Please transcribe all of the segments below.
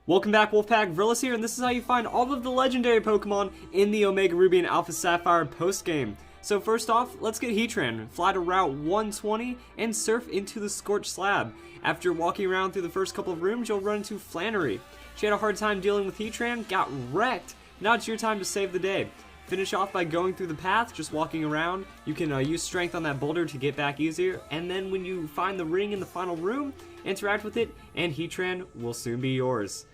Welcome back, Wolfpack. Verlis here, and this is how you find all of the legendary Pokemon in the Omega Ruby and Alpha Sapphire post-game. So first off, let's get Heatran, fly to Route 120, and surf into the Scorched Slab. After walking around through the first couple of rooms, you'll run into Flannery. She had a hard time dealing with Heatran, got wrecked. Now it's your time to save the day. Finish off by going through the path, just walking around. You can use strength on that boulder to get back easier, and then when you find the ring in the final room, interact with it, and Heatran will soon be yours.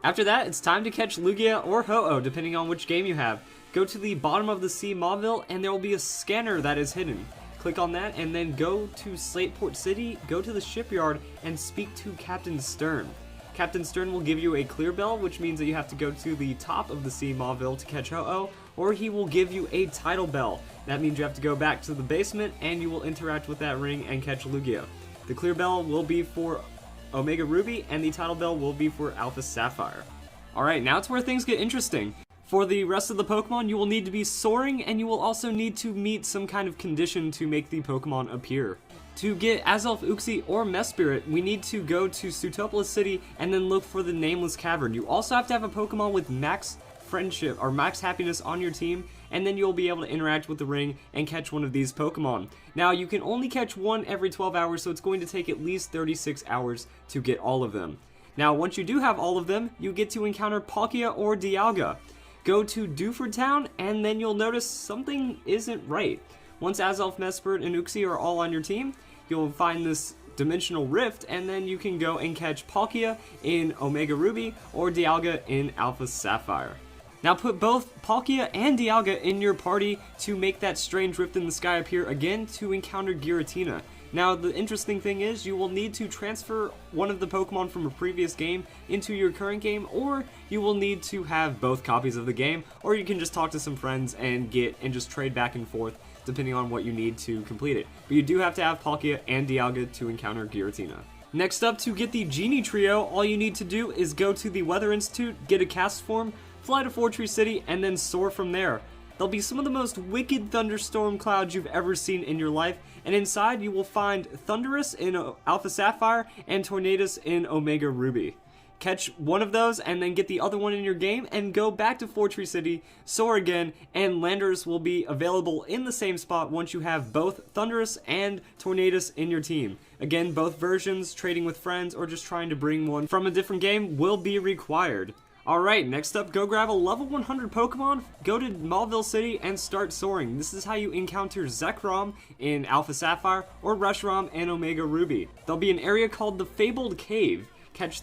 After that, it's time to catch Lugia or Ho-Oh, depending on which game you have. Go to the bottom of the sea Mauville, and there will be a scanner that is hidden. Click on that, and then go to Slateport City, go to the shipyard, and speak to Captain Stern. Captain Stern will give you a clear bell, which means that you have to go to the top of the sea Mauville to catch Ho-Oh, or he will give you a tidal bell. That means you have to go back to the basement, and you will interact with that ring and catch Lugia. The clear bell will be for Omega Ruby, and the tidal bell will be for Alpha Sapphire. Alright, now it's where things get interesting. For the rest of the Pokemon, you will need to be soaring, and you will also need to meet some kind of condition to make the Pokemon appear. To get Azelf, Uxie, or Mesprit, we need to go to Sootopolis City and then look for the Nameless Cavern. You also have to have a Pokemon with max friendship or max happiness on your team, and then you'll be able to interact with the ring and catch one of these Pokemon. Now, you can only catch one every 12 hours, so it's going to take at least 36 hours to get all of them. Now, once you do have all of them, you get to encounter Palkia or Dialga. Go to Dewford Town, and then you'll notice something isn't right. Once Azelf, Mesprit, and Uxie are all on your team, you'll find this dimensional rift, and then you can go and catch Palkia in Omega Ruby or Dialga in Alpha Sapphire. Now put both Palkia and Dialga in your party to make that strange rift in the sky appear again to encounter Giratina. Now the interesting thing is you will need to transfer one of the Pokemon from a previous game into your current game, or you will need to have both copies of the game, or you can just talk to some friends and just trade back and forth depending on what you need to complete it. But you do have to have Palkia and Dialga to encounter Giratina. Next up, to get the Genie Trio, all you need to do is go to the Weather Institute, get a cast form, fly to Fortree City, and then soar from there. There'll be some of the most wicked thunderstorm clouds you've ever seen in your life, and inside you will find Thundurus in Alpha Sapphire and Tornadus in Omega Ruby. Catch one of those and then get the other one in your game and go back to Fortree City, soar again, and Landers will be available in the same spot once you have both Thundurus and Tornadus in your team. Again, both versions, trading with friends, or just trying to bring one from a different game will be required. Alright, next up, go grab a level 100 Pokemon, go to Mauville City, and start soaring. This is how you encounter Zekrom in Alpha Sapphire or Reshiram in Omega Ruby. There'll be an area called the Fabled Cave. Catch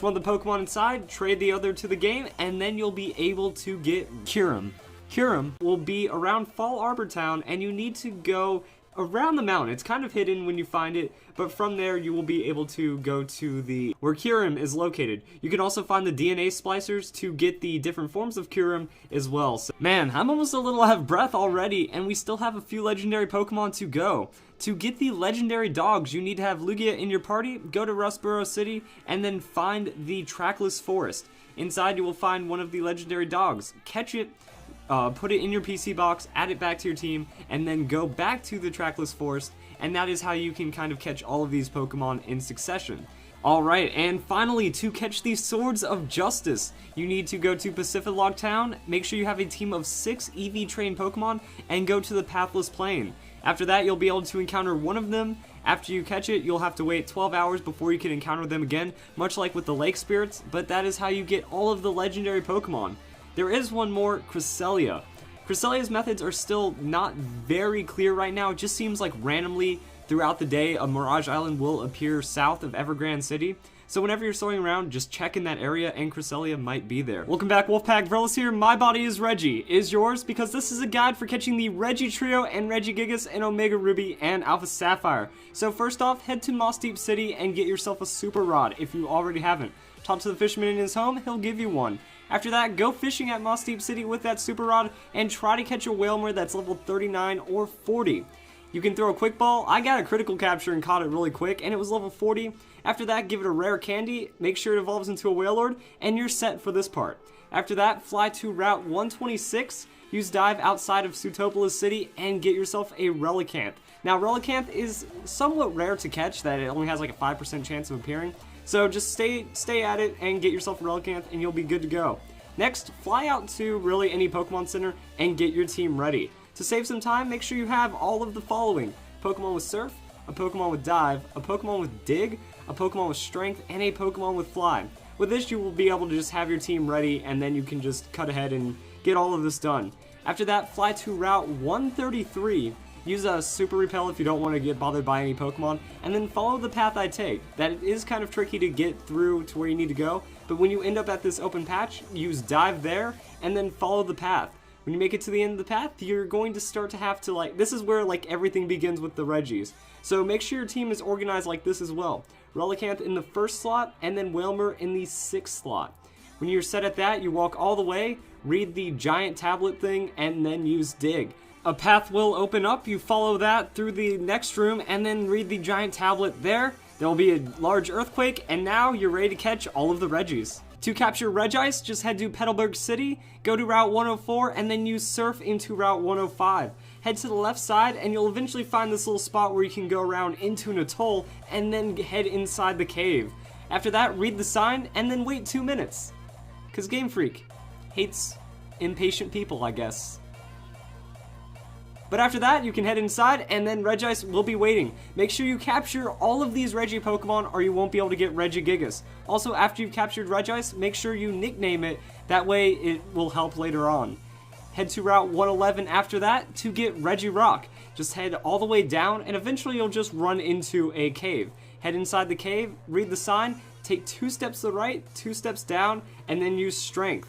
one of the Pokemon inside, trade the other to the game, and then you'll be able to get Kyurem. Kyurem will be around Fall Arbor Town, and you need to go around the mountain. It's kind of hidden when you find it, but from there you will be able to go to where Kyurem is located. You can also find the DNA splicers to get the different forms of Kyurem as well. So, man, I'm almost a little out of breath already, and we still have a few legendary Pokemon to go. To get the legendary dogs, you need to have Lugia in your party, go to Rustboro City, and then find the Trackless Forest. Inside you will find one of the legendary dogs. Catch it, put it in your PC box, add it back to your team, and then go back to the Trackless Forest, and that is how you can kind of catch all of these Pokemon in succession. Alright, and finally, to catch the Swords of Justice, you need to go to Pacific Town, make sure you have a team of 6 EV-trained Pokemon, and go to the Pathless Plain. After that, you'll be able to encounter one of them. After you catch it, you'll have to wait 12 hours before you can encounter them again, much like with the Lake Spirits, but that is how you get all of the legendary Pokemon. There is one more, Cresselia. Cresselia's methods are still not very clear right now. It just seems like randomly throughout the day a Mirage Island will appear south of Evergrande City. So whenever you're soaring around, just check in that area and Cresselia might be there. Welcome back, Wolfpack. Verlis here. My body is Regi. Is yours? Because this is a guide for catching the Regi Trio and Regigigas in Omega Ruby and Alpha Sapphire. So first off, head to Moss Deep City and get yourself a Super Rod if you already haven't. Talk to the fisherman in his home, he'll give you one. After that, go fishing at Moss Deep City with that Super Rod and try to catch a Whalmer that's level 39 or 40. You can throw a quick ball. I got a critical capture and caught it really quick, and it was level 40. After that, give it a rare candy, make sure it evolves into a Wailord, and you're set for this part. After that, fly to Route 126, use dive outside of Sootopolis City, and get yourself a Relicanth. Now, Relicanth is somewhat rare to catch, that it only has like a 5% chance of appearing, So just stay at it and get yourself a Relicanth and you'll be good to go. Next, fly out to really any Pokemon Center and get your team ready. To save some time, make sure you have all of the following: Pokemon with Surf, a Pokemon with Dive, a Pokemon with Dig, a Pokemon with Strength, and a Pokemon with Fly. With this, you will be able to just have your team ready, and then you can just cut ahead and get all of this done. After that, fly to Route 133, use a Super Repel if you don't want to get bothered by any Pokemon, and then follow the path I take. That is kind of tricky to get through to where you need to go, but when you end up at this open patch, use Dive there, and then follow the path. When you make it to the end of the path, you're going to start to have to, this is where, everything begins with the Regis. So make sure your team is organized like this as well. Relicanth in the first slot, and then Wailmer in the 6th slot. When you're set at that, you walk all the way, read the giant tablet thing, and then use Dig. A path will open up, you follow that through the next room, and then read the giant tablet there. There will be a large earthquake, and now you're ready to catch all of the Regis. To capture Regice, just head to Petalburg City, go to Route 104, and then use Surf into Route 105. Head to the left side, and you'll eventually find this little spot where you can go around into an atoll, and then head inside the cave. After that, read the sign, and then wait 2 minutes. Because Game Freak hates impatient people, I guess. But after that, you can head inside, and then Regice will be waiting. Make sure you capture all of these Regi Pokemon, or you won't be able to get Regigigas. Also, after you've captured Regice, make sure you nickname it. That way, it will help later on. Head to Route 111 after that to get Regirock. Just head all the way down, and eventually you'll just run into a cave. Head inside the cave, read the sign, take 2 steps to the right, 2 steps down, and then use Strength.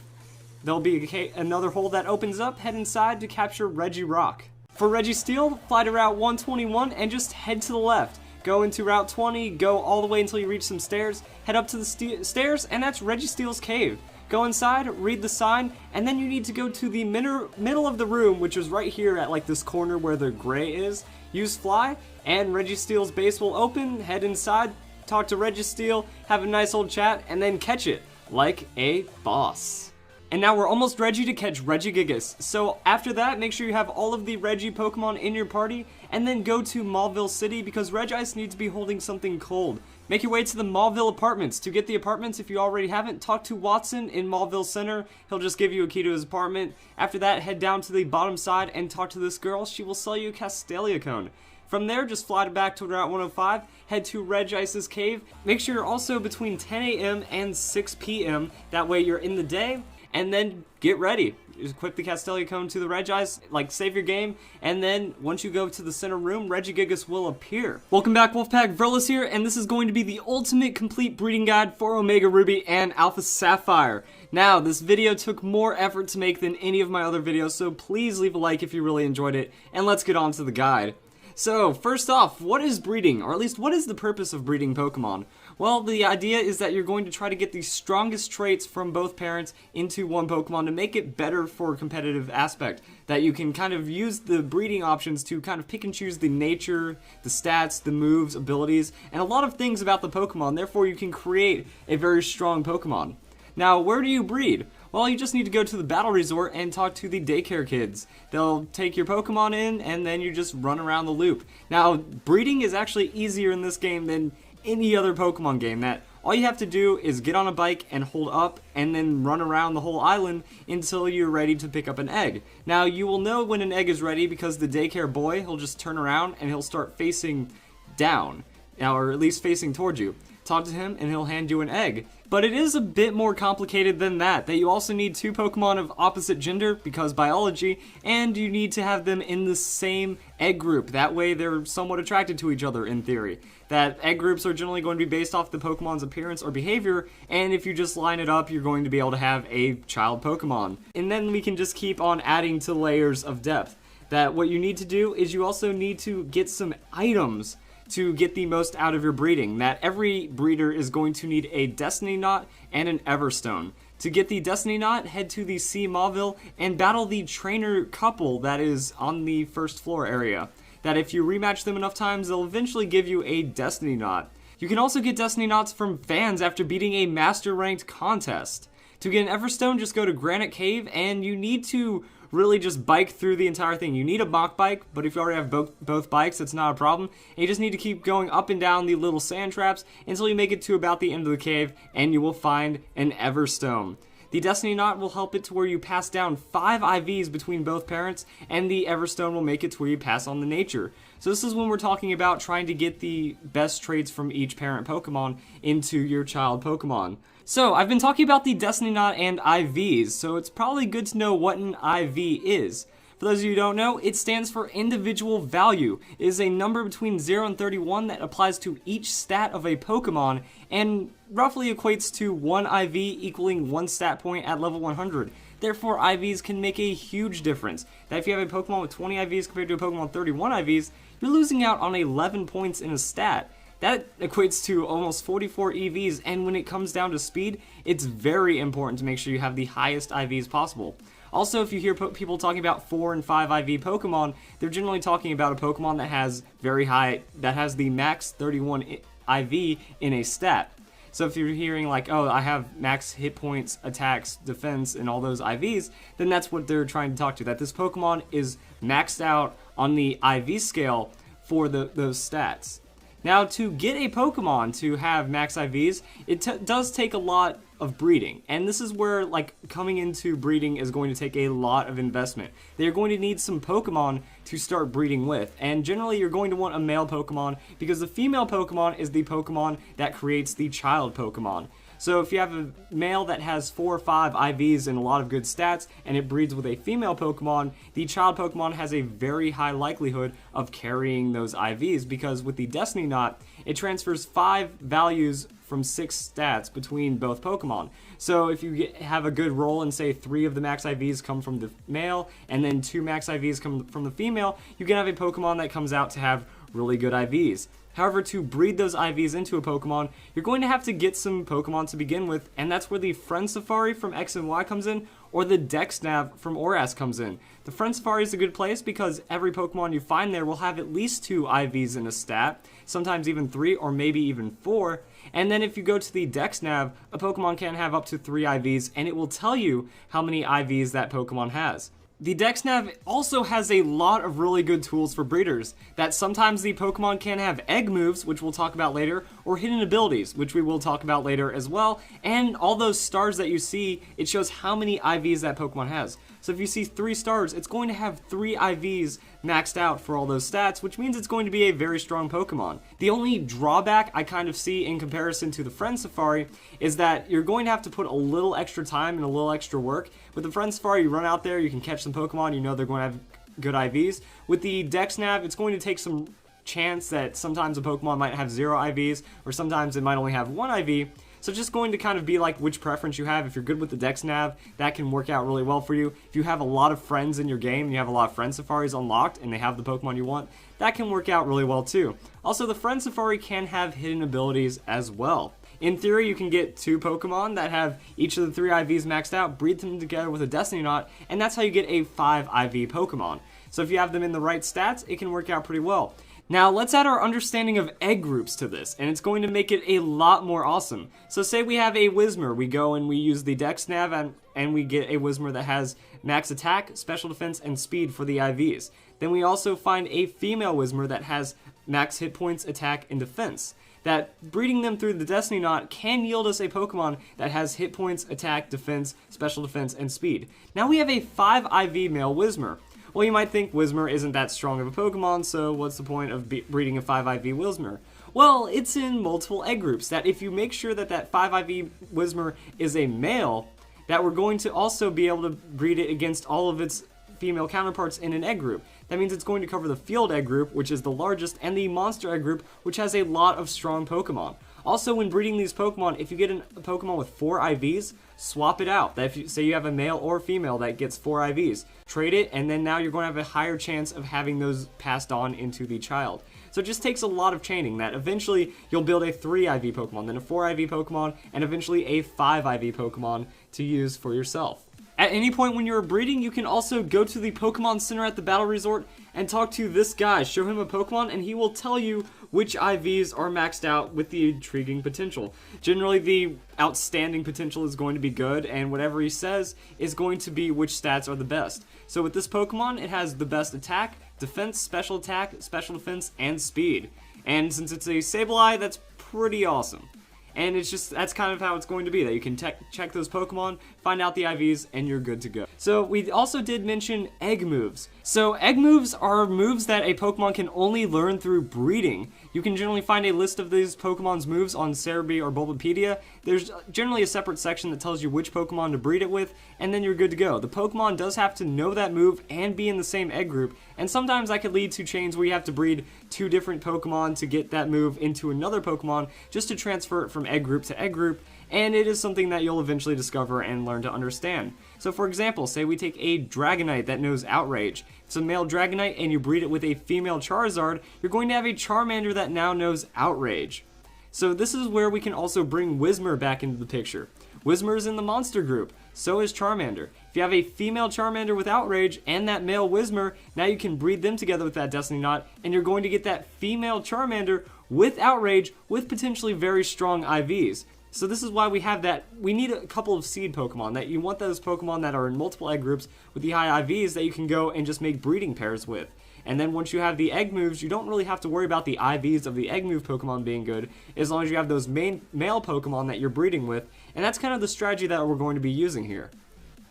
There'll be another hole that opens up. Head inside to capture Regirock. For Registeel, fly to Route 121 and just head to the left. Go into Route 20, go all the way until you reach some stairs, head up to the stairs, and that's Registeel's cave. Go inside, read the sign, and then you need to go to the middle of the room, which is right here at this corner where the gray is. Use Fly, and Registeel's base will open. Head inside, talk to Registeel, have a nice old chat, and then catch it like a boss. And now we're almost ready to catch Regigigas. So after that, make sure you have all of the Regi Pokemon in your party, and then go to Mauville City because Regice needs to be holding something cold. Make your way to the Mauville apartments. To get the apartments, if you already haven't, talk to Watson in Mauville Center. He'll just give you a key to his apartment. After that, head down to the bottom side and talk to this girl. She will sell you a Castelia cone. From there, just fly back to Route 105, head to Regice's cave. Make sure you're also between 10 a.m. and 6 p.m. That way you're in the day. And then get ready. Just equip the Castelia cone to the Regice, save your game, and then once you go to the center room, Regigigas will appear. Welcome back, Wolfpack. Verlis here, and this is going to be the ultimate complete breeding guide for Omega Ruby and Alpha Sapphire. Now, this video took more effort to make than any of my other videos, so please leave a like if you really enjoyed it, and let's get on to the guide. So, first off, what is breeding? Or at least, what is the purpose of breeding Pokemon? Well, the idea is that you're going to try to get the strongest traits from both parents into one Pokemon to make it better for a competitive aspect. That you can kind of use the breeding options to kind of pick and choose the nature, the stats, the moves, abilities, and a lot of things about the Pokemon. Therefore, you can create a very strong Pokemon. Now, where do you breed? Well, you just need to go to the battle resort and talk to the daycare kids. They'll take your Pokemon in, and then you just run around the loop. Now, breeding is actually easier in this game than any other Pokemon game. That all you have to do is get on a bike and hold up, and then run around the whole island until you're ready to pick up an egg. Now, you will know when an egg is ready because the daycare boy, he'll just turn around and he'll start facing down, or at least facing towards you. Talk to him and he'll hand you an egg. But it is a bit more complicated than that you also need 2 Pokemon of opposite gender because biology, and you need to have them in the same egg group. That way they're somewhat attracted to each other in theory. That egg groups are generally going to be based off the Pokemon's appearance or behavior, and if you just line it up, you're going to be able to have a child Pokemon. And then we can just keep on adding to layers of depth. That what you need to do is you also need to get some items to get the most out of your breeding. That every breeder is going to need a Destiny Knot and an Everstone. To get the Destiny Knot, head to the Sea Mauville and battle the trainer couple that is on the first floor area. That if you rematch them enough times, they'll eventually give you a Destiny Knot. You can also get Destiny Knots from fans after beating a Master Ranked contest. To get an Everstone, just go to Granite Cave, and you need to really just bike through the entire thing. You need a Mach bike, but if you already have both bikes, it's not a problem. And you just need to keep going up and down the little sand traps until you make it to about the end of the cave, and you will find an Everstone. The Destiny Knot will help it to where you pass down 5 IVs between both parents, and the Everstone will make it to where you pass on the nature. So this is when we're talking about trying to get the best traits from each parent Pokemon into your child Pokemon. So I've been talking about the Destiny Knot and IVs, so it's probably good to know what an IV is. For those of you who don't know, it stands for individual value. It is a number between 0 and 31 that applies to each stat of a Pokemon and roughly equates to 1 IV equaling 1 stat point at level 100. Therefore, IVs can make a huge difference. That if you have a Pokemon with 20 IVs compared to a Pokemon with 31 IVs, you're losing out on 11 points in a stat. That equates to almost 44 EVs, and when it comes down to speed, it's very important to make sure you have the highest IVs possible. Also, if you hear people talking about 4 and 5 IV Pokemon, they're generally talking about a Pokemon that has the max 31 IV in a stat. So if you're hearing like, oh, I have max hit points, attacks, defense, and all those IVs, then that's what they're trying to talk to, that this Pokemon is maxed out on the IV scale for those stats. Now, to get a Pokemon to have max IVs, it does take a lot of breeding, and this is where coming into breeding is going to take a lot of investment. They're going to need some Pokemon to start breeding with, and generally you're going to want a male Pokemon because the female Pokemon is the Pokemon that creates the child Pokemon. So if you have a male that has 4 or 5 IVs and a lot of good stats, and it breeds with a female Pokemon, the child Pokemon has a very high likelihood of carrying those IVs, because with the Destiny Knot, it transfers 5 values from 6 stats between both Pokemon. So if you have a good roll and say 3 of the max IVs come from the male, and then 2 max IVs come from the female, you can have a Pokemon that comes out to have really good IVs. However, to breed those IVs into a Pokemon, you're going to have to get some Pokemon to begin with, and that's where the Friend Safari from X and Y comes in, or the Dex Nav from ORAS comes in. The Friend Safari is a good place because every Pokemon you find there will have at least 2 IVs in a stat, sometimes even 3 or maybe even 4. And then if you go to the Dex Nav, a Pokemon can have up to 3 IVs, and it will tell you how many IVs that Pokemon has. The Dex Nav also has a lot of really good tools for breeders, that sometimes the Pokemon can have egg moves, which we'll talk about later, or hidden abilities, which we will talk about later as well, and all those stars that you see, it shows how many IVs that Pokemon has. So if you see 3 stars, it's going to have 3 IVs maxed out for all those stats, which means it's going to be a very strong Pokemon. The only drawback I kind of see in comparison to the Friend Safari is that you're going to have to put a little extra time and a little extra work. With the Friend Safari, you run out there, you can catch some Pokemon, you know they're going to have good IVs. With the Dex Nav, it's going to take some chance that sometimes a Pokemon might have 0 IVs, or sometimes it might only have 1 IV. So just going to kind of be like which preference you have. If you're good with the Dex Nav, that can work out really well for you. If you have a lot of friends in your game, and you have a lot of Friend Safaris unlocked, and they have the Pokemon you want, that can work out really well too. Also, the Friend Safari can have hidden abilities as well. In theory, you can get 2 Pokemon that have each of the 3 IVs maxed out, breed them together with a Destiny Knot, and that's how you get a 5 IV Pokemon. So if you have them in the right stats, it can work out pretty well. Now, let's add our understanding of egg groups to this, and it's going to make it a lot more awesome. So say we have a Whismur, we go and we use the Dex Nav, and we get a Whismur that has max attack, special defense, and speed for the IVs. Then we also find a female Whismur that has max hit points, attack, and defense. That breeding them through the Destiny Knot can yield us a Pokemon that has hit points, attack, defense, special defense, and speed. Now we have a 5 IV male Whismur. Well, you might think Whismur isn't that strong of a Pokemon, so what's the point of breeding a 5 IV Whismur? Well, it's in multiple egg groups, that if you make sure that that 5 IV Whismur is a male, that we're going to also be able to breed it against all of its female counterparts in an egg group. That means it's going to cover the Field Egg group, which is the largest, and the Monster Egg group, which has a lot of strong Pokemon. Also, when breeding these Pokemon, if you get a Pokemon with 4 IVs, swap it out. That if you say you have a male or female that gets 4 IVs, trade it, and then now you're going to have a higher chance of having those passed on into the child. So it just takes a lot of chaining, that eventually you'll build a 3 IV Pokemon, then a 4 IV Pokemon, and eventually a 5 IV Pokemon to use for yourself. At any point when you're breeding, you can also go to the Pokemon Center at the Battle Resort and talk to this guy. Show him a Pokemon and he will tell you which IVs are maxed out with the intriguing potential. Generally, the outstanding potential is going to be good, and whatever he says is going to be which stats are the best. So with this Pokemon, it has the best attack, defense, special defense, and speed. And since it's a Sableye, that's pretty awesome. And it's just, that's kind of how it's going to be, that you can check those Pokemon, find out the IVs, and you're good to go. So we also did mention egg moves. So egg moves are moves that a Pokemon can only learn through breeding. You can generally find a list of these Pokemon's moves on Cerebi or Bulbapedia. There's generally a separate section that tells you which Pokemon to breed it with, and then you're good to go. The Pokemon does have to know that move and be in the same egg group, and sometimes that could lead to chains where you have to breed 2 different Pokemon to get that move into another Pokemon just to transfer it from egg group to egg group, and it is something that you'll eventually discover and learn to understand. So for example, say we take a Dragonite that knows Outrage. If it's a male Dragonite and you breed it with a female Charizard, you're going to have a Charmander that now knows Outrage. So this is where we can also bring Whismur back into the picture. Whismur is in the monster group, so is Charmander. If you have a female Charmander with Outrage and that male Whismur, now you can breed them together with that Destiny Knot, and you're going to get that female Charmander with Outrage with potentially very strong IVs. So this is why we have that. We need a couple of seed Pokemon, that you want those Pokemon that are in multiple egg groups with the high IVs that you can go and just make breeding pairs with. And then once you have the egg moves, you don't really have to worry about the IVs of the egg move Pokemon being good, as long as you have those main male Pokemon that you're breeding with. And that's kind of the strategy that we're going to be using here.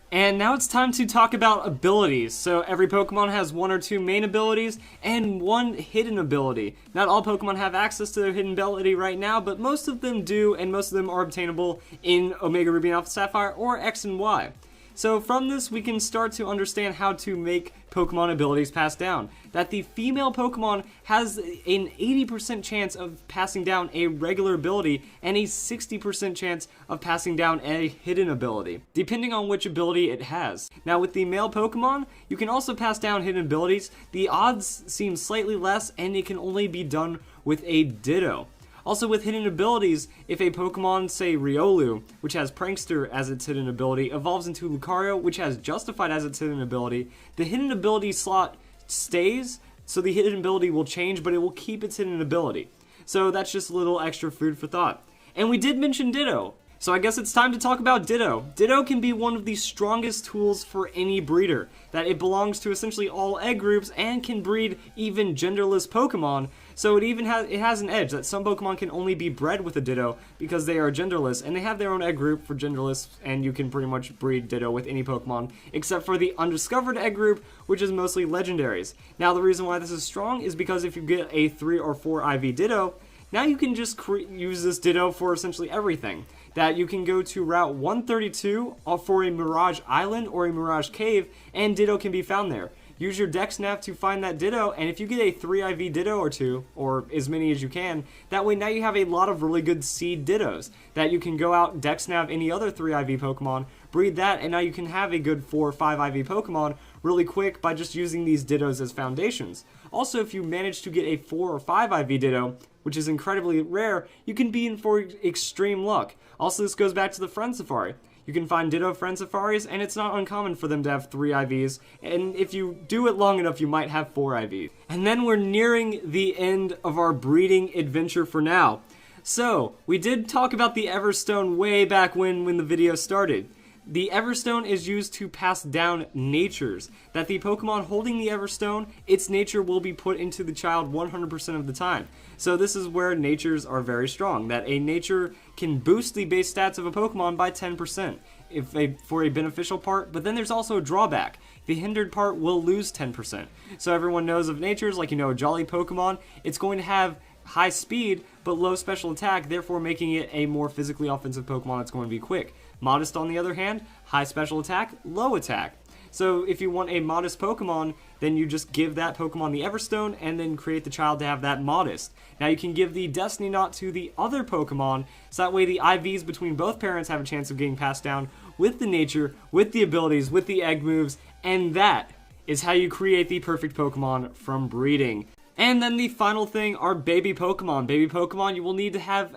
And now it's time to talk about abilities. So every Pokemon has 1 or 2 main abilities and 1 hidden ability. Not all Pokemon have access to their hidden ability right now, but most of them do, and most of them are obtainable in Omega Ruby and Alpha Sapphire or X and Y. So from this, we can start to understand how to make Pokemon abilities pass down. That the female Pokemon has an 80% chance of passing down a regular ability and a 60% chance of passing down a hidden ability, depending on which ability it has. Now with the male Pokemon, you can also pass down hidden abilities. The odds seem slightly less, and it can only be done with a Ditto. Also with hidden abilities, if a Pokemon, say Riolu, which has Prankster as its hidden ability, evolves into Lucario, which has Justified as its hidden ability, the hidden ability slot stays, so the hidden ability will change, but it will keep its hidden ability. So that's just a little extra food for thought. And we did mention Ditto. So I guess it's time to talk about Ditto. Ditto can be one of the strongest tools for any breeder, that it belongs to essentially all egg groups and can breed even genderless Pokemon. So it even has an edge, that some Pokemon can only be bred with a Ditto because they are genderless, and they have their own egg group for genderless, and you can pretty much breed Ditto with any Pokemon except for the undiscovered egg group, which is mostly legendaries. Now the reason why this is strong is because if you get a 3 or 4 IV Ditto, now you can just use this Ditto for essentially everything. That you can go to Route 132 for a Mirage Island or a Mirage Cave, and Ditto can be found there. Use your Dex Nav to find that Ditto, and if you get a 3 IV Ditto or 2, or as many as you can, that way now you have a lot of really good seed Dittos, that you can go out, Dex Nav any other 3 IV Pokemon, breed that, and now you can have a good 4 or 5 IV Pokemon really quick by just using these Dittos as foundations. Also, if you manage to get a 4 or 5 IV Ditto, which is incredibly rare, you can be in for extreme luck. Also, this goes back to the Friend Safari. You can find Ditto Friend Safaris, and it's not uncommon for them to have 3 IVs, and if you do it long enough, you might have 4 IVs. And then we're nearing the end of our breeding adventure for now. So, we did talk about the Everstone way back when the video started. The Everstone is used to pass down natures, that the Pokemon holding the Everstone, its nature will be put into the child 100% of the time. So this is where natures are very strong, that a nature can boost the base stats of a Pokemon by 10% for a beneficial part, but then there's also a drawback. The hindered part will lose 10%. So everyone knows of natures, like a Jolly Pokemon, it's going to have high speed but low special attack, therefore making it a more physically offensive Pokemon that's going to be quick. Modest, on the other hand, high special attack, low attack. So if you want a modest Pokemon, then you just give that Pokemon the Everstone and then create the child to have that modest. Now you can give the Destiny Knot to the other Pokemon, so that way the IVs between both parents have a chance of getting passed down with the nature, with the abilities, with the egg moves, and that is how you create the perfect Pokemon from breeding. And then the final thing are baby Pokemon. Baby Pokemon, you will need to have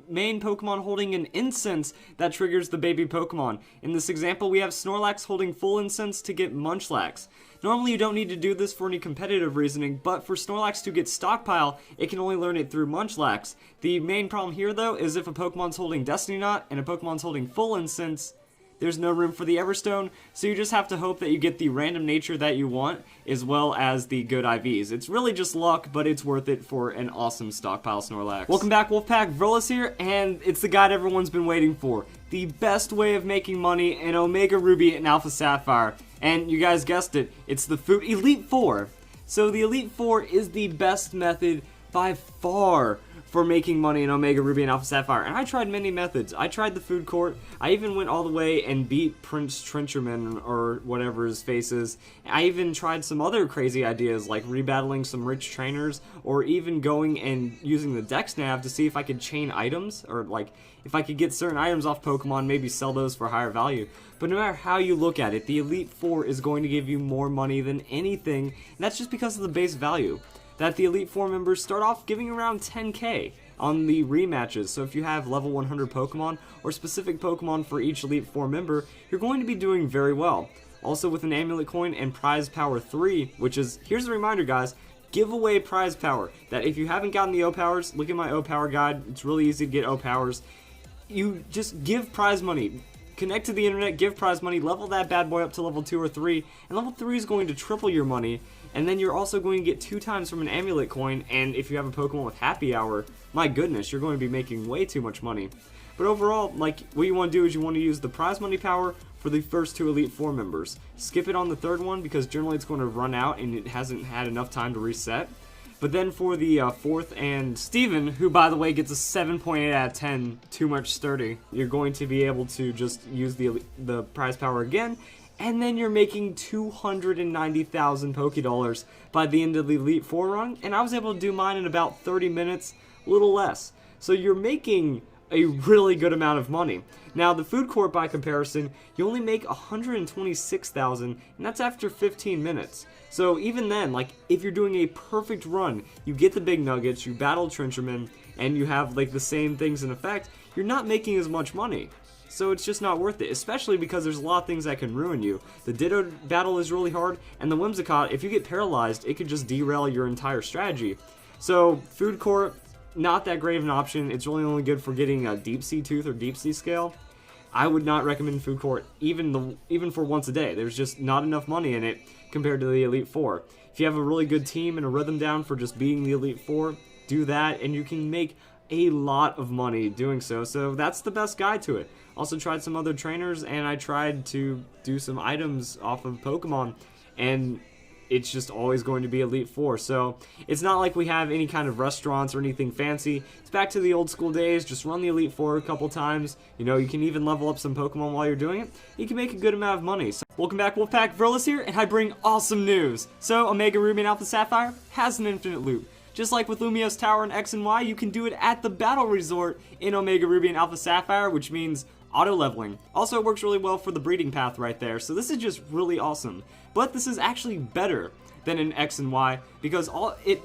main Pokemon holding an incense that triggers the baby Pokemon. In this example, we have Snorlax holding full incense to get Munchlax. Normally you don't need to do this for any competitive reasoning, but for Snorlax to get Stockpile, it can only learn it through Munchlax. The main problem here though is if a Pokemon's holding Destiny Knot and a Pokemon's holding full incense, there's no room for the Everstone, so you just have to hope that you get the random nature that you want, as well as the good IVs. It's really just luck, but it's worth it for an awesome Stockpile Snorlax. Welcome back, Wolfpack. Verlis here, and it's the guide everyone's been waiting for. The best way of making money in Omega Ruby and Alpha Sapphire. And you guys guessed it, it's the food Elite Four. So the Elite Four is the best method by far for making money in Omega Ruby and Alpha Sapphire. And I tried many methods. I tried the food court. I even went all the way and beat Prince Trencherman, or whatever his face is. I even tried some other crazy ideas, like rebattling some rich trainers, or even going and using the Dex Nav to see if I could chain items, or like if I could get certain items off Pokemon, maybe sell those for higher value. But no matter how you look at it, the Elite Four is going to give you more money than anything, and that's just because of the base value. That the Elite Four members start off giving around 10k on the rematches. So if you have level 100 Pokemon or specific Pokemon for each Elite Four member, you're going to be doing very well. Also with an Amulet Coin and Prize Power 3, which is, here's a reminder guys, giveaway prize power. That if you haven't gotten the O-Powers, look at my O-Power guide. It's really easy to get O-Powers. You just give prize money. Connect to the internet, give prize money, level that bad boy up to level 2 or 3, and level 3 is going to triple your money, and then you're also going to get 2 times from an Amulet Coin, and if you have a Pokemon with Happy Hour, my goodness, you're going to be making way too much money. But overall, like, what you want to do is you want to use the prize money power for the first 2 Elite Four members. Skip it on the third one, because generally it's going to run out, and it hasn't had enough time to reset. But then for the fourth and Steven, who by the way gets a 7.8 out of 10, too much sturdy, you're going to be able to just use the prize power again, and then you're making 290,000 Pokédollars by the end of the Elite Four run, and I was able to do mine in about 30 minutes, a little less. So you're making a really good amount of money. Now the food court by comparison, you only make 126,000, and that's after 15 minutes. So even then, like, if you're doing a perfect run, you get the big nuggets, you battle Trencherman, and you have like the same things in effect, you're not making as much money. So it's just not worth it, especially because there's a lot of things that can ruin you. The Ditto battle is really hard, and the Whimsicott, if you get paralyzed, it could just derail your entire strategy. So food court, not that great of an option. It's really only good for getting a Deep Sea Tooth or Deep Sea Scale. I would not recommend food court even for once a day. There's just not enough money in it compared to the Elite Four. If you have a really good team and a rhythm down for just beating the Elite Four, do that and you can make a lot of money doing so. So that's the best guide to it. Also tried some other trainers, and I tried to do some items off of Pokemon, and it's just always going to be Elite Four. So it's not like we have any kind of restaurants or anything fancy. It's back to the old school days. Just run the Elite Four a couple times. You know, you can even level up some Pokemon while you're doing it. You can make a good amount of money. So, welcome back, Wolfpack. Verlis here, and I bring awesome news. So Omega Ruby and Alpha Sapphire has an infinite loop. Just like with Lumiose Tower and X and Y, you can do it at the Battle Resort in Omega Ruby and Alpha Sapphire, which means auto-leveling. Also, it works really well for the breeding path right there, so this is just really awesome. But this is actually better than in X and Y, because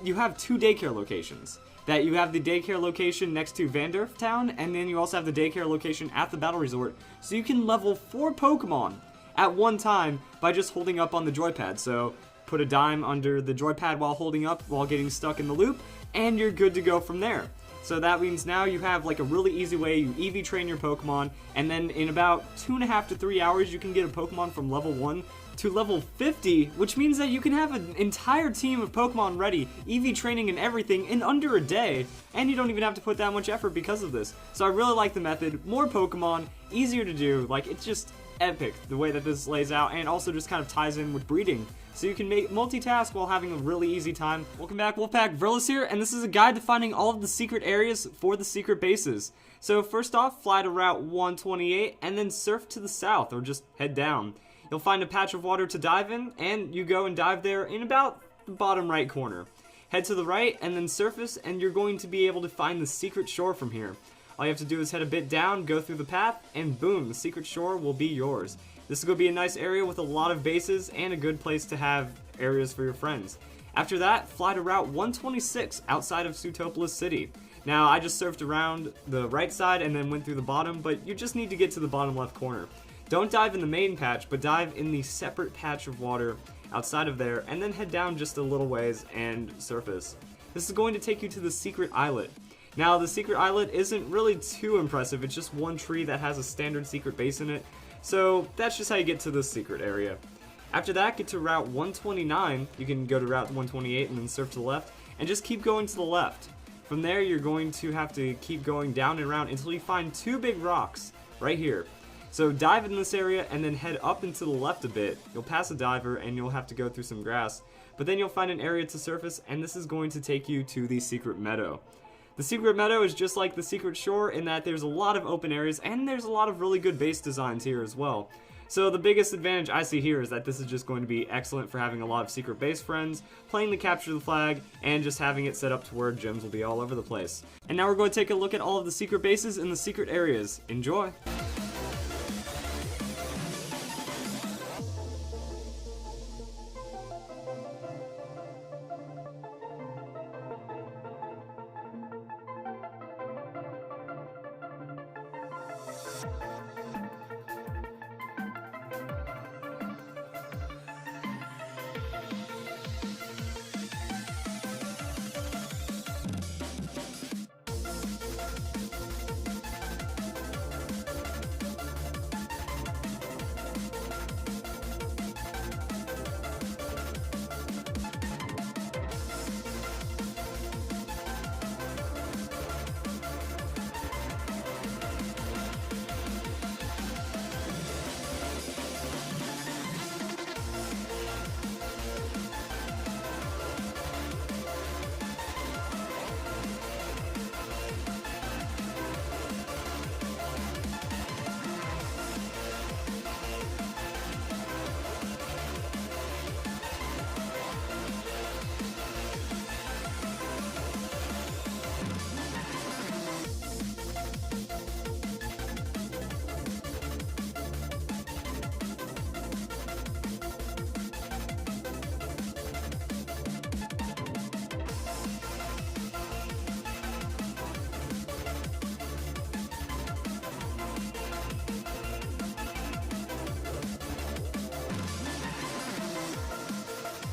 you have 2 daycare locations. That you have the daycare location next to Vandurf Town, and then you also have the daycare location at the Battle Resort. So you can level 4 Pokemon at one time by just holding up on the joypad. So put a dime under the joypad while holding up while getting stuck in the loop, and you're good to go from there. So that means now you have like a really easy way. You EV train your Pokemon, and then in about 2.5 to 3 hours you can get a Pokemon from level 1 to level 50, which means that you can have an entire team of Pokemon ready, EV training and everything in under a day, and you don't even have to put that much effort because of this. So I really like the method. More Pokemon, easier to do, like it's just epic the way that this lays out, and also just kind of ties in with breeding. So you can multitask while having a really easy time. Welcome back, Wolfpack. Verlis here, and this is a guide to finding all of the secret areas for the secret bases. So first off, fly to Route 128, and then surf to the south, or just head down. You'll find a patch of water to dive in, and you go and dive there in about the bottom right corner. Head to the right, and then surface, and you're going to be able to find the secret shore from here. All you have to do is head a bit down, go through the path, and boom, the secret shore will be yours. This is going to be a nice area with a lot of bases and a good place to have areas for your friends. After that, fly to Route 126 outside of Sootopolis City. Now, I just surfed around the right side and then went through the bottom, but you just need to get to the bottom left corner. Don't dive in the main patch, but dive in the separate patch of water outside of there, and then head down just a little ways and surface. This is going to take you to the secret islet. Now, the secret islet isn't really too impressive. It's just one tree that has a standard secret base in it. So that's just how you get to the secret area. After that, get to Route 129. You can go to Route 128 and then surf to the left, and just keep going to the left. From there, you're going to have to keep going down and around until you find two big rocks right here. So dive in this area and then head up and to the left a bit. You'll pass a diver and you'll have to go through some grass. But then you'll find an area to surface, and this is going to take you to the secret meadow. The secret meadow is just like the secret shore in that there's a lot of open areas and there's a lot of really good base designs here as well. So the biggest advantage I see here is that this is just going to be excellent for having a lot of secret base friends, playing the capture the flag, and just having it set up to where gems will be all over the place. And now we're going to take a look at all of the secret bases in the secret areas. Enjoy!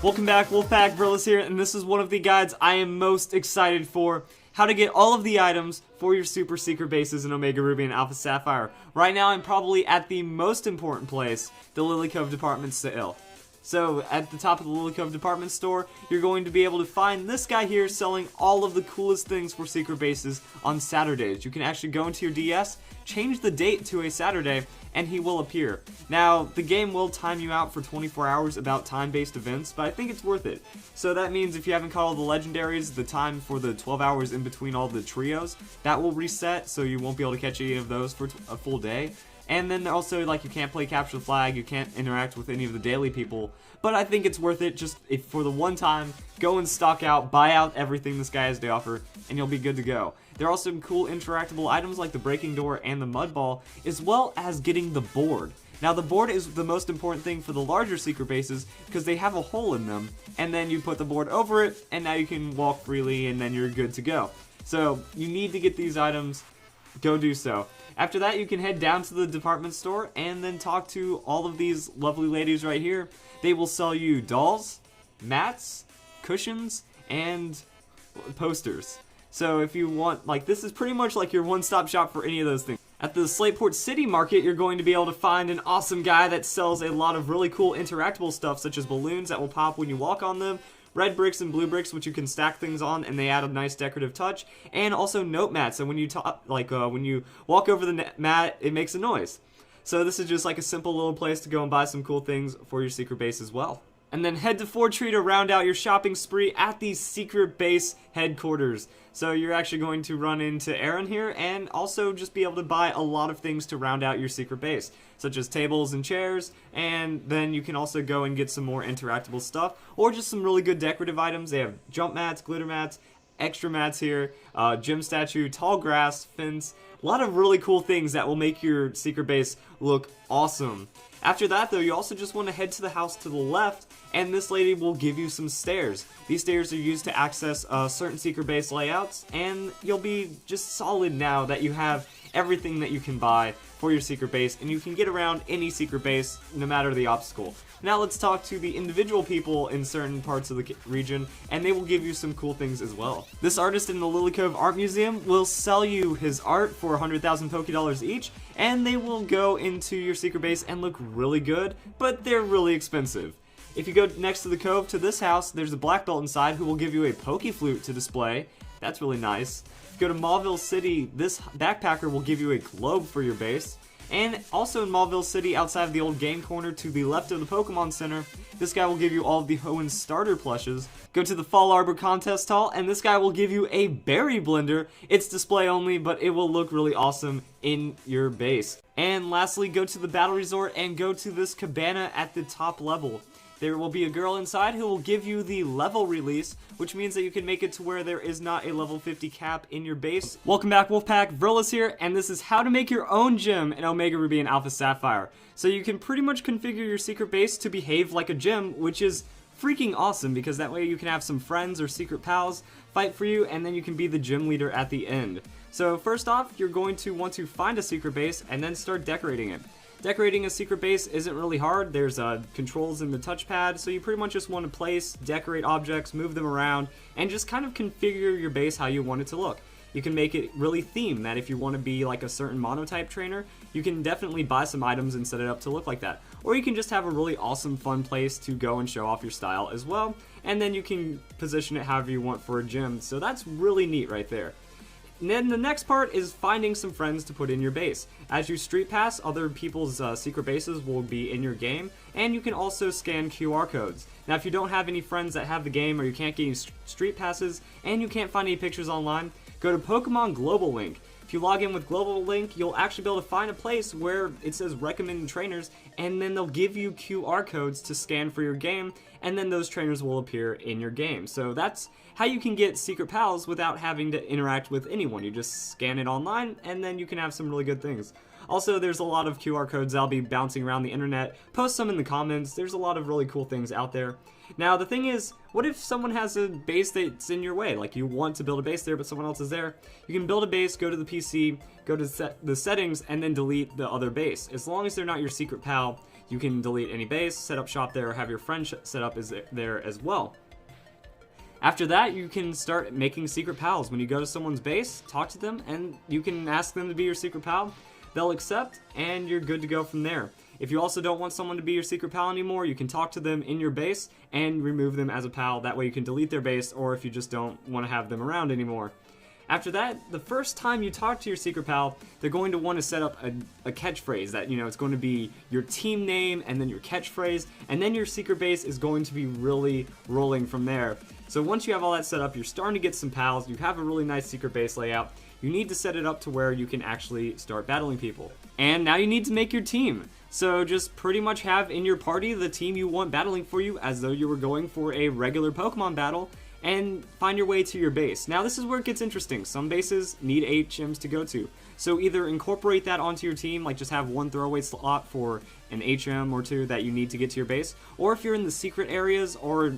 Welcome back, Wolfpack Brillis here, and this is one of the guides I am most excited for. How to get all of the items for your super secret bases in Omega Ruby and Alpha Sapphire. Right now I'm probably at the most important place, the Lily Cove department store. So at the top of the Lily Cove department store, you're going to be able to find this guy here selling all of the coolest things for secret bases on Saturdays. You can actually go into your DS, change the date to a Saturday, and he will appear. Now, the game will time you out for 24 hours about time-based events, but I think it's worth it. So that means if you haven't caught all the legendaries, the time for the 12 hours in between all the trios, that will reset, so you won't be able to catch any of those for a full day. And then also, like, you can't play capture the flag, you can't interact with any of the daily people, but I think it's worth it just if for the one time, go and stock out, buy out everything this guy has to offer, and you'll be good to go. There are some cool interactable items like the breaking door and the mud ball, as well as getting the board. Now the board is the most important thing for the larger secret bases because they have a hole in them, and then you put the board over it, and now you can walk freely, and then you're good to go. So you need to get these items, go do so. After that, you can head down to the department store and then talk to all of these lovely ladies right here. They will sell you dolls, mats, cushions, and posters. So if you want, like, this is pretty much like your one-stop shop for any of those things. At the Slateport City Market, you're going to be able to find an awesome guy that sells a lot of really cool interactable stuff, such as balloons that will pop when you walk on them, red bricks and blue bricks, which you can stack things on, and they add a nice decorative touch, and also note mats. So when you when you walk over the mat, it makes a noise. So this is just like a simple little place to go and buy some cool things for your secret base as well. And then head to Ford Tree to round out your shopping spree at the secret base headquarters. So you're actually going to run into Aaron here and also just be able to buy a lot of things to round out your secret base, such as tables and chairs, and then you can also go and get some more interactable stuff or just some really good decorative items. They have jump mats, glitter mats, extra mats here, gym statue, tall grass, fence, a lot of really cool things that will make your secret base look awesome. After that though, you also just want to head to the house to the left, and this lady will give you some stairs. These stairs are used to access certain secret base layouts, and you'll be just solid now that you have everything that you can buy for your secret base, and you can get around any secret base no matter the obstacle. Now let's talk to the individual people in certain parts of the region, and they will give you some cool things as well. This artist in the Lily Cove Art Museum will sell you his art for 100,000 Pokédollars each, and they will go into your secret base and look really good, but they're really expensive. If you go next to the cove to this house, there's a black belt inside who will give you a Poke Flute to display. That's really nice. If you go to Mauville City, this backpacker will give you a globe for your base. And also in Mauville City, outside of the old game corner to the left of the Pokemon Center, this guy will give you all of the Hoenn starter plushes. Go to the Fall Arbor Contest Hall, and this guy will give you a Berry Blender. It's display only, but it will look really awesome in your base. And lastly, go to the Battle Resort and go to this cabana at the top level. There will be a girl inside who will give you the level release, which means that you can make it to where there is not a level 50 cap in your base. Welcome back, Wolfpack. Verlis here, and this is how to make your own gym in Omega Ruby and Alpha Sapphire. So you can pretty much configure your secret base to behave like a gym, which is freaking awesome because that way you can have some friends or secret pals fight for you, and then you can be the gym leader at the end. So first off, you're going to want to find a secret base and then start decorating it. Decorating a secret base isn't really hard. There's controls in the touchpad, so you pretty much just want to place, decorate objects, move them around, and just kind of configure your base how you want it to look. You can make it really themed, that if you want to be like a certain monotype trainer, you can definitely buy some items and set it up to look like that. Or you can just have a really awesome fun place to go and show off your style as well, and then you can position it however you want for a gym, so that's really neat right there. And then the next part is finding some friends to put in your base. As you street pass, other people's secret bases will be in your game, and you can also scan QR codes. Now if you don't have any friends that have the game, or you can't get any street passes, and you can't find any pictures online, go to Pokemon Global Link. If you log in with Global Link, you'll actually be able to find a place where it says recommended trainers, and then they'll give you QR codes to scan for your game, and then those trainers will appear in your game. So that's how you can get secret pals without having to interact with anyone. You just scan it online, and then you can have some really good things. Also, there's a lot of QR codes that'll be bouncing around the internet. Post some in the comments. There's a lot of really cool things out there. Now, the thing is, what if someone has a base that's in your way? Like, you want to build a base there, but someone else is there. You can build a base, go to the PC, go to the settings, and then delete the other base. As long as they're not your secret pal, you can delete any base, set up shop there, or have your friend set up there as well. After that, you can start making secret pals. When you go to someone's base, talk to them, and you can ask them to be your secret pal. They'll accept, and you're good to go from there. If you also don't want someone to be your secret pal anymore, you can talk to them in your base and remove them as a pal. That way you can delete their base, or if you just don't want to have them around anymore. After that, the first time you talk to your secret pal, they're going to want to set up a catchphrase that, you know, it's going to be your team name and then your catchphrase, and then your secret base is going to be really rolling from there. So once you have all that set up, you're starting to get some pals, you have a really nice secret base layout, you need to set it up to where you can actually start battling people. And now you need to make your team. So just pretty much have in your party the team you want battling for you as though you were going for a regular Pokemon battle, and find your way to your base. Now this is where it gets interesting. Some bases need HMs to go to. So either incorporate that onto your team, like just have one throwaway slot for an HM or two that you need to get to your base, or if you're in the secret areas or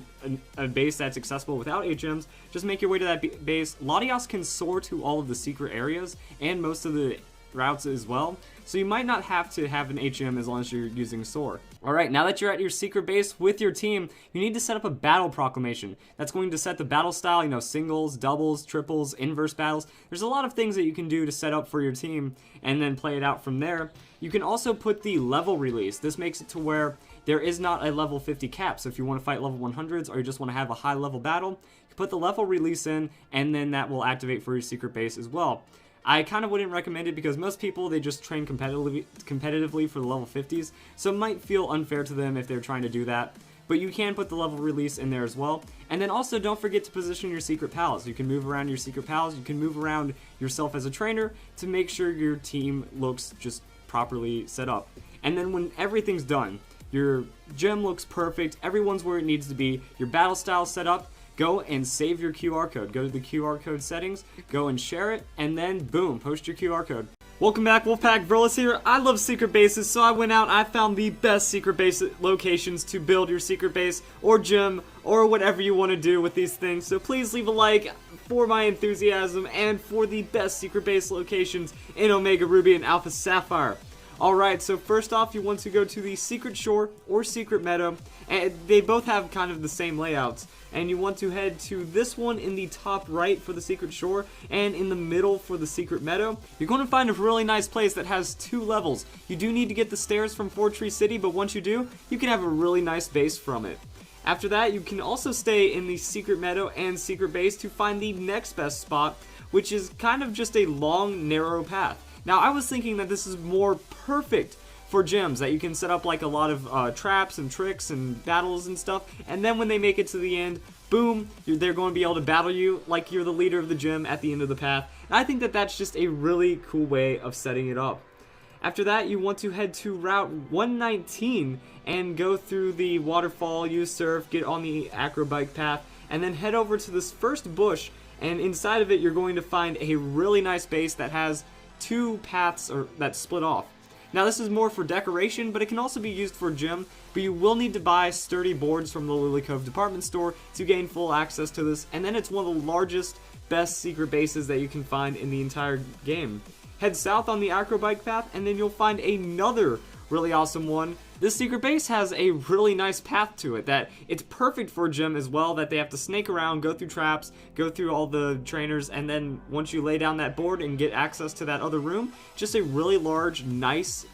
a base that's accessible without HMs, just make your way to that base. Latias can soar to all of the secret areas and most of the routes as well, so you might not have to have an HM as long as you're using Soar. Alright, now that you're at your secret base with your team, you need to set up a battle proclamation. That's going to set the battle style, you know, singles, doubles, triples, inverse battles. There's a lot of things that you can do to set up for your team and then play it out from there. You can also put the level release. This makes it to where there is not a level 50 cap, so if you want to fight level 100s or you just want to have a high level battle, you put the level release in, and then that will activate for your secret base as well. I kind of wouldn't recommend it because most people, they just train competitively for the level 50s, so it might feel unfair to them if they're trying to do that. But you can put the level release in there as well. And then also don't forget to position your secret pals. You can move around your secret pals, you can move around yourself as a trainer to make sure your team looks just properly set up. And then when everything's done, your gym looks perfect, everyone's where it needs to be, your battle style set up, go and save your QR code. Go to the QR code settings, go and share it, and then boom, post your QR code. Welcome back, Wolfpack Verlis here. I love secret bases, so I went out and I found the best secret base locations to build your secret base or gym or whatever you want to do with these things. So please leave a like for my enthusiasm and for the best secret base locations in Omega Ruby and Alpha Sapphire. Alright, so first off, you want to go to the Secret Shore or Secret Meadow, and they both have kind of the same layouts. And you want to head to this one in the top right for the Secret Shore, and in the middle for the Secret Meadow. You're going to find a really nice place that has 2 levels. You do need to get the stairs from Four Tree City, but once you do, you can have a really nice base from it. After that, you can also stay in the Secret Meadow and Secret Base to find the next best spot, which is kind of just a long, narrow path. Now, I was thinking that this is more perfect for gyms, that you can set up like a lot of traps and tricks and battles and stuff, and then when they make it to the end, boom, they're going to be able to battle you like you're the leader of the gym at the end of the path. And I think that that's just a really cool way of setting it up. After that, you want to head to Route 119 and go through the waterfall, use surf, get on the acrobike path, and then head over to this first bush, and inside of it you're going to find a really nice base that has 2 paths that split off. Now this is more for decoration, but it can also be used for gym, but you will need to buy sturdy boards from the Lily Cove department store to gain full access to this, and then it's one of the largest, best secret bases that you can find in the entire game. Head south on the acrobike path, and then you'll find another really awesome one. This secret base has a really nice path to it that it's perfect for a gym as well, that they have to snake around, go through traps, go through all the trainers, and then once you lay down that board and get access to that other room, just a really large, nice,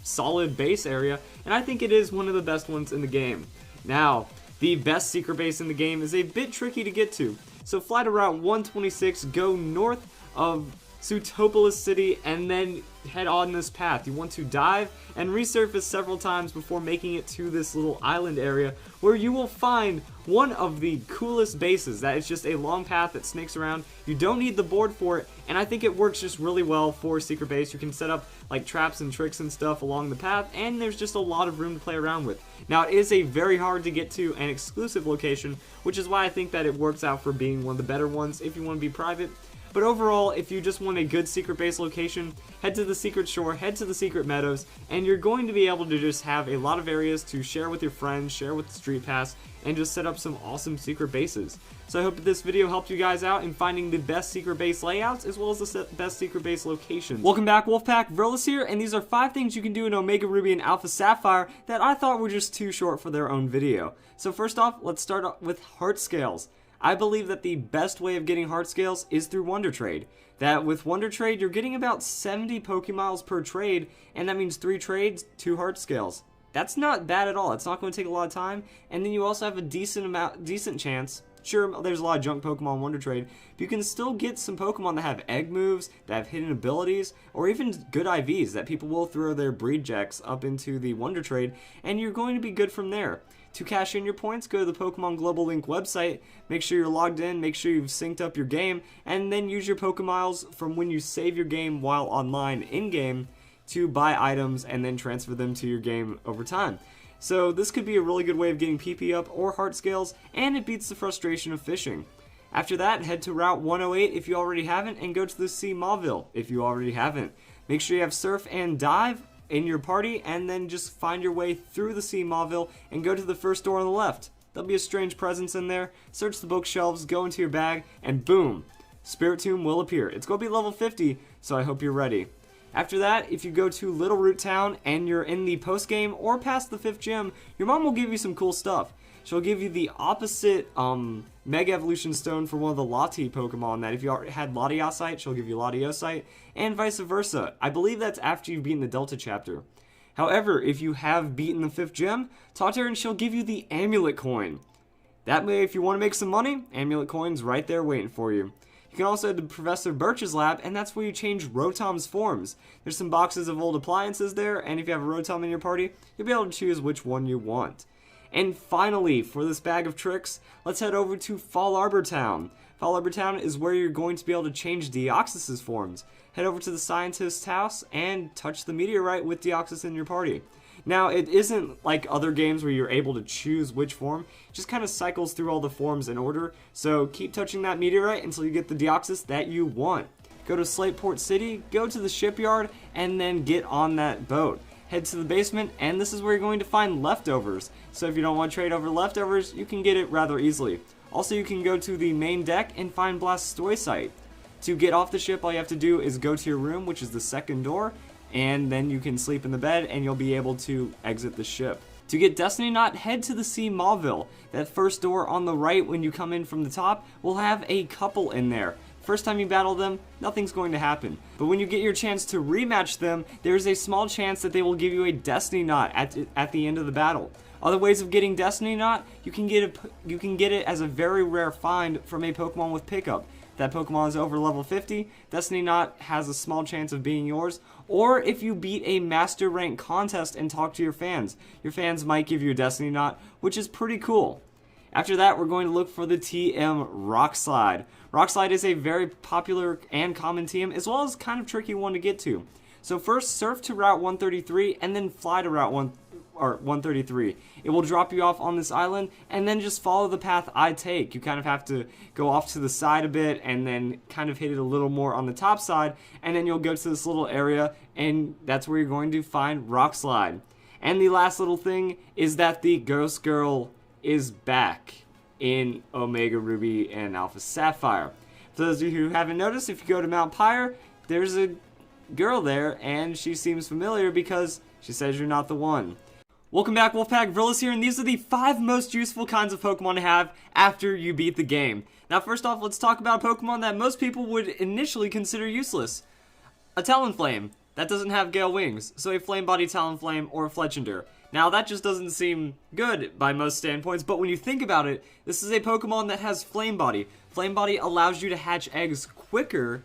solid base area, and I think it is one of the best ones in the game. Now, the best secret base in the game is a bit tricky to get to, so fly to Route 126, go north of Sutopolis City, and then head on this path. You want to dive and resurface several times before making it to this little island area where you will find one of the coolest bases. That is just a long path that snakes around. You don't need the board for it, and I think it works just really well for a secret base. You can set up like traps and tricks and stuff along the path, and there's just a lot of room to play around with. Now, it is a very hard to get to and exclusive location, which is why I think that it works out for being one of the better ones if you want to be private. But overall, if you just want a good secret base location, head to the Secret Shore, head to the Secret Meadows, and you're going to be able to just have a lot of areas to share with your friends, share with the Street Pass, and just set up some awesome secret bases. So I hope that this video helped you guys out in finding the best secret base layouts, as well as the best secret base locations. Welcome back, Wolfpack Verlis here, and these are 5 things you can do in Omega Ruby and Alpha Sapphire that I thought were just too short for their own video. So first off, let's start with heart scales. I believe that the best way of getting heart scales is through Wonder Trade. That with Wonder Trade, you're getting about 70 Pokémiles per trade, and that means 3 trades, 2 heart scales. That's not bad at all. It's not going to take a lot of time, and then you also have a decent chance. Sure, there's a lot of junk Pokemon Wonder Trade, but you can still get some Pokemon that have egg moves, that have hidden abilities, or even good IVs that people will throw their breed checks up into the Wonder Trade, and you're going to be good from there. To cash in your points, go to the Pokemon Global Link website, make sure you're logged in, make sure you've synced up your game, and then use your Pokemiles from when you save your game while online in-game to buy items and then transfer them to your game over time. So this could be a really good way of getting PP up or heart scales, and it beats the frustration of fishing. After that, head to Route 108 if you already haven't, and go to the Sea Mauville if you already haven't. Make sure you have Surf and Dive in your party, and then just find your way through the Sea Mauville and go to the first door on the left. There'll be a strange presence in there. Search the bookshelves, go into your bag, and boom, Spiritomb will appear. It's going to be level 50, so I hope you're ready. After that, if you go to Little Root Town and you're in the post game or past the 5th gym, your mom will give you some cool stuff. She'll give you the opposite Mega Evolution Stone for one of the Lati Pokemon, that if you had Latiosite, she'll give you Latiosite, and vice versa. I believe that's after you've beaten the Delta chapter. However, if you have beaten the 5th gym, talk to her and she'll give you the Amulet Coin. That way, if you want to make some money, Amulet Coin's right there waiting for you. You can also head to Professor Birch's lab, and that's where you change Rotom's forms. There's some boxes of old appliances there, and if you have a Rotom in your party, you'll be able to choose which one you want. And finally, for this bag of tricks, let's head over to Fall Arbor Town. Fall Arbor Town is where you're going to be able to change Deoxys' forms. Head over to the scientist's house and touch the meteorite with Deoxys in your party. Now, it isn't like other games where you're able to choose which form. It just kind of cycles through all the forms in order. So keep touching that meteorite until you get the Deoxys that you want. Go to Slateport City, go to the shipyard, and then get on that boat. Head to the basement, and this is where you're going to find leftovers. So if you don't want to trade over leftovers, you can get it rather easily. Also, you can go to the main deck and find Blastoisite. To get off the ship, all you have to do is go to your room, which is the second door, and then you can sleep in the bed and you'll be able to exit the ship. To get Destiny Knot, head to the Sea Mauville. That first door on the right when you come in from the top will have a couple in there. First time you battle them, nothing's going to happen. But when you get your chance to rematch them, there's a small chance that they will give you a Destiny Knot at the end of the battle. Other ways of getting Destiny Knot, you can get it as a very rare find from a Pokemon with pickup. If that Pokemon is over level 50, Destiny Knot has a small chance of being yours. Or if you beat a Master Rank contest and talk to your fans might give you a Destiny Knot, which is pretty cool. After that, we're going to look for the TM Rock Slide. Rock Slide is a very popular and common TM, as well as kind of tricky one to get to. So first, surf to Route 133, and then fly to Route 133. It will drop you off on this island, and then just follow the path I take. You kind of have to go off to the side a bit, and then kind of hit it a little more on the top side, and then you'll go to this little area, and that's where you're going to find Rock Slide. And the last little thing is that the Ghost Girl is back in Omega Ruby and Alpha Sapphire. For those of you who haven't noticed, if you go to Mount Pyre, there's a girl there, and she seems familiar because she says you're not the one. Welcome back, Wolfpack. Vrilis here, and these are the 5 most useful kinds of Pokemon to have after you beat the game. Now, first off, let's talk about a Pokemon that most people would initially consider useless. A Talonflame. That doesn't have Gale Wings, so a Flame Body Talonflame or a Fletchinder. Now, that just doesn't seem good by most standpoints, but when you think about it, this is a Pokemon that has Flame Body. Flame Body allows you to hatch eggs quicker,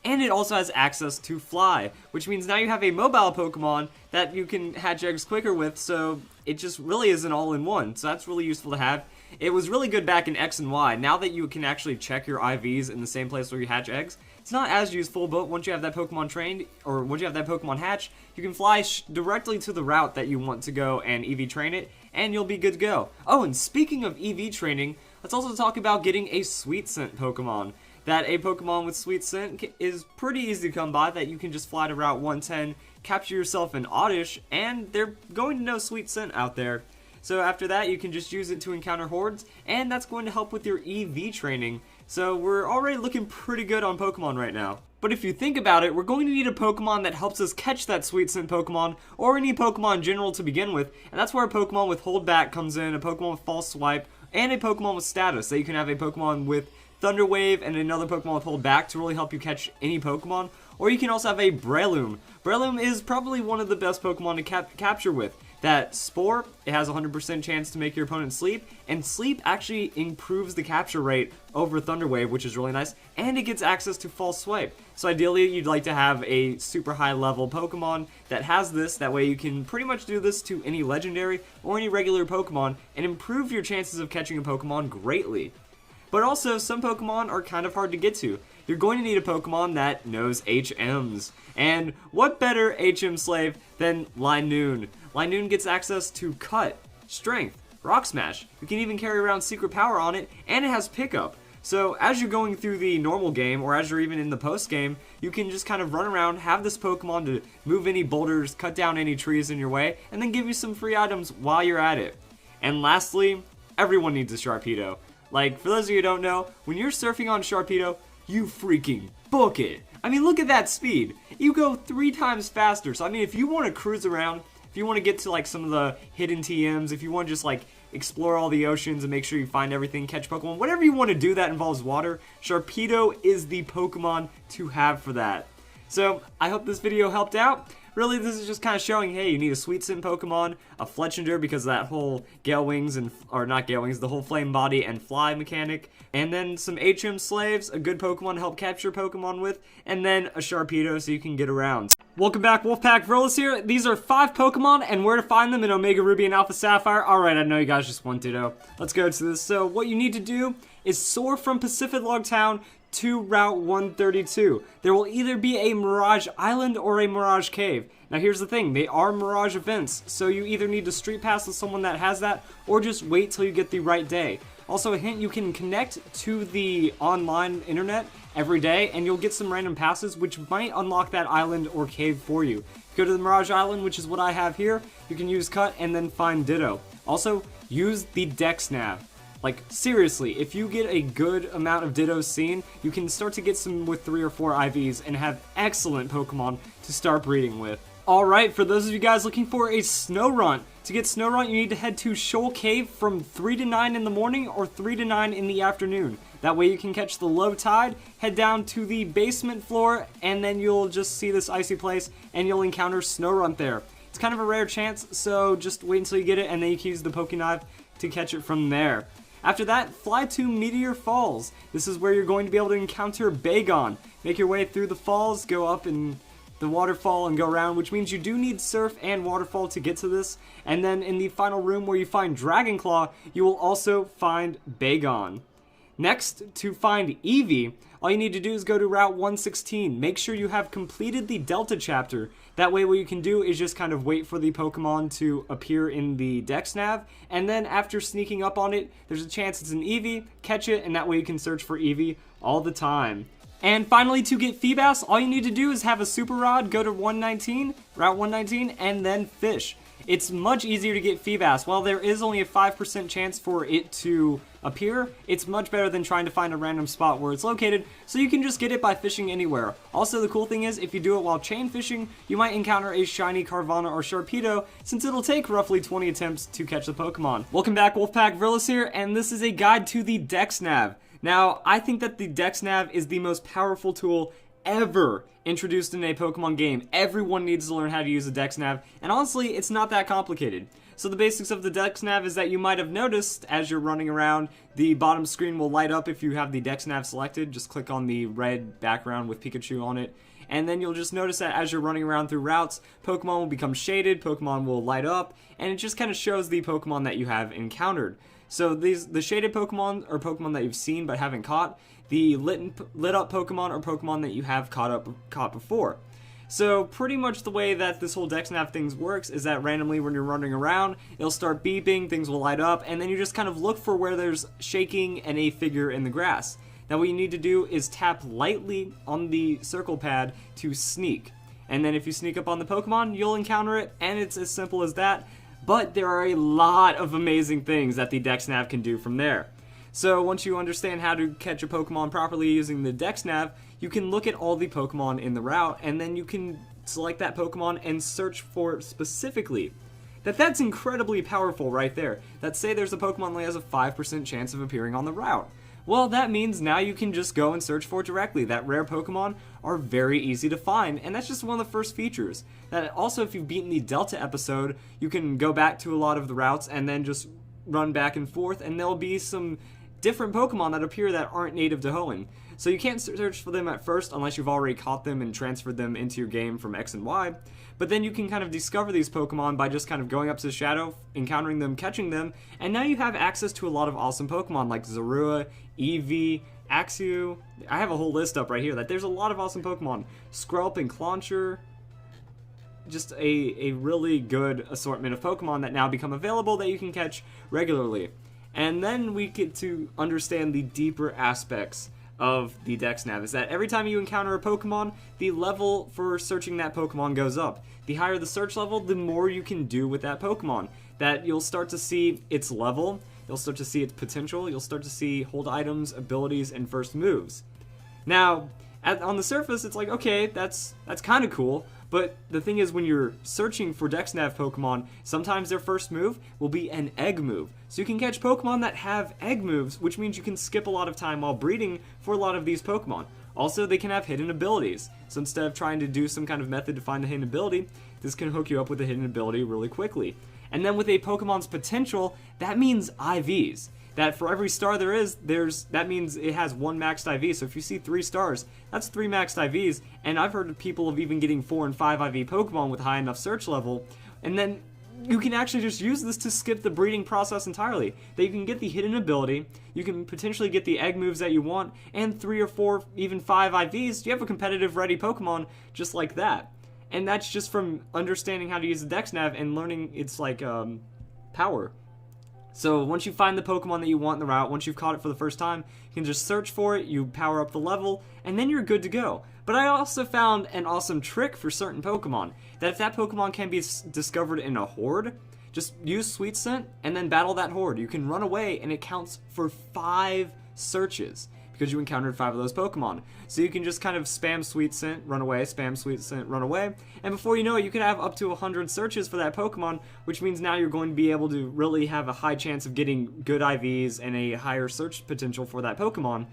and it also has access to fly, which means now you have a mobile Pokemon that you can hatch eggs quicker with, so it just really is an all-in-one, so that's really useful to have. It was really good back in X and Y. Now that you can actually check your IVs in the same place where you hatch eggs, it's not as useful, but once you have that Pokemon trained, or once you have that Pokemon hatch, you can fly directly to the route that you want to go and EV train it, and you'll be good to go. Oh, and speaking of EV training, let's also talk about getting a Sweet Scent Pokemon. That a Pokemon with Sweet Scent is pretty easy to come by, that you can just fly to Route 110, capture yourself an Oddish, and they're going to know Sweet Scent out there. So after that, you can just use it to encounter hordes, and that's going to help with your EV training. So we're already looking pretty good on Pokemon right now. But if you think about it, we're going to need a Pokemon that helps us catch that Sweet Scent Pokemon, or any Pokemon in general to begin with, and that's where a Pokemon with Hold Back comes in, a Pokemon with False Swipe, and a Pokemon with Status. So you can have a Pokemon with Thunder Wave and another Pokemon with Hold Back to really help you catch any Pokemon. Or you can also have a Breloom. Breloom is probably one of the best Pokemon to capture with. That Spore, it has a 100% chance to make your opponent sleep, and sleep actually improves the capture rate over Thunder Wave, which is really nice, and it gets access to False Swipe. So ideally, you'd like to have a super high level Pokemon that has this, that way you can pretty much do this to any legendary or any regular Pokemon, and improve your chances of catching a Pokemon greatly. But also, some Pokemon are kind of hard to get to. You're going to need a Pokemon that knows HMs. And what better HM slave than Linoone? Linoone gets access to Cut, Strength, Rock Smash. You can even carry around Secret Power on it, and it has Pickup. So as you're going through the normal game, or as you're even in the post game, you can just kind of run around, have this Pokemon to move any boulders, cut down any trees in your way, and then give you some free items while you're at it. And lastly, everyone needs a Sharpedo. Like, for those of you who don't know, when you're surfing on Sharpedo, you freaking book it. I mean, look at that speed. You go 3 times faster. So, I mean, if you want to cruise around, if you want to get to, like, some of the hidden TMs, if you want to just, like, explore all the oceans and make sure you find everything, catch Pokemon, whatever you want to do that involves water, Sharpedo is the Pokemon to have for that. So, I hope this video helped out. Really, this is just kind of showing, hey, you need a Sweet Scent Pokemon, a Fletchinder because of that whole Gale Wings, or not Gale Wings, the whole Flame Body and Fly mechanic, and then some HM Slaves, a good Pokemon to help capture Pokemon with, and then a Sharpedo so you can get around. Welcome back, Wolfpack. Vrilis here. These are 5 Pokemon, and where to find them in Omega Ruby and Alpha Sapphire. Alright, I know you guys just want Ditto. Let's go to this. So, what you need to do is soar from Pacific Log Town to Route 132. There will either be a Mirage Island or a Mirage Cave. Now here's the thing, they are Mirage events, so you either need to street pass with someone that has that, or just wait till you get the right day. Also a hint, you can connect to the online internet every day, and you'll get some random passes which might unlock that island or cave for you. Go to the Mirage Island, which is what I have here, you can use Cut and then find Ditto. Also, use the Dex Nav. Like, seriously, if you get a good amount of Dittos seen, you can start to get some with 3 or 4 IVs and have excellent Pokemon to start breeding with. Alright, for those of you guys looking for a Snow Runt, to get Snow Runt you need to head to Shoal Cave from 3 to 9 in the morning or 3 to 9 in the afternoon. That way you can catch the low tide, head down to the basement floor, and then you'll just see this icy place and you'll encounter Snow Runt there. It's kind of a rare chance, so just wait until you get it and then you can use the Pokeknife to catch it from there. After that, fly to Meteor Falls. This is where you're going to be able to encounter Bagon. Make your way through the falls, go up in the waterfall and go around, which means you do need Surf and Waterfall to get to this. And then in the final room where you find Dragonclaw, you will also find Bagon. Next, to find Eevee, all you need to do is go to Route 116. Make sure you have completed the Delta chapter. That way what you can do is just kind of wait for the Pokemon to appear in the Dex Nav, and then after sneaking up on it, there's a chance it's an Eevee, catch it, and that way you can search for Eevee all the time. And finally, to get Feebas, all you need to do is have a Super Rod, go to 119, Route 119, and then fish. It's much easier to get Feebas. While there is only a 5% chance for it to appear, it's much better than trying to find a random spot where it's located, so you can just get it by fishing anywhere. Also, the cool thing is, if you do it while chain fishing, you might encounter a shiny Carvanha or Sharpedo, since it'll take roughly 20 attempts to catch the Pokemon. Welcome back, Wolfpack Vrillis here, and this is a guide to the Dex Nav. Now, I think that the Dex Nav is the most powerful tool ever introduced in a Pokemon game. Everyone needs to learn how to use a Dex Nav, and honestly, it's not that complicated. So the basics of the Dex Nav is that you might have noticed as you're running around, the bottom screen will light up if you have the Dex Nav selected. Just click on the red background with Pikachu on it, and then you'll just notice that as you're running around through routes, Pokemon will become shaded, Pokemon will light up, and it just kind of shows the Pokemon that you have encountered. So the shaded Pokemon are Pokemon that you've seen but haven't caught. The lit up Pokemon are Pokemon that you have caught before. So pretty much the way that this whole Dex Nav thing works is that randomly when you're running around, it'll start beeping, things will light up, and then you just kind of look for where there's shaking and a figure in the grass. Now what you need to do is tap lightly on the circle pad to sneak. And then if you sneak up on the Pokemon, you'll encounter it, and it's as simple as that. But there are a lot of amazing things that the Dex Nav can do from there. So once you understand how to catch a Pokemon properly using the Dex Nav, you can look at all the Pokemon in the route, and then you can select that Pokemon and search for it specifically. That's incredibly powerful right there. That say there's a Pokemon that has a 5% chance of appearing on the route. Well, that means now you can just go and search for it directly. That rare Pokemon are very easy to find, and that's just one of the first features. That also, if you've beaten the Delta episode, you can go back to a lot of the routes and then just run back and forth, and there'll be some different Pokemon that appear that aren't native to Hoenn. So you can't search for them at first unless you've already caught them and transferred them into your game from X and Y. But then you can kind of discover these Pokemon by just kind of going up to the shadow, encountering them, catching them, and now you have access to a lot of awesome Pokemon like Zorua, Eevee, Axew. I have a whole list up right here that there's a lot of awesome Pokemon. Skrelp and Clauncher. Just a really good assortment of Pokemon that now become available that you can catch regularly. And then we get to understand the deeper aspects of the Dex Nav, is that every time you encounter a Pokemon, the level for searching that Pokemon goes up. The higher the search level, the more you can do with that Pokemon. That you'll start to see its level, you'll start to see its potential, you'll start to see hold items, abilities, and first moves. Now, on the surface, it's like, okay, that's kind of cool, but the thing is, when you're searching for Dex Nav Pokemon, sometimes their first move will be an egg move. So you can catch Pokemon that have egg moves, which means you can skip a lot of time while breeding for a lot of these Pokemon. Also, they can have hidden abilities. So instead of trying to do some kind of method to find a hidden ability, this can hook you up with a hidden ability really quickly. And then with a Pokemon's potential, that means IVs. That for every star there is, that means it has one maxed IV. So if you see 3 stars, that's 3 maxed IVs. And I've heard of people of even getting 4 and 5 IV Pokemon with high enough search level. And then you can actually just use this to skip the breeding process entirely. That you can get the hidden ability, you can potentially get the egg moves that you want, and 3 or 4, even 5 IVs, you have a competitive ready Pokemon just like that. And that's just from understanding how to use the Dex Nav and learning its like power. So once you find the Pokemon that you want in the route, once you've caught it for the first time, you can just search for it, you power up the level, and then you're good to go. But I also found an awesome trick for certain Pokemon, that if that Pokemon can be discovered in a horde, just use Sweet Scent and then battle that horde. You can run away and it counts for 5 searches because you encountered 5 of those Pokemon. So you can just kind of spam Sweet Scent, run away, spam Sweet Scent, run away, and before you know it, you could have up to 100 searches for that Pokemon, which means now you're going to be able to really have a high chance of getting good IVs and a higher search potential for that Pokemon,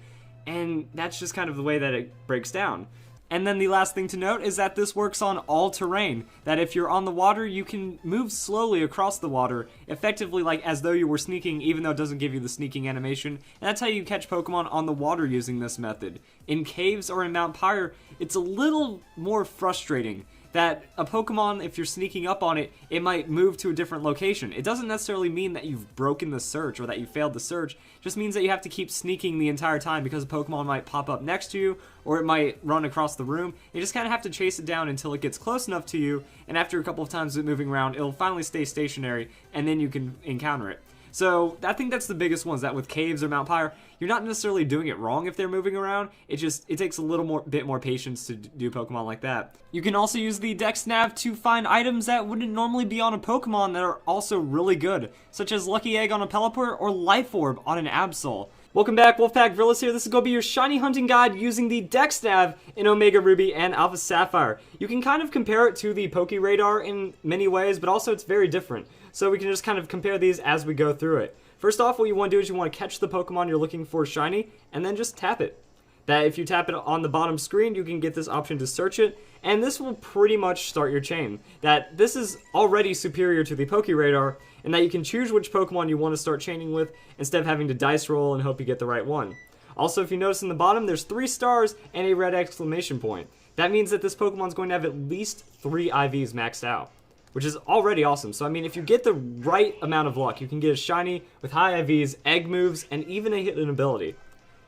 and that's just kind of the way that it breaks down. And then the last thing to note is that this works on all terrain, that if you're on the water, you can move slowly across the water, effectively like as though you were sneaking, even though it doesn't give you the sneaking animation, and that's how you catch Pokemon on the water using this method. In caves or in Mount Pyre, it's a little more frustrating that a Pokemon, if you're sneaking up on it, it might move to a different location. It doesn't necessarily mean that you've broken the search or that you failed the search. It just means that you have to keep sneaking the entire time because a Pokemon might pop up next to you or it might run across the room. You just kind of have to chase it down until it gets close enough to you, and after a couple of times of moving around, it'll finally stay stationary, and then you can encounter it. So I think that's the biggest one, is that with caves or Mount Pyre, you're not necessarily doing it wrong if they're moving around. It takes a bit more patience to do Pokemon like that. You can also use the Dex Nav to find items that wouldn't normally be on a Pokemon that are also really good, such as Lucky Egg on a Pelipper or Life Orb on an Absol. Welcome back, Wolfpack Villas here. This is going to be your shiny hunting guide using the Dex Nav in Omega Ruby and Alpha Sapphire. You can kind of compare it to the Poke Radar in many ways, but also it's very different. So we can just kind of compare these as we go through it. First off, what you want to do is you want to catch the Pokemon you're looking for shiny, and then just tap it. That if you tap it on the bottom screen, you can get this option to search it, and this will pretty much start your chain. That this is already superior to the Poke Radar, and that you can choose which Pokemon you want to start chaining with instead of having to dice roll and hope you get the right one. Also, if you notice in the bottom, there's 3 stars and a red exclamation point. That means that this Pokemon is going to have at least 3 IVs maxed out, which is already awesome. So I mean, if you get the right amount of luck, you can get a shiny with high IVs, egg moves, and even a hidden ability.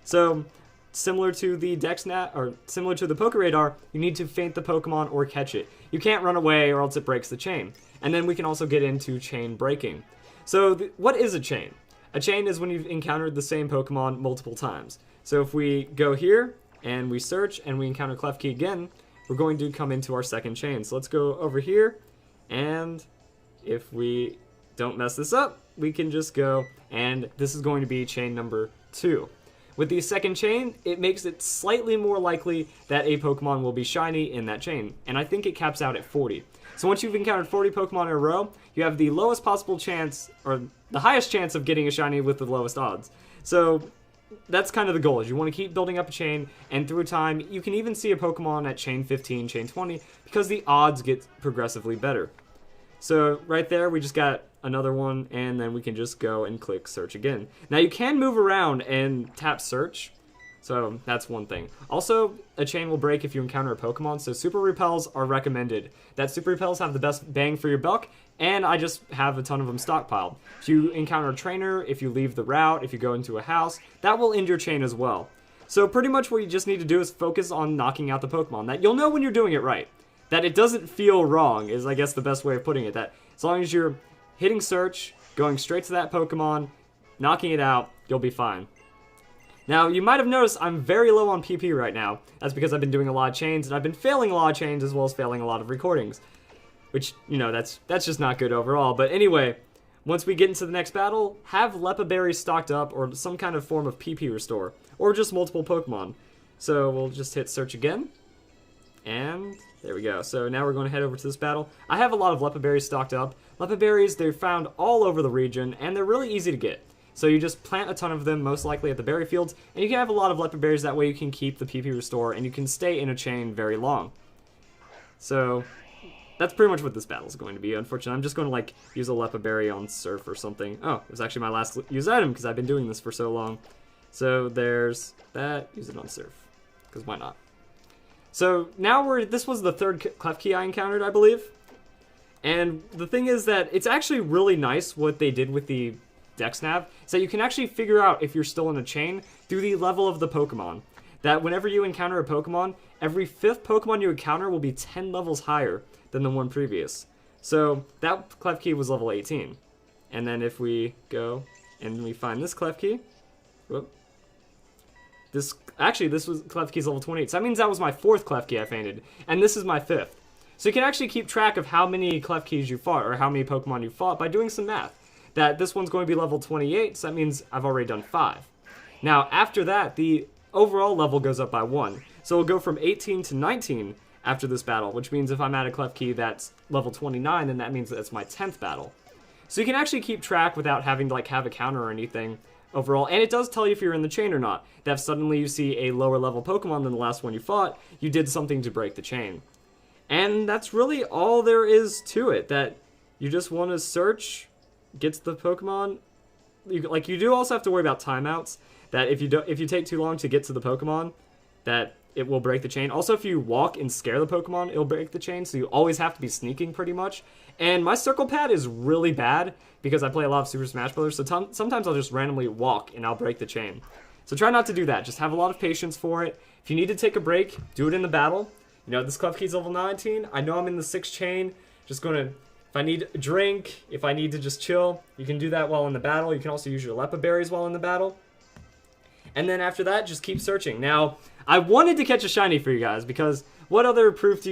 So similar to the Dex Nav, or similar to the Poke Radar, you need to feint the Pokemon or catch it. You can't run away or else it breaks the chain. And then we can also get into chain breaking. So what is a chain? A chain is when you've encountered the same Pokemon multiple times. So if we go here and we search and we encounter Klefki again, we're going to come into our second chain. So let's go over here, and if we don't mess this up, we can just go, and this is going to be chain number 2. With the second chain, it makes it slightly more likely that a Pokemon will be shiny in that chain, and I think it caps out at 40. So once you've encountered 40 Pokemon in a row, you have the lowest possible chance, or the highest chance of getting a shiny with the lowest odds. So that's kind of the goal, is you want to keep building up a chain, and through time, you can even see a Pokemon at chain 15, chain 20, because the odds get progressively better. So right there, we just got another one, and then we can just go and click search again. Now you can move around and tap search, so that's one thing. Also, a chain will break if you encounter a Pokemon, so Super Repels are recommended. That Super Repels have the best bang for your buck, and I just have a ton of them stockpiled. If you encounter a trainer, if you leave the route, if you go into a house, that will end your chain as well. So pretty much what you just need to do is focus on knocking out the Pokemon. That you'll know when you're doing it right. That it doesn't feel wrong is, I guess, the best way of putting it. That as long as you're hitting search, going straight to that Pokemon, knocking it out, you'll be fine. Now, you might have noticed I'm very low on PP right now. That's because I've been doing a lot of chains, and I've been failing a lot of chains as well as failing a lot of recordings. Which, you know, that's just not good overall. But anyway, once we get into the next battle, have Lepa Berries stocked up or some kind of form of PP restore. Or just multiple Pokemon. So we'll just hit search again. And there we go. So now we're going to head over to this battle. I have a lot of Lepa Berries stocked up. Lepa Berries, they're found all over the region, and they're really easy to get. So you just plant a ton of them, most likely at the berry fields, and you can have a lot of Lepa Berries. That way you can keep the PP restore, and you can stay in a chain very long. So that's pretty much what this battle is going to be. Unfortunately, I'm just going to like use a Lepa Berry on Surf or something. Oh, it was actually my last used item because I've been doing this for so long. So there's that. Use it on Surf, because why not? So now this was the third Klefki I encountered, I believe. And the thing is that it's actually really nice what they did with the Dex Nav, is that you can actually figure out if you're still in a chain through the level of the Pokemon. That whenever you encounter a Pokemon, every 5th Pokemon you encounter will be 10 levels higher than the one previous. So that Klefki was level 18. And then if we go and we find this Klefki, whoop, this was Klefki's level 28. So that means that was my 4th Klefki I fainted, and this is my 5th. So you can actually keep track of how many Klefkis you fought, or how many Pokemon you fought, by doing some math. That this one's going to be level 28, so that means I've already done 5. Now, after that, the overall level goes up by 1. So it'll go from 18 to 19 after this battle, which means if I'm at a Klefki that's level 29, then that means that's my 10th battle. So you can actually keep track without having to like have a counter or anything overall, and it does tell you if you're in the chain or not. That if suddenly you see a lower level Pokemon than the last one you fought, you did something to break the chain. And that's really all there is to it, that you just want to search, get to the Pokemon. You do also have to worry about timeouts, that if you take too long to get to the Pokemon, that it will break the chain. Also, if you walk and scare the Pokemon, it'll break the chain, so you always have to be sneaking pretty much. And my circle pad is really bad because I play a lot of Super Smash Bros., so sometimes I'll just randomly walk and I'll break the chain. So try not to do that. Just have a lot of patience for it. If you need to take a break, do it in the battle. You know, this Klefki's level 19. I know I'm in the 6th chain. Just gonna, if I need a drink, if I need to just chill, you can do that while in the battle. You can also use your Lepa Berries while in the battle. And then after that, just keep searching. Now, I wanted to catch a shiny for you guys, because what other proof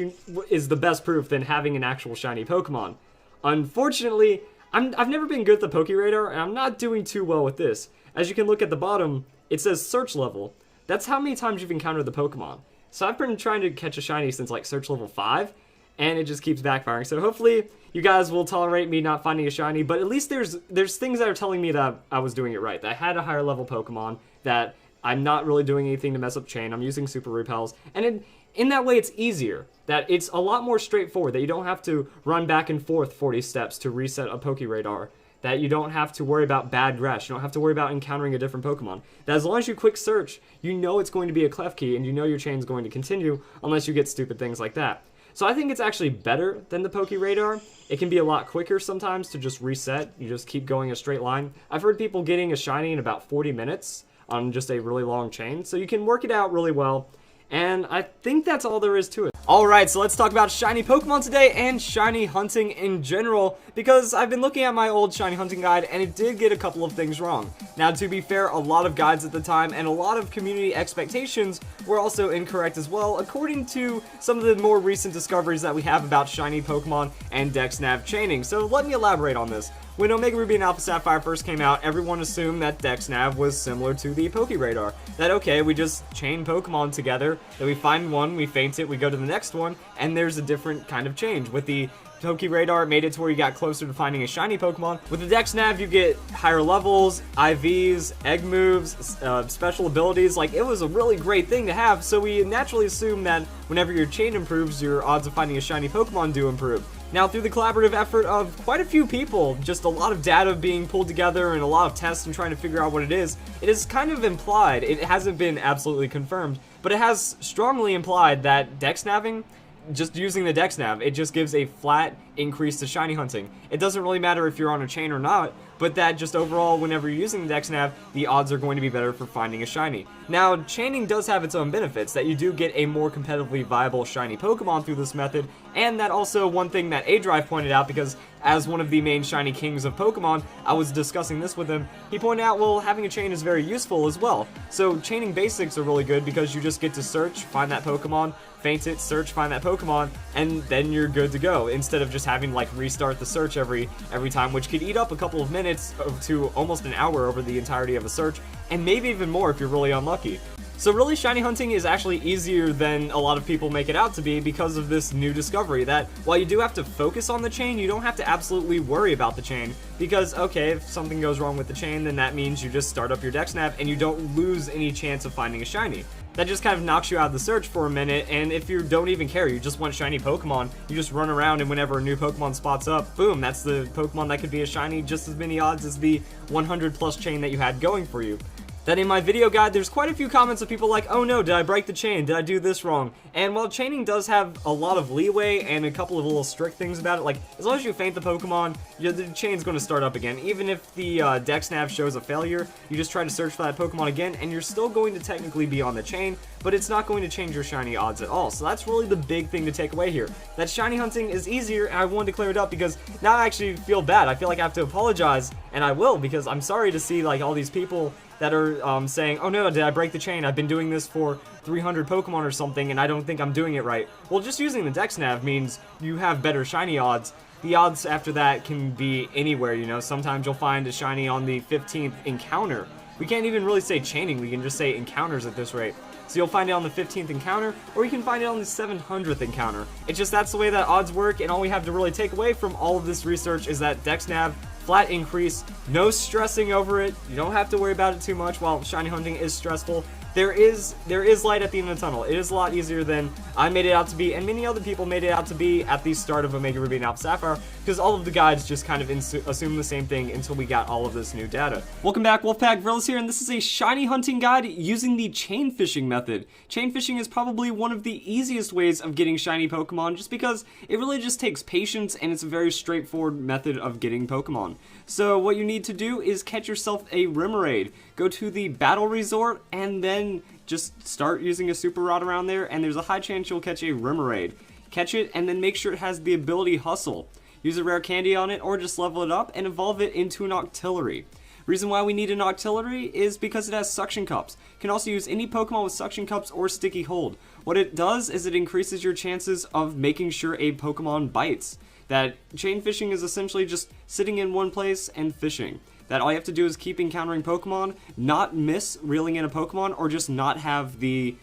is the best proof than having an actual shiny Pokemon? Unfortunately, I've never been good at the Poke Radar, and I'm not doing too well with this. As you can look at the bottom, it says search level. That's how many times you've encountered the Pokemon. So I've been trying to catch a shiny since like search level 5, and it just keeps backfiring. So hopefully you guys will tolerate me not finding a shiny, but at least there's things that are telling me that I was doing it right. That I had a higher level Pokemon, that I'm not really doing anything to mess up chain. I'm using super repels, and in that way it's easier. That it's a lot more straightforward, that you don't have to run back and forth 40 steps to reset a Poke Radar. That you don't have to worry about bad grass, you don't have to worry about encountering a different Pokemon. That as long as you quick search, you know it's going to be a Klefki, and you know your chain's going to continue, unless you get stupid things like that. So I think it's actually better than the Poke Radar. It can be a lot quicker sometimes to just reset, you just keep going a straight line. I've heard people getting a shiny in about 40 minutes on just a really long chain, so you can work it out really well. And I think that's all there is to it. Alright, so let's talk about shiny Pokemon today and shiny hunting in general, because I've been looking at my old shiny hunting guide and it did get a couple of things wrong. Now, to be fair, a lot of guides at the time and a lot of community expectations were also incorrect as well, according to some of the more recent discoveries that we have about shiny Pokemon and Dex Nav chaining. So let me elaborate on this. When Omega Ruby and Alpha Sapphire first came out, everyone assumed that Dex Nav was similar to the Poke Radar. That, okay, we just chain Pokemon together, that we find one, we faint it, we go to the next one, and there's a different kind of change. With the Poke Radar, it made it to where you got closer to finding a shiny Pokemon. With the Dex Nav, you get higher levels, IVs, egg moves, special abilities. Like, it was a really great thing to have, so we naturally assume that whenever your chain improves, your odds of finding a shiny Pokemon do improve. Now, through the collaborative effort of quite a few people, just a lot of data being pulled together and a lot of tests and trying to figure out what it is kind of implied, it hasn't been absolutely confirmed, but it has strongly implied that Dex Naving, just using the Dex Nav, it just gives a flat increase to shiny hunting. It doesn't really matter if you're on a chain or not, but that just overall, whenever you're using the Dex Nav, the odds are going to be better for finding a shiny. Now, chaining does have its own benefits, that you do get a more competitively viable shiny Pokemon through this method, and that also one thing that A-Drive pointed out, because as one of the main shiny kings of Pokemon, I was discussing this with him, he pointed out, well, having a chain is very useful as well. So chaining basics are really good because you just get to search, find that Pokemon, faint it, search, find that Pokemon, and then you're good to go, instead of just having like restart the search every time, which could eat up a couple of minutes to almost an hour over the entirety of a search, and maybe even more if you're really unlucky. So really, shiny hunting is actually easier than a lot of people make it out to be because of this new discovery, that while you do have to focus on the chain, you don't have to absolutely worry about the chain, because okay, if something goes wrong with the chain, then that means you just start up your Dex Nav and you don't lose any chance of finding a shiny. That just kind of knocks you out of the search for a minute, and if you don't even care, you just want shiny Pokemon, you just run around, and whenever a new Pokemon spots up, boom, that's the Pokemon that could be a shiny, just as many odds as the 100 plus chain that you had going for you. that in my video guide, there's quite a few comments of people like, oh no, did I break the chain? Did I do this wrong? And while chaining does have a lot of leeway and a couple of little strict things about it, like, as long as you faint the Pokemon, the chain's going to start up again. Even if the Dex Nav shows a failure, you just try to search for that Pokemon again, and you're still going to technically be on the chain, but it's not going to change your shiny odds at all. So that's really the big thing to take away here. That shiny hunting is easier, and I wanted to clear it up because now I actually feel bad. I feel like I have to apologize, and I will, because I'm sorry to see like all these people that are saying, oh no, did I break the chain? I've been doing this for 300 Pokemon or something, and I don't think I'm doing it right. Well, just using the Dex Nav means you have better shiny odds. The odds after that can be anywhere, you know. Sometimes you'll find a shiny on the 15th encounter. We can't even really say chaining, we can just say encounters at this rate. So you'll find it on the 15th encounter, or you can find it on the 700th encounter. It's just that's the way that odds work, and all we have to really take away from all of this research is that Dex Nav, flat increase, no stressing over it. You don't have to worry about it too much. While shiny hunting is stressful, there is light at the end of the tunnel. It is a lot easier than I made it out to be, and many other people made it out to be at the start of Omega Ruby and Alpha Sapphire, because all of the guides just kind of assume the same thing until we got all of this new data. Welcome back, Wolfpack Vrillas here, and this is a shiny hunting guide using the chain fishing method. Chain fishing is probably one of the easiest ways of getting shiny Pokemon, just because it really just takes patience, and it's a very straightforward method of getting Pokemon. So what you need to do is catch yourself a Remoraid. Go to the battle resort, and then just start using a super rod around there, and there's a high chance you'll catch a Remoraid. Catch it, and then make sure it has the ability Hustle. Use a rare candy on it, or just level it up and evolve it into an Octillery. Reason why we need an Octillery is because it has suction cups. You can also use any Pokemon with suction cups or sticky hold. What it does is it increases your chances of making sure a Pokemon bites. That chain fishing is essentially just sitting in one place and fishing. That all you have to do is keep encountering Pokemon, not miss reeling in a Pokemon, or just not have the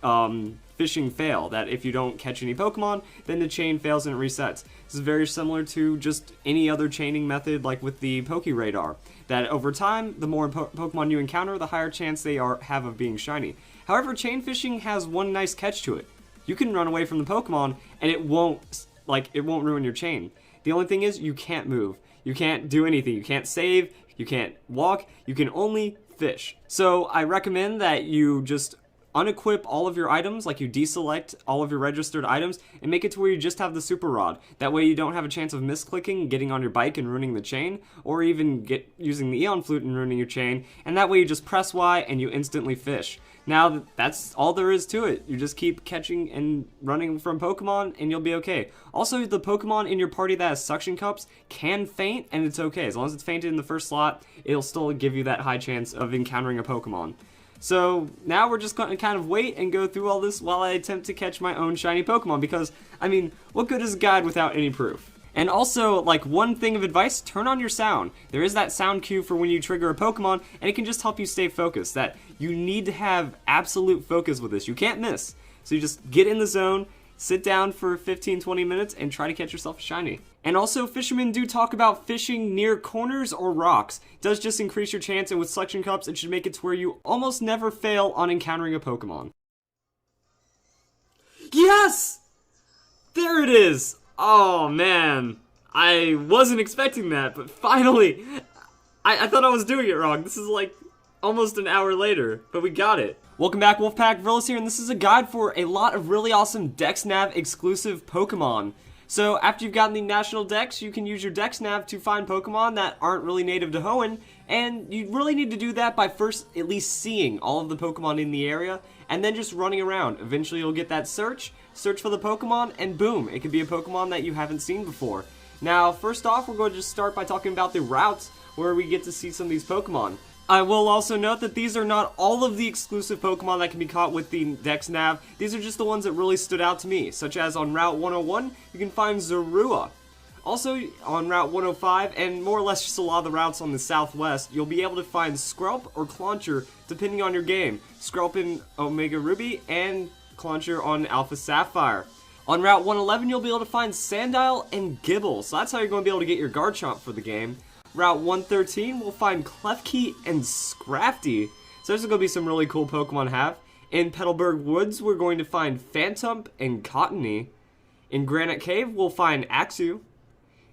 fishing fail. That if you don't catch any Pokemon, then the chain fails and it resets. This is very similar to just any other chaining method like with the Pokeradar. That over time, the more Pokemon you encounter, the higher chance they have of being shiny. However, chain fishing has one nice catch to it. You can run away from the Pokemon and it won't ruin your chain. The only thing is you can't move. You can't do anything. You can't save. You can't walk. You can only fish. So I recommend that you just unequip all of your items, like you deselect all of your registered items, and make it to where you just have the super rod. That way you don't have a chance of misclicking, getting on your bike and ruining the chain, or even using the Eon Flute and ruining your chain, and that way you just press Y and you instantly fish. Now, that's all there is to it. You just keep catching and running from Pokemon, and you'll be okay. Also, the Pokemon in your party that has suction cups can faint, and it's okay. As long as it's fainted in the first slot, it'll still give you that high chance of encountering a Pokemon. So, now we're just going to kind of wait and go through all this while I attempt to catch my own shiny Pokemon, because, I mean, what good is a guide without any proof? And also, like, one thing of advice, turn on your sound. There is that sound cue for when you trigger a Pokemon, and it can just help you stay focused. That you need to have absolute focus with this. You can't miss. So you just get in the zone, sit down for 15-20 minutes, and try to catch yourself a shiny. And also, fishermen do talk about fishing near corners or rocks. It does just increase your chance, and with suction cups, it should make it to where you almost never fail on encountering a Pokemon. Yes! There it is! Oh man, I wasn't expecting that, but finally, I thought I was doing it wrong. This is like almost an hour later, but we got it. Welcome back, Wolfpack Vrillas here, and this is a guide for a lot of really awesome Dex Nav exclusive Pokemon. So after you've gotten the National Dex, you can use your Dex Nav to find Pokemon that aren't really native to Hoenn, and you really need to do that by first at least seeing all of the Pokemon in the area, and then just running around. Eventually you'll get that search for the Pokemon, and boom, it could be a Pokemon that you haven't seen before. Now, first off, we're going to just start by talking about the routes where we get to see some of these Pokemon. I will also note that these are not all of the exclusive Pokemon that can be caught with the Dex Nav. These are just the ones that really stood out to me, such as on Route 101, you can find Zorua. Also, on Route 105, and more or less just a lot of the routes on the southwest, you'll be able to find Skrelp or Clauncher, depending on your game. Skrelp in Omega Ruby, and Clauncher on Alpha Sapphire. On Route 111, you'll be able to find Sandile and Gibble, so that's how you're going to be able to get your Garchomp for the game. Route 113, we'll find Klefki and Scrafty, so there's going to be some really cool Pokemon to have. In Petalburg Woods, we're going to find Phantump and Cottony. In Granite Cave, we'll find Axew.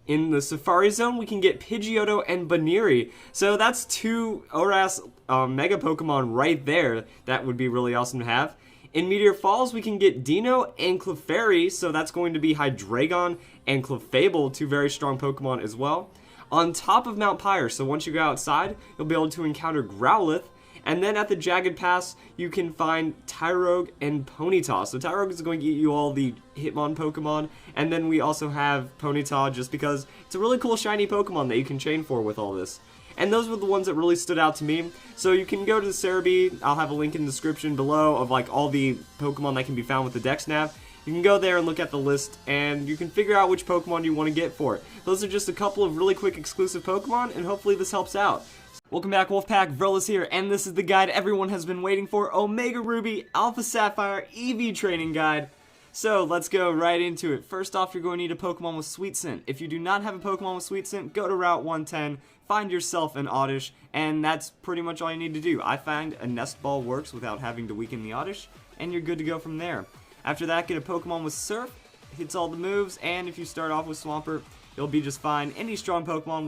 In the Safari Zone, we can get Pidgeotto and Baniri. So that's 2 ORAS Mega Pokemon right there. That would be really awesome to have. In Meteor Falls, we can get Dino and Clefairy, so that's going to be Hydreigon and Clefable, 2 very strong Pokemon as well. On top of Mount Pyre, so once you go outside, you'll be able to encounter Growlithe. And then at the Jagged Pass, you can find Tyrogue and Ponyta. So Tyrogue is going to get you all the Hitmon Pokemon. And then we also have Ponyta just because it's a really cool shiny Pokemon that you can chain for with all this. And those were the ones that really stood out to me. So you can go to the Cerebi. I'll have a link in the description below of like all the Pokemon that can be found with the Dex Nav. You can go there and look at the list, and you can figure out which Pokemon you want to get for it. Those are just a couple of really quick exclusive Pokemon, and hopefully this helps out. Welcome back, Wolfpack. Vril here, and this is the guide everyone has been waiting for, Omega Ruby Alpha Sapphire EV Training Guide. So, let's go right into it. First off, you're going to need a Pokemon with Sweet Scent. If you do not have a Pokemon with Sweet Scent, go to Route 110, find yourself an Oddish, and that's pretty much all you need to do. I find a Nest Ball works without having to weaken the Oddish, and you're good to go from there. After that, get a Pokemon with Surf, hits all the moves, and if you start off with Swampert, you'll be just fine. Any strong Pokemon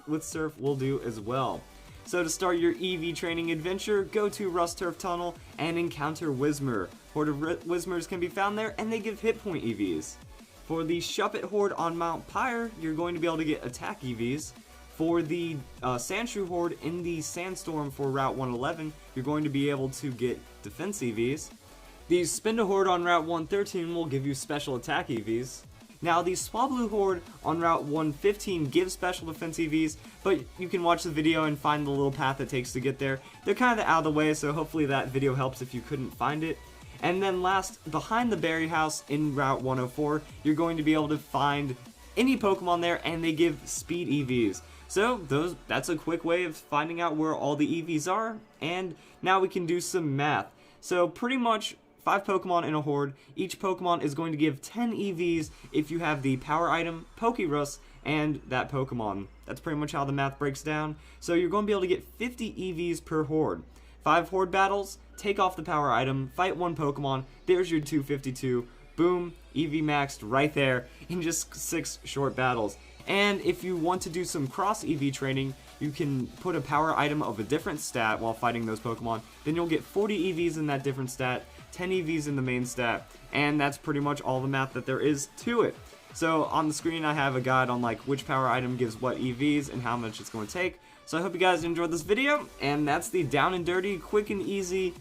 with Surf will do as well. So to start your EV training adventure, go to Rust Turf Tunnel and encounter Whismur. Horde of Whismurs can be found there, and they give hit point EVs. For the Shuppet Horde on Mount Pyre, you're going to be able to get attack EVs. For the Sandshrew Horde in the Sandstorm for Route 111, you're going to be able to get defense EVs. The Spinda Horde on Route 113 will give you special attack EVs. Now, the Swablu Horde on Route 115 gives special defense EVs, but you can watch the video and find the little path it takes to get there. They're kind of out of the way, so hopefully that video helps if you couldn't find it. And then last, behind the Berry House in Route 104, you're going to be able to find any Pokemon there, and they give speed EVs. So that's a quick way of finding out where all the EVs are, and now we can do some math. So pretty much 5 Pokemon in a Horde. Each Pokemon is going to give 10 EVs if you have the power item, Pokerus, and that Pokemon. That's pretty much how the math breaks down. So you're going to be able to get 50 EVs per Horde. 5 Horde battles, take off the power item, fight 1 Pokemon, there's your 252, boom, EV maxed right there in just 6 short battles. And if you want to do some cross EV training, you can put a power item of a different stat while fighting those Pokemon. Then you'll get 40 EVs in that different stat, 10 EVs in the main stat, and that's pretty much all the math that there is to it. So on the screen I have a guide on like which power item gives what EVs and how much it's going to take. So I hope you guys enjoyed this video, and that's the down and dirty, quick and easy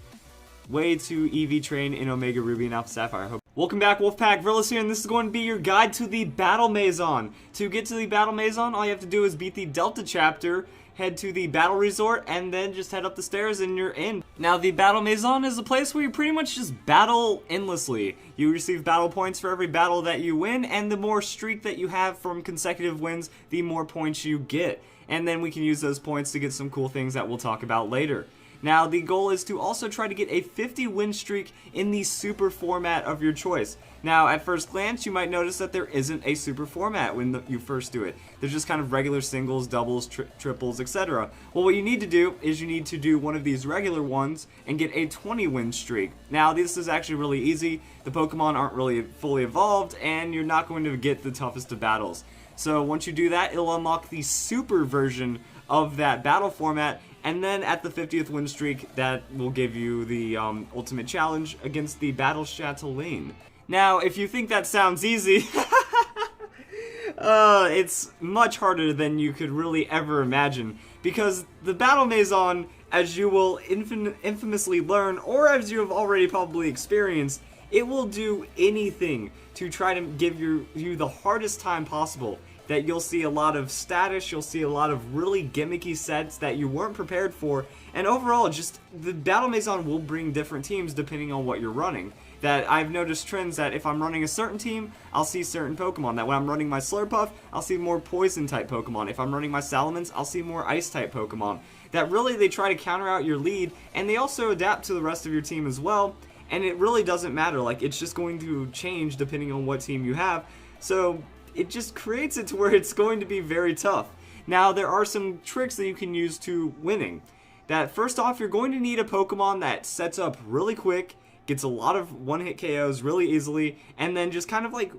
way to EV train in Omega Ruby and Alpha Sapphire. Welcome back, Wolfpack. Vril here, and this is going to be your guide to the Battle Maison. To get to the Battle Maison, all you have to do is beat the Delta chapter, head to the Battle Resort, and then just head up the stairs and you're in. Now, the Battle Maison is a place where you pretty much just battle endlessly. You receive battle points for every battle that you win, and the more streak that you have from consecutive wins, the more points you get. And then we can use those points to get some cool things that we'll talk about later. Now, the goal is to also try to get a 50 win streak in the super format of your choice. Now, at first glance, you might notice that there isn't a super format when you first do it. There's just kind of regular singles, doubles, triples, etc. Well, what you need to do is you need to do one of these regular ones and get a 20 win streak. Now, this is actually really easy. The Pokemon aren't really fully evolved, and you're not going to get the toughest of battles. So once you do that, it'll unlock the super version of that battle format, and then at the 50th win streak, that will give you the ultimate challenge against the Battle Chatelaine. Now, if you think that sounds easy, it's much harder than you could really ever imagine, because the Battle Maison, as you will infamously learn, or as you have already probably experienced, it will do anything to try to give you the hardest time possible. That you'll see a lot of status, you'll see a lot of really gimmicky sets that you weren't prepared for, and overall, just the Battle Maison will bring different teams depending on what you're running. That I've noticed trends that if I'm running a certain team, I'll see certain Pokemon. That when I'm running my Slurpuff, I'll see more Poison-type Pokemon. If I'm running my Salamence, I'll see more Ice-type Pokemon. That really, they try to counter out your lead, and they also adapt to the rest of your team as well, and it really doesn't matter. Like, it's just going to change depending on what team you have. So it just creates it to where it's going to be very tough. Now, there are some tricks that you can use to winning. That first off, you're going to need a Pokemon that sets up really quick, gets a lot of one-hit KOs really easily, and then just kind of like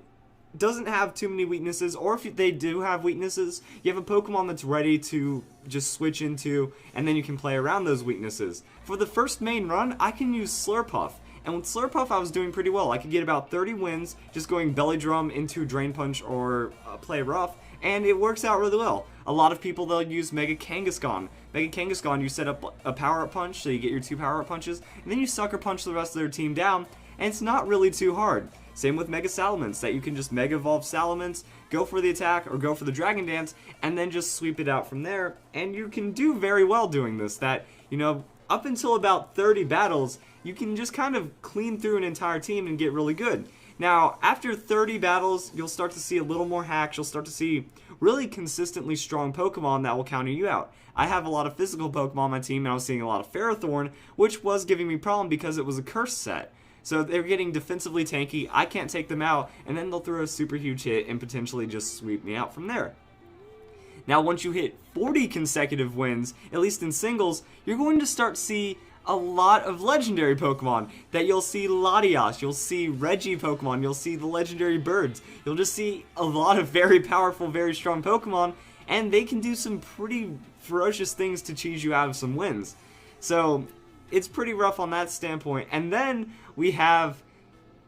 doesn't have too many weaknesses, or if they do have weaknesses, you have a Pokemon that's ready to just switch into, and then you can play around those weaknesses. For the first main run, I can use Slurpuff, and with Slurpuff I was doing pretty well. I could get about 30 wins just going Belly Drum into Drain Punch or Play Rough, and it works out really well. A lot of people, they'll use Mega Kangaskhan. Mega Kangaskhan, you set up a power-up punch, so you get your 2 power-up punches, and then you Sucker Punch the rest of their team down, and it's not really too hard. Same with Mega Salamence, that you can just Mega Evolve Salamence, go for the attack, or go for the Dragon Dance, and then just sweep it out from there, and you can do very well doing this. That, you know, up until about 30 battles, you can just kind of clean through an entire team and get really good. Now, after 30 battles, you'll start to see a little more hacks, you'll start to see really consistently strong Pokemon that will counter you out. I have a lot of physical Pokemon on my team, and I was seeing a lot of Ferrothorn, which was giving me problem because it was a curse set. So they're getting defensively tanky, I can't take them out, and then they'll throw a super huge hit and potentially just sweep me out from there. Now once you hit 40 consecutive wins, at least in singles, you're going to start to see a lot of legendary Pokemon. That you'll see Latias, you'll see Regi Pokemon, you'll see the legendary birds. You'll just see a lot of very powerful, very strong Pokemon, and they can do some pretty ferocious things to cheese you out of some wins. So it's pretty rough on that standpoint. And then we have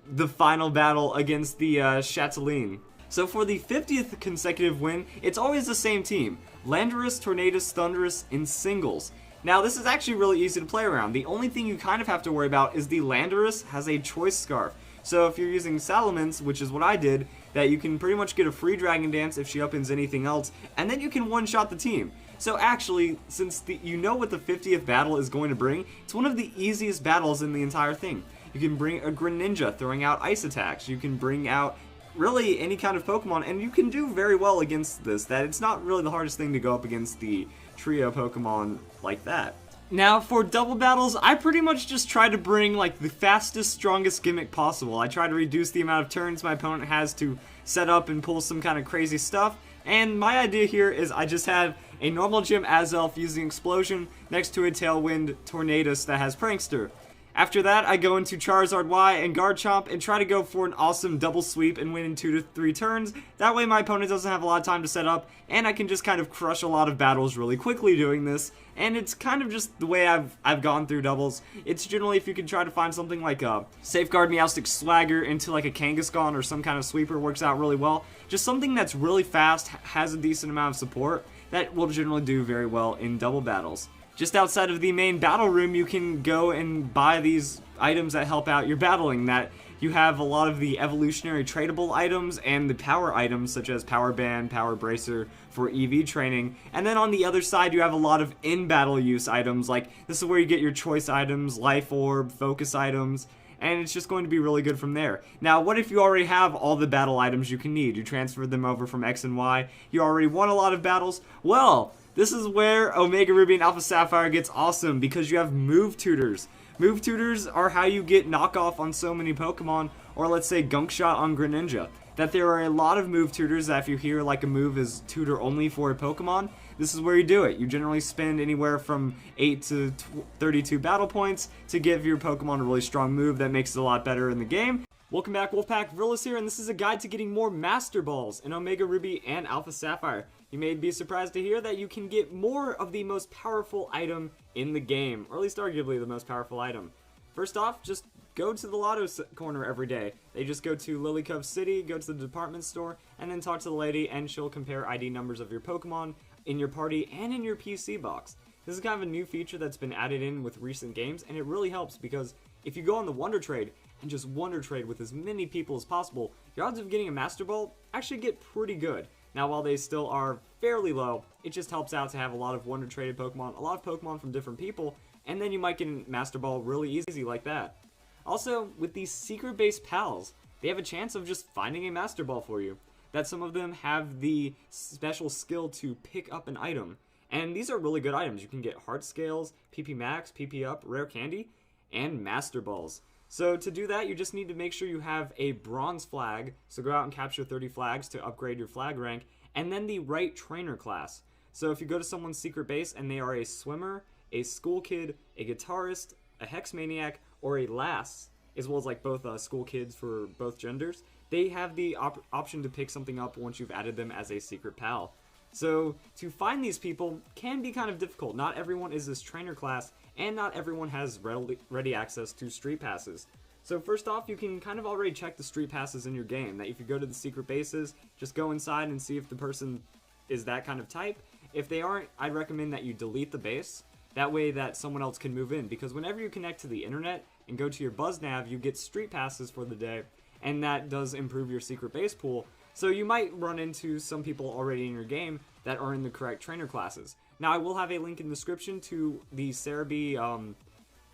the final battle against the Chatelaine. So for the 50th consecutive win, it's always the same team. Landorus, Tornadus, Thundurus in singles. Now this is actually really easy to play around. The only thing you kind of have to worry about is the Landorus has a Choice Scarf. So if you're using Salamence, which is what I did, that you can pretty much get a free Dragon Dance if she opens anything else, and then you can one-shot the team. So actually, since you know what the 50th battle is going to bring, it's one of the easiest battles in the entire thing. You can bring a Greninja throwing out ice attacks. You can bring out really any kind of Pokemon, and you can do very well against this. That it's not really the hardest thing to go up against the trio Pokemon like that. Now for double battles, I pretty much just try to bring like the fastest, strongest gimmick possible. I try to reduce the amount of turns my opponent has to set up and pull some kind of crazy stuff. And my idea here is I just have a normal gym Azelf using Explosion next to a Tailwind Tornadus that has Prankster. After that, I go into Charizard Y and Garchomp and try to go for an awesome double sweep and win in 2 to 3 turns. That way my opponent doesn't have a lot of time to set up, and I can just kind of crush a lot of battles really quickly doing this. And it's kind of just the way I've gone through doubles. It's generally if you can try to find something like a Safeguard Meowstic Swagger into like a Kangaskhan or some kind of sweeper works out really well. Just something that's really fast, has a decent amount of support, that will generally do very well in double battles. Just outside of the main battle room, you can go and buy these items that help out your battling. That you have a lot of the evolutionary tradable items and the power items such as Power Band, Power Bracer for EV training. And then on the other side, you have a lot of in-battle use items. Like this is where you get your choice items, Life Orb, Focus items, and it's just going to be really good from there. Now, what if you already have all the battle items you can need? You transferred them over from X and Y. You already won a lot of battles. Well, this is where Omega Ruby and Alpha Sapphire gets awesome, because you have move tutors. Move tutors are how you get knockoff on so many Pokemon, or let's say Gunk Shot on Greninja. That there are a lot of move tutors that if you hear like a move is tutor only for a Pokemon, this is where you do it. You generally spend anywhere from 8 to 32 battle points to give your Pokemon a really strong move that makes it a lot better in the game. Welcome back, Wolfpack Villas here, and this is a guide to getting more Master Balls in Omega Ruby and Alpha Sapphire. You may be surprised to hear that you can get more of the most powerful item in the game, or at least arguably the most powerful item. First off, just go to the Lotto corner every day. They just go to Lily Cove City, go to the department store, and then talk to the lady, and she'll compare ID numbers of your Pokemon in your party and in your PC box. This is kind of a new feature that's been added in with recent games, and it really helps because if you go on the Wonder Trade and just Wonder Trade with as many people as possible, your odds of getting a Master Ball actually get pretty good. Now, while they still are fairly low, it just helps out to have a lot of Wonder Traded Pokemon, a lot of Pokemon from different people, and then you might get a Master Ball really easy like that. Also, with these secret-based pals, they have a chance of just finding a Master Ball for you. That some of them have the special skill to pick up an item. And these are really good items. You can get Heart Scales, PP Max, PP Up, Rare Candy, and Master Balls. So to do that, you just need to make sure you have a bronze flag, so go out and capture 30 flags to upgrade your flag rank, and then the right trainer class. So if you go to someone's secret base and they are a swimmer, a school kid, a guitarist, a hex maniac, or a lass, as well as like both school kids for both genders, they have the option to pick something up once you've added them as a secret pal. So to find these people can be kind of difficult. Not everyone is this trainer class, and not everyone has ready access to street passes. So first off, you can kind of already check the street passes in your game, that if you go to the secret bases, just go inside and see if the person is that kind of type. If they aren't, I'd recommend that you delete the base. That way that someone else can move in, because whenever you connect to the internet and go to your BuzzNav, you get street passes for the day, and that does improve your secret base pool. So you might run into some people already in your game that are in the correct trainer classes. Now I will have a link in the description to the Cerebi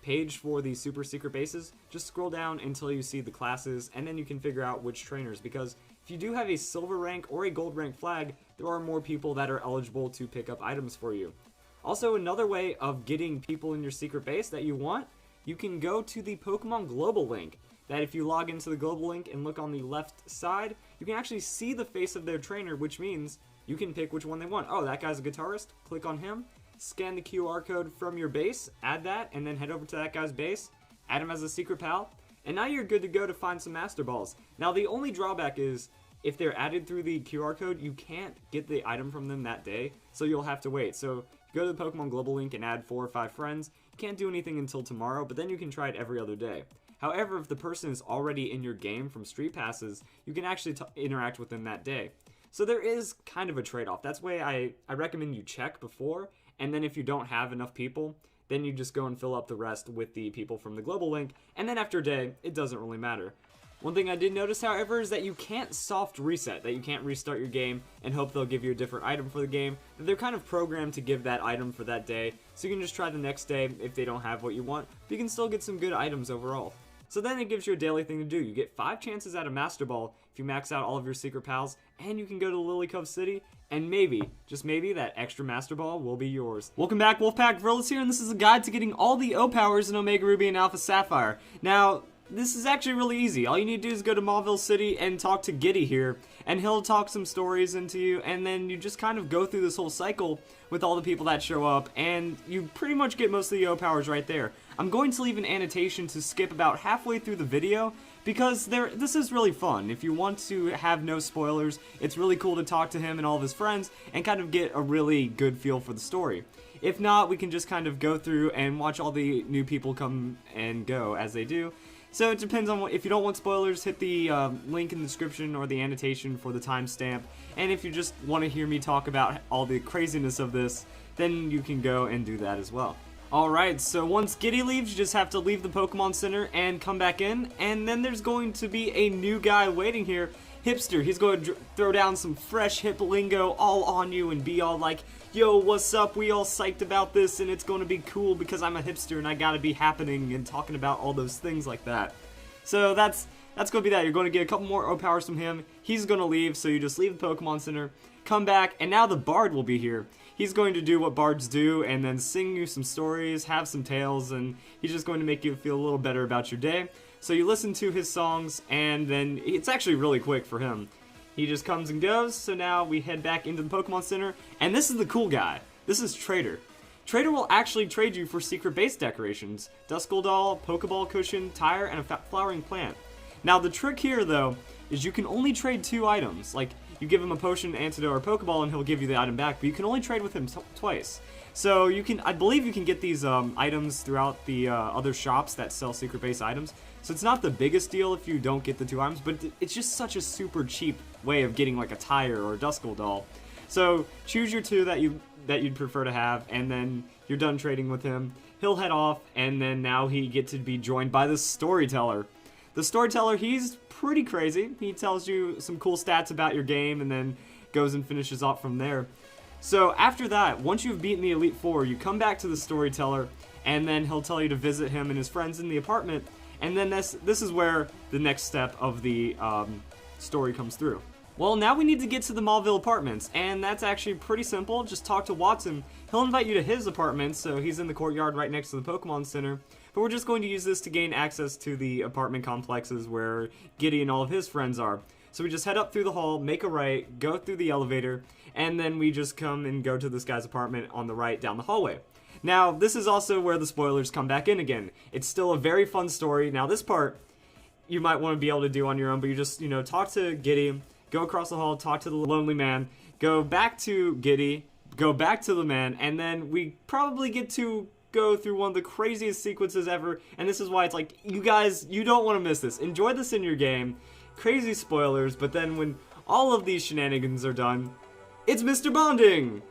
page for the super secret bases. Just scroll down until you see the classes, and then you can figure out which trainers, because if you do have a silver rank or a gold rank flag, there are more people that are eligible to pick up items for you. Also, another way of getting people in your secret base that you want, you can go to the Pokemon Global link. That if you log into the Global link and look on the left side, you can actually see the face of their trainer, which means you can pick which one they want. Oh, that guy's a guitarist. Click on him. Scan the QR code from your base, add that, and then head over to that guy's base, add him as a secret pal, and now you're good to go to find some Master Balls. Now, the only drawback is, if they're added through the QR code, you can't get the item from them that day, so you'll have to wait. So go to the Pokemon Global link and add 4 or 5 friends. You can't do anything until tomorrow, but then you can try it every other day. However, if the person is already in your game from Street Passes, you can actually interact with them that day. So there is kind of a trade-off. That's why I recommend you check before, and then if you don't have enough people, then you just go and fill up the rest with the people from the Global link, and then after a day, it doesn't really matter. One thing I did notice, however, is that you can't soft reset, that you can't restart your game and hope they'll give you a different item for the game. They're kind of programmed to give that item for that day, so you can just try the next day if they don't have what you want, but you can still get some good items overall. So then it gives you a daily thing to do. You get 5 chances at a Master Ball if you max out all of your secret pals, and you can go to Lily Cove City, and maybe, just maybe, that extra Master Ball will be yours. Welcome back, Wolfpack Gorillas here, and this is a guide to getting all the O-Powers in Omega Ruby and Alpha Sapphire. Now, this is actually really easy. All you need to do is go to Mauville City and talk to Giddy here, and he'll talk some stories into you, and then you just kind of go through this whole cycle with all the people that show up, and you pretty much get most of the O-Powers right there. I'm going to leave an annotation to skip about halfway through the video, because this is really fun. If you want to have no spoilers, it's really cool to talk to him and all of his friends, and kind of get a really good feel for the story. If not, we can just kind of go through and watch all the new people come and go as they do. So it depends on if you don't want spoilers, hit the link in the description or the annotation for the timestamp. And if you just want to hear me talk about all the craziness of this, then you can go and do that as well. Alright, so once Giddy leaves, you just have to leave the Pokemon Center and come back in. And then there's going to be a new guy waiting here, Hipster. He's going to throw down some fresh hip lingo all on you and be all like, yo, what's up, we all psyched about this, and it's going to be cool because I'm a hipster and I gotta be happening and talking about all those things like that. So that's going to be that. You're going to get a couple more O-Powers from him. He's going to leave, so you just leave the Pokemon Center, come back, and now the Bard will be here. He's going to do what Bards do and then sing you some stories, have some tales, and he's just going to make you feel a little better about your day. So you listen to his songs, and then it's actually really quick for him. He just comes and goes, so now we head back into the Pokemon Center, and this is the cool guy. This is Trader. Trader will actually trade you for secret base decorations, Duskull Doll, Pokeball Cushion, Tire, and a flowering plant. Now the trick here, though, is you can only trade 2 items. Like, you give him a potion, antidote, or Pokeball, and he'll give you the item back, but you can only trade with him twice. So you can, I believe you can get these items throughout the other shops that sell secret base items. So it's not the biggest deal if you don't get the 2 items, but it's just such a super cheap way of getting like a Tire or a Duskull Doll. So choose your 2 that you'd prefer to have, and then you're done trading with him. He'll head off, and then now he gets to be joined by the Storyteller. The Storyteller, he's pretty crazy. He tells you some cool stats about your game, and then goes and finishes off from there. So after that, once you've beaten the Elite Four, you come back to the Storyteller, and then he'll tell you to visit him and his friends in the apartment, and then this is where the next step of the story comes through. Well, now we need to get to the Mauville apartments, and that's actually pretty simple. Just talk to Watson. He'll invite you to his apartment, so he's in the courtyard right next to the Pokemon Center. But we're just going to use this to gain access to the apartment complexes where Giddy and all of his friends are. So we just head up through the hall, make a right, go through the elevator, and then we just come and go to this guy's apartment on the right down the hallway. Now, this is also where the spoilers come back in again. It's still a very fun story. Now, this part, you might want to be able to do on your own, but you just, you know, talk to Giddy, go across the hall, talk to the lonely man, go back to Giddy, go back to the man, and then we probably get to go through one of the craziest sequences ever, and this is why it's like, you guys, you don't want to miss this. Enjoy this in your game. Crazy spoilers, but then when all of these shenanigans are done, it's Mr. Bonding!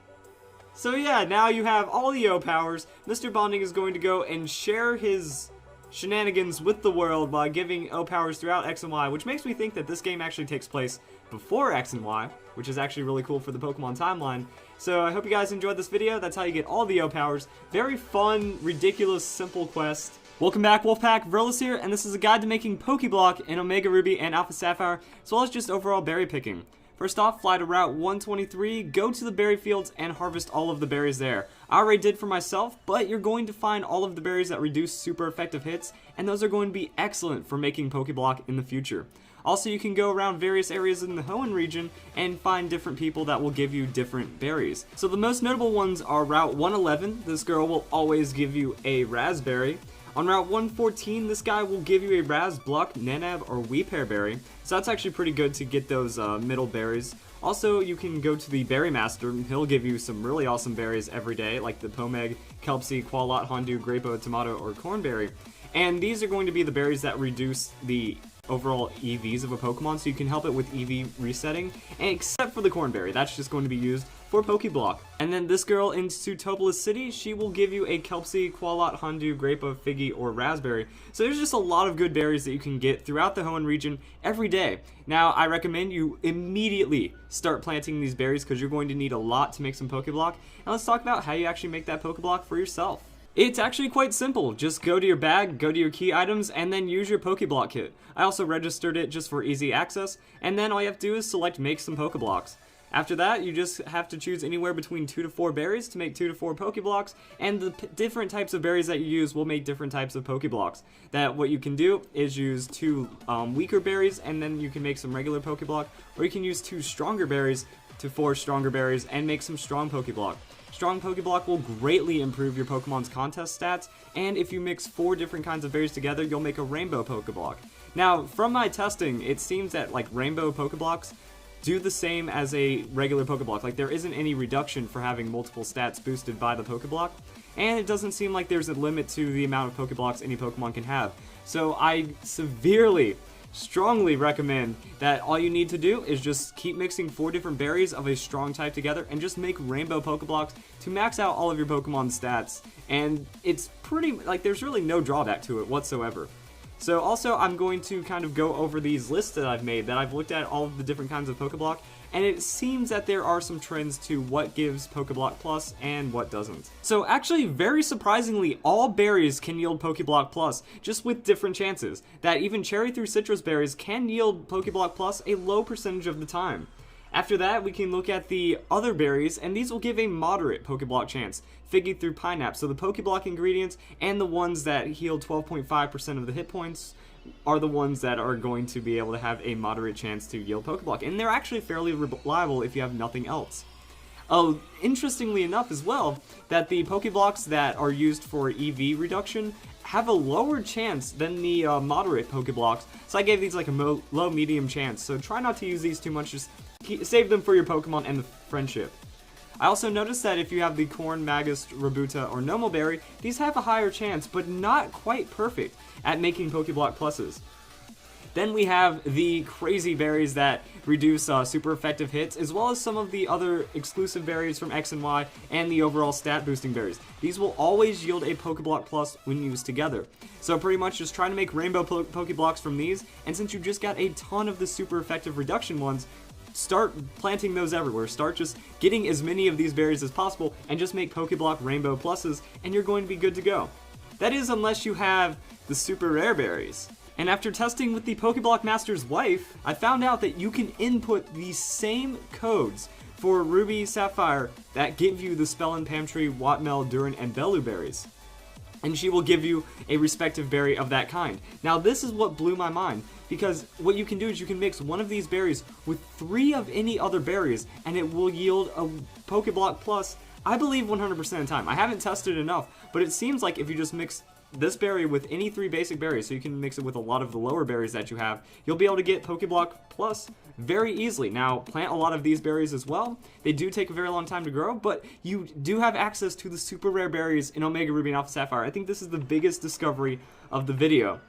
So yeah, now you have all the O powers. Mr. Bonding is going to go and share his shenanigans with the world by giving O powers throughout X and Y, which makes me think that this game actually takes place before X and Y, which is actually really cool for the Pokemon timeline. So I hope you guys enjoyed this video. That's how you get all the O powers. Very fun, ridiculous, simple quest. Welcome back, Wolfpack. Verlis here, and this is a guide to making Pokeblock in Omega Ruby and Alpha Sapphire, as well as just overall berry picking. First off, fly to Route 123, go to the berry fields, and harvest all of the berries there. I already did for myself, but you're going to find all of the berries that reduce super effective hits, and those are going to be excellent for making Pokeblock in the future. Also, you can go around various areas in the Hoenn region and find different people that will give you different berries. So the most notable ones are Route 111, this girl will always give you a raspberry. On Route 114, this guy will give you a Razbluck, Nanab, or Weepare berry, so that's actually pretty good to get those middle berries. Also, you can go to the Berry Master, he'll give you some really awesome berries every day, like the Pomeg, Kelpsy, Qualot, Hondu, Grapo, Tomato, or Cornberry. And these are going to be the berries that reduce the overall EVs of a Pokemon, so you can help it with EV resetting, and except for the Cornberry, that's just going to be used for Pokeblock. And then this girl in Sutopolis City, she will give you a Kelpsy, Qualot, Hondu, Grape, Figgy, or Raspberry. So there's just a lot of good berries that you can get throughout the Hoenn region every day. Now, I recommend you immediately start planting these berries because you're going to need a lot to make some Pokeblock. And let's talk about how you actually make that Pokeblock for yourself. It's actually quite simple. Just go to your bag, go to your key items, and then use your Pokeblock kit. I also registered it just for easy access, and then all you have to do is select make some Pokeblocks. After that, you just have to choose anywhere between 2 to 4 berries to make 2 to 4 Pokeblocks, and the different types of berries that you use will make different types of Pokeblocks. That what you can do is use 2 weaker berries, and then you can make some regular Pokeblock, or you can use 2 stronger berries to 4 stronger berries and make some strong Pokeblock. Strong Pokeblock will greatly improve your Pokemon's contest stats, and if you mix 4 different kinds of berries together, you'll make a Rainbow Pokeblock. Now, from my testing, it seems that like Rainbow Pokeblocks do the same as a regular Pokeblock. Like, there isn't any reduction for having multiple stats boosted by the Pokeblock, and it doesn't seem like there's a limit to the amount of Pokeblocks any Pokemon can have. So I strongly recommend that all you need to do is just keep mixing 4 different berries of a strong type together and just make Rainbow Pokeblocks to max out all of your Pokemon's stats. And it's pretty, like, there's really no drawback to it whatsoever. So also, I'm going to kind of go over these lists that I've made, that I've looked at all of the different kinds of Pokeblock, and it seems that there are some trends to what gives Pokeblock Plus and what doesn't. So actually, very surprisingly, all berries can yield Pokeblock Plus, just with different chances. That even cherry through citrus berries can yield Pokeblock Plus a low percentage of the time. After that, we can look at the other berries, and these will give a moderate Pokeblock chance. Figgy through Pineapple, so the Pokeblock ingredients and the ones that heal 12.5% of the hit points are the ones that are going to be able to have a moderate chance to yield Pokeblock, and they're actually fairly reliable if you have nothing else. Oh, interestingly enough as well, that the Pokeblocks that are used for EV reduction have a lower chance than the moderate Pokeblocks, so I gave these like a low-medium chance, so try not to use these too much, just save them for your Pokemon and the friendship. I also noticed that if you have the Corn, Magust, Rabuta, or Nomelberry, these have a higher chance, but not quite perfect at making Pokeblock Pluses. Then we have the crazy berries that reduce super effective hits, as well as some of the other exclusive berries from X and Y, and the overall stat boosting berries. These will always yield a Pokeblock Plus when used together. So pretty much just trying to make Rainbow Pokeblocks from these, and since you just got a ton of the super effective reduction ones, start planting those everywhere. Start just getting as many of these berries as possible and just make Pokeblock Rainbow Pluses and you're going to be good to go. That is, unless you have the super rare berries. And after testing with the Pokeblock Master's wife, I found out that you can input the same codes for Ruby, Sapphire that give you the Spellin, Pamtree, Watmel, Durin, and Belu berries. And she will give you a respective berry of that kind. Now this is what blew my mind, because what you can do is you can mix one of these berries with 3 of any other berries, and it will yield a Pokeblock Plus, I believe 100% of the time. I haven't tested enough, but it seems like if you just mix this berry with any 3 basic berries, so you can mix it with a lot of the lower berries that you have, you'll be able to get Pokeblock Plus very easily. Now, plant a lot of these berries as well. They do take a very long time to grow, but you do have access to the super rare berries in Omega Ruby and Alpha Sapphire. I think this is the biggest discovery of the video.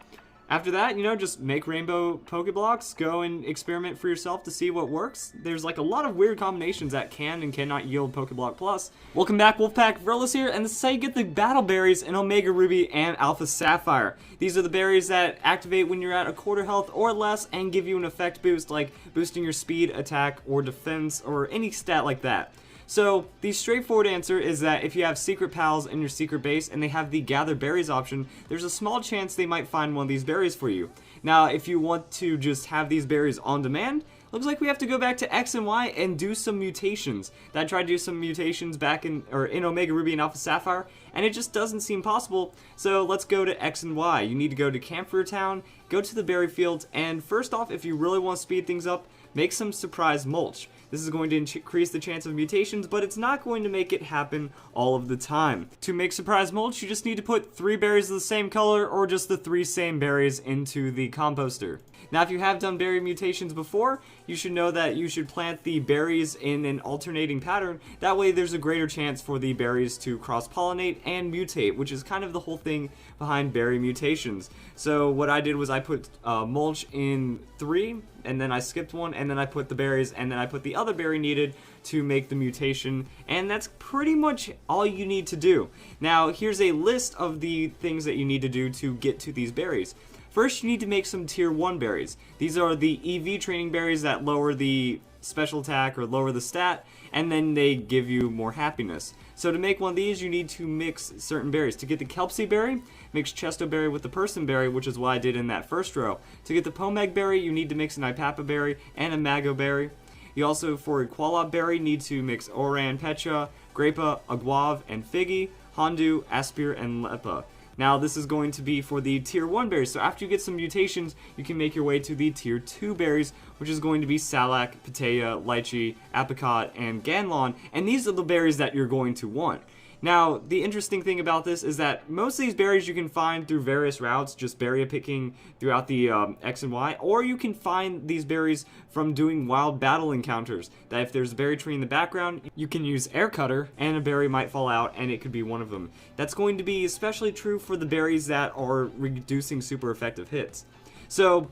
After that, you know, just make rainbow Pokeblocks, go and experiment for yourself to see what works. There's like a lot of weird combinations that can and cannot yield Pokeblock Plus. Welcome back, Wolfpack Verlis here, and this is how you get the battle berries in Omega Ruby and Alpha Sapphire. These are the berries that activate when you're at a quarter health or less and give you an effect boost, like boosting your speed, attack, or defense, or any stat like that. So, the straightforward answer is that if you have secret pals in your secret base and they have the gather berries option, there's a small chance they might find one of these berries for you. Now, if you want to just have these berries on demand, looks like we have to go back to X and Y and do some mutations. I tried to do some mutations back in Omega Ruby and Alpha Sapphire, and it just doesn't seem possible. So let's go to X and Y. You need to go to Camphor Town, go to the berry fields, and first off, if you really want to speed things up, make some surprise mulch. This is going to increase the chance of mutations, but it's not going to make it happen all of the time. To make surprise mulch, you just need to put 3 berries of the same color or just the 3 same berries into the composter. Now, if you have done berry mutations before, you should know that you should plant the berries in an alternating pattern. That way there's a greater chance for the berries to cross-pollinate and mutate, which is kind of the whole thing behind berry mutations. So what I did was I put mulch in 3, and then I skipped one, and then I put the berries, and then I put the other berry needed to make the mutation, and that's pretty much all you need to do. Now, here's a list of the things that you need to do to get to these berries. First, you need to make some tier 1 berries. These are the EV training berries that lower the special attack or lower the stat, and then they give you more happiness. So to make one of these, you need to mix certain berries. To get the Kelpsie berry, mix Chesto berry with the Person berry, which is what I did in that first row. To get the Pomeg berry, you need to mix an Ipapa berry and a Mago berry. You also, for a Qualop berry, need to mix Oran, Pecha, Grape, Aguave, and Figgy, Hondu, Aspir, and Lepa. Now, this is going to be for the tier 1 berries, so after you get some mutations, you can make your way to the tier 2 berries, which is going to be Salac, Pitaya, Lychee, Apricot, and Ganlon, and these are the berries that you're going to want. Now, the interesting thing about this is that most of these berries you can find through various routes, just berry picking throughout the X and Y, or you can find these berries from doing wild battle encounters, that if there's a berry tree in the background, you can use Air Cutter, and a berry might fall out, and it could be one of them. That's going to be especially true for the berries that are reducing super effective hits. So,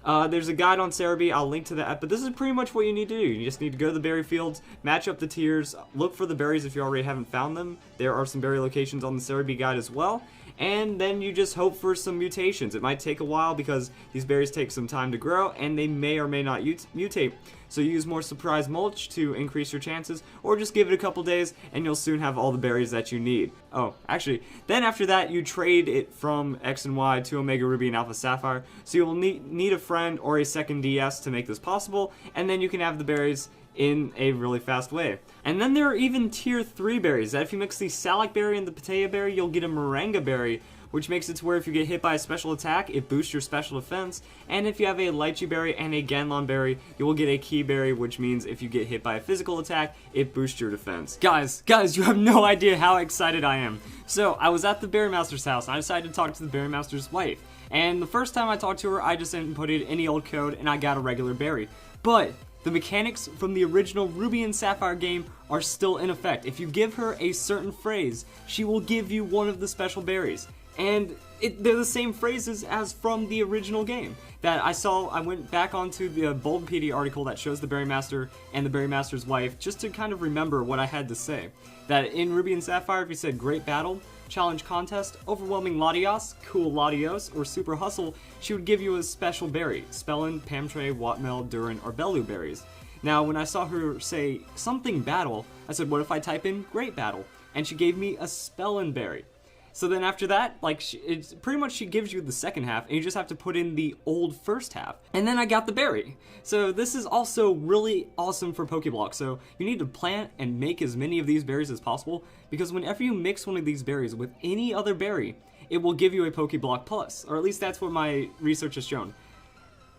there's a guide on Cerebi, I'll link to that, but this is pretty much what you need to do. You just need to go to the berry fields, match up the tiers, look for the berries if you already haven't found them. There are some berry locations on the Cerebi guide as well, and then you just hope for some mutations. It might take a while because these berries take some time to grow, and they may or may not mutate. So use more surprise mulch to increase your chances, or just give it a couple days and you'll soon have all the berries that you need. Oh, actually, then after that you trade it from X and Y to Omega Ruby and Alpha Sapphire, so you will need a friend or a second DS to make this possible, and then you can have the berries in a really fast way. And then there are even tier 3 berries, that if you mix the Salac berry and the Pitaya berry, you'll get a Moringa berry, which makes it to where if you get hit by a special attack, it boosts your special defense, and if you have a Lychee berry and a Ganlon berry, you will get a Key berry, which means if you get hit by a physical attack, it boosts your defense. Guys, you have no idea how excited I am. So, I was at the Berry Master's house, and I decided to talk to the Berry Master's wife, and the first time I talked to her, I just inputted any old code, and I got a regular berry. But the mechanics from the original Ruby and Sapphire game are still in effect. If you give her a certain phrase, she will give you one of the special berries. And they're the same phrases as from the original game. That I went back onto the Bulbapedia article that shows the Berry Master and the Berry Master's wife, just to kind of remember what I had to say. That in Ruby and Sapphire, if you said Great Battle, Challenge Contest, Overwhelming Latios, Cool Latios, or Super Hustle, she would give you a special berry. Spellin, Pamtray, Watmel, Durin, or Belu berries. Now, when I saw her say something battle, I said, what if I type in Great Battle? And she gave me a Spellin berry. So then after that, like, it's pretty much she gives you the second half, and you just have to put in the old first half. And then I got the berry. So this is also really awesome for Pokeblock. So you need to plant and make as many of these berries as possible, because whenever you mix one of these berries with any other berry, it will give you a Pokeblock Plus, or at least that's what my research has shown.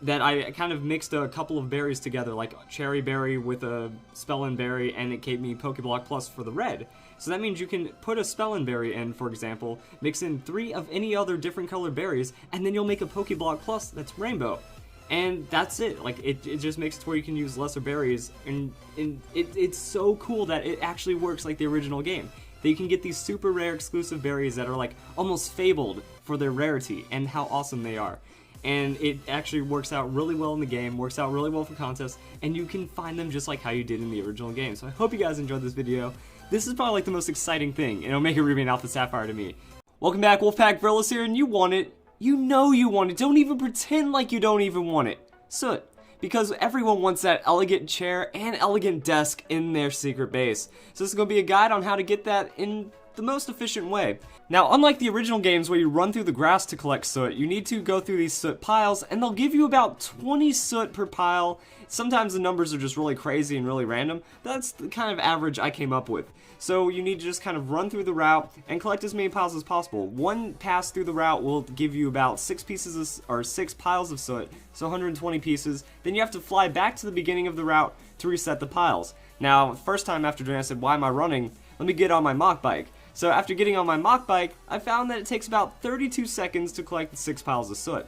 that I kind of mixed a couple of berries together, like cherry berry with a spellin berry, and it gave me Pokeblock Plus for the red. So that means you can put a spellin berry in, for example, mix in 3 of any other different colored berries, and then you'll make a Pokeblock Plus that's rainbow. And that's it. Like, it just makes it to where you can use lesser berries, and it's so cool that it actually works like the original game. That you can get these super rare exclusive berries that are like almost fabled for their rarity and how awesome they are. And it actually works out really well in the game, works out really well for contests, and you can find them just like how you did in the original game. So I hope you guys enjoyed this video. This is probably like the most exciting thing in Omega Ruby and Alpha Sapphire to me. Welcome back, Wolfpack Verilus here, and you want it. You know you want it. Don't even pretend like you don't even want it. Soot. Because everyone wants that elegant chair and elegant desk in their secret base. So this is going to be a guide on how to get that in the most efficient way. Now, unlike the original games where you run through the grass to collect soot, you need to go through these soot piles, and they'll give you about 20 soot per pile. Sometimes the numbers are just really crazy and really random. That's the kind of average I came up with. So you need to just kind of run through the route and collect as many piles as possible. One pass through the route will give you about 6 piles of soot, so 120 pieces. Then you have to fly back to the beginning of the route to reset the piles. Now, first time after doing it, I said, why am I running? Let me get on my mock bike. So after getting on my mock bike, I found that it takes about 32 seconds to collect the 6 piles of soot.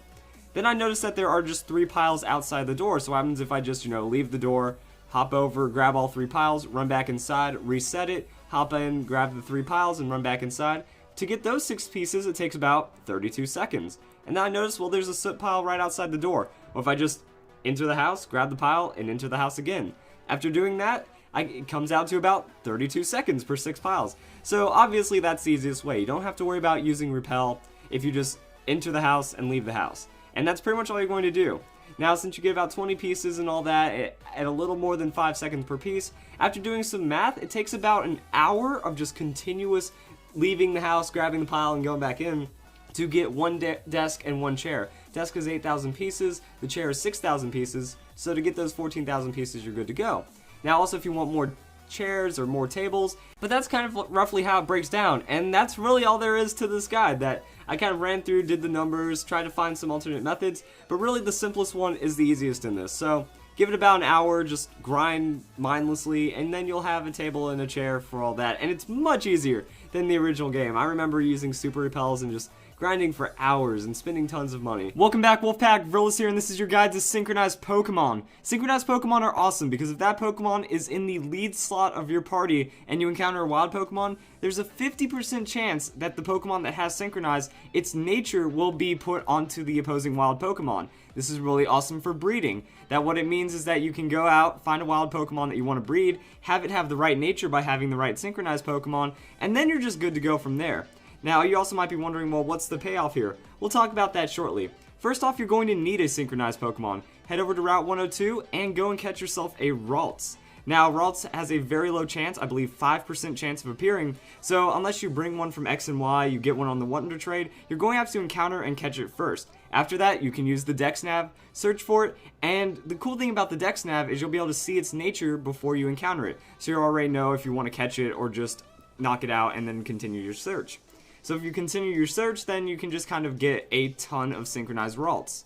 Then I noticed that there are just 3 piles outside the door, so what happens if I just, leave the door, hop over, grab all 3 piles, run back inside, reset it, hop in, grab the 3 piles, and run back inside. To get those 6 pieces, it takes about 32 seconds. And then I noticed, well, there's a soot pile right outside the door. Well, if I just enter the house, grab the pile, and enter the house again. After doing that, it comes out to about 32 seconds per 6 piles. So obviously that's the easiest way. You don't have to worry about using repel if you just enter the house and leave the house. And that's pretty much all you're going to do. Now, since you get about 20 pieces and all that at a little more than 5 seconds per piece, after doing some math, it takes about an hour of just continuous leaving the house, grabbing the pile, and going back in to get one desk and 1 chair. Desk is 8,000 pieces, the chair is 6,000 pieces, so to get those 14,000 pieces, you're good to go. Now, also, if you want more chairs or more tables, but that's kind of roughly how it breaks down, and that's really all there is to this guide. That I kind of ran through, did the numbers, tried to find some alternate methods, but really the simplest one is the easiest in this. So give it about an hour, just grind mindlessly, and then you'll have a table and a chair for all that, and it's much easier than the original game. I remember using super repels and just grinding for hours and spending tons of money. Welcome back, Wolfpack, Verilus here, and this is your guide to synchronized Pokemon. Synchronized Pokemon are awesome because if that Pokemon is in the lead slot of your party and you encounter a wild Pokemon, there's a 50% chance that the Pokemon that has synchronized, its nature will be put onto the opposing wild Pokemon. This is really awesome for breeding. That what it means is that you can go out, find a wild Pokemon that you want to breed, have it have the right nature by having the right synchronized Pokemon, and then you're just good to go from there. Now, you also might be wondering, well, what's the payoff here? We'll talk about that shortly. First off, you're going to need a synchronized Pokemon. Head over to Route 102 and go and catch yourself a Ralts. Now, Ralts has a very low chance, I believe 5% chance of appearing, so unless you bring one from X and Y, you get one on the Wonder Trade, you're going to have to encounter and catch it first. After that, you can use the Dex Nav, search for it, and the cool thing about the Dex Nav is you'll be able to see its nature before you encounter it, so you already know if you want to catch it or just knock it out and then continue your search. So if you continue your search, then you can just kind of get a ton of synchronized Ralts.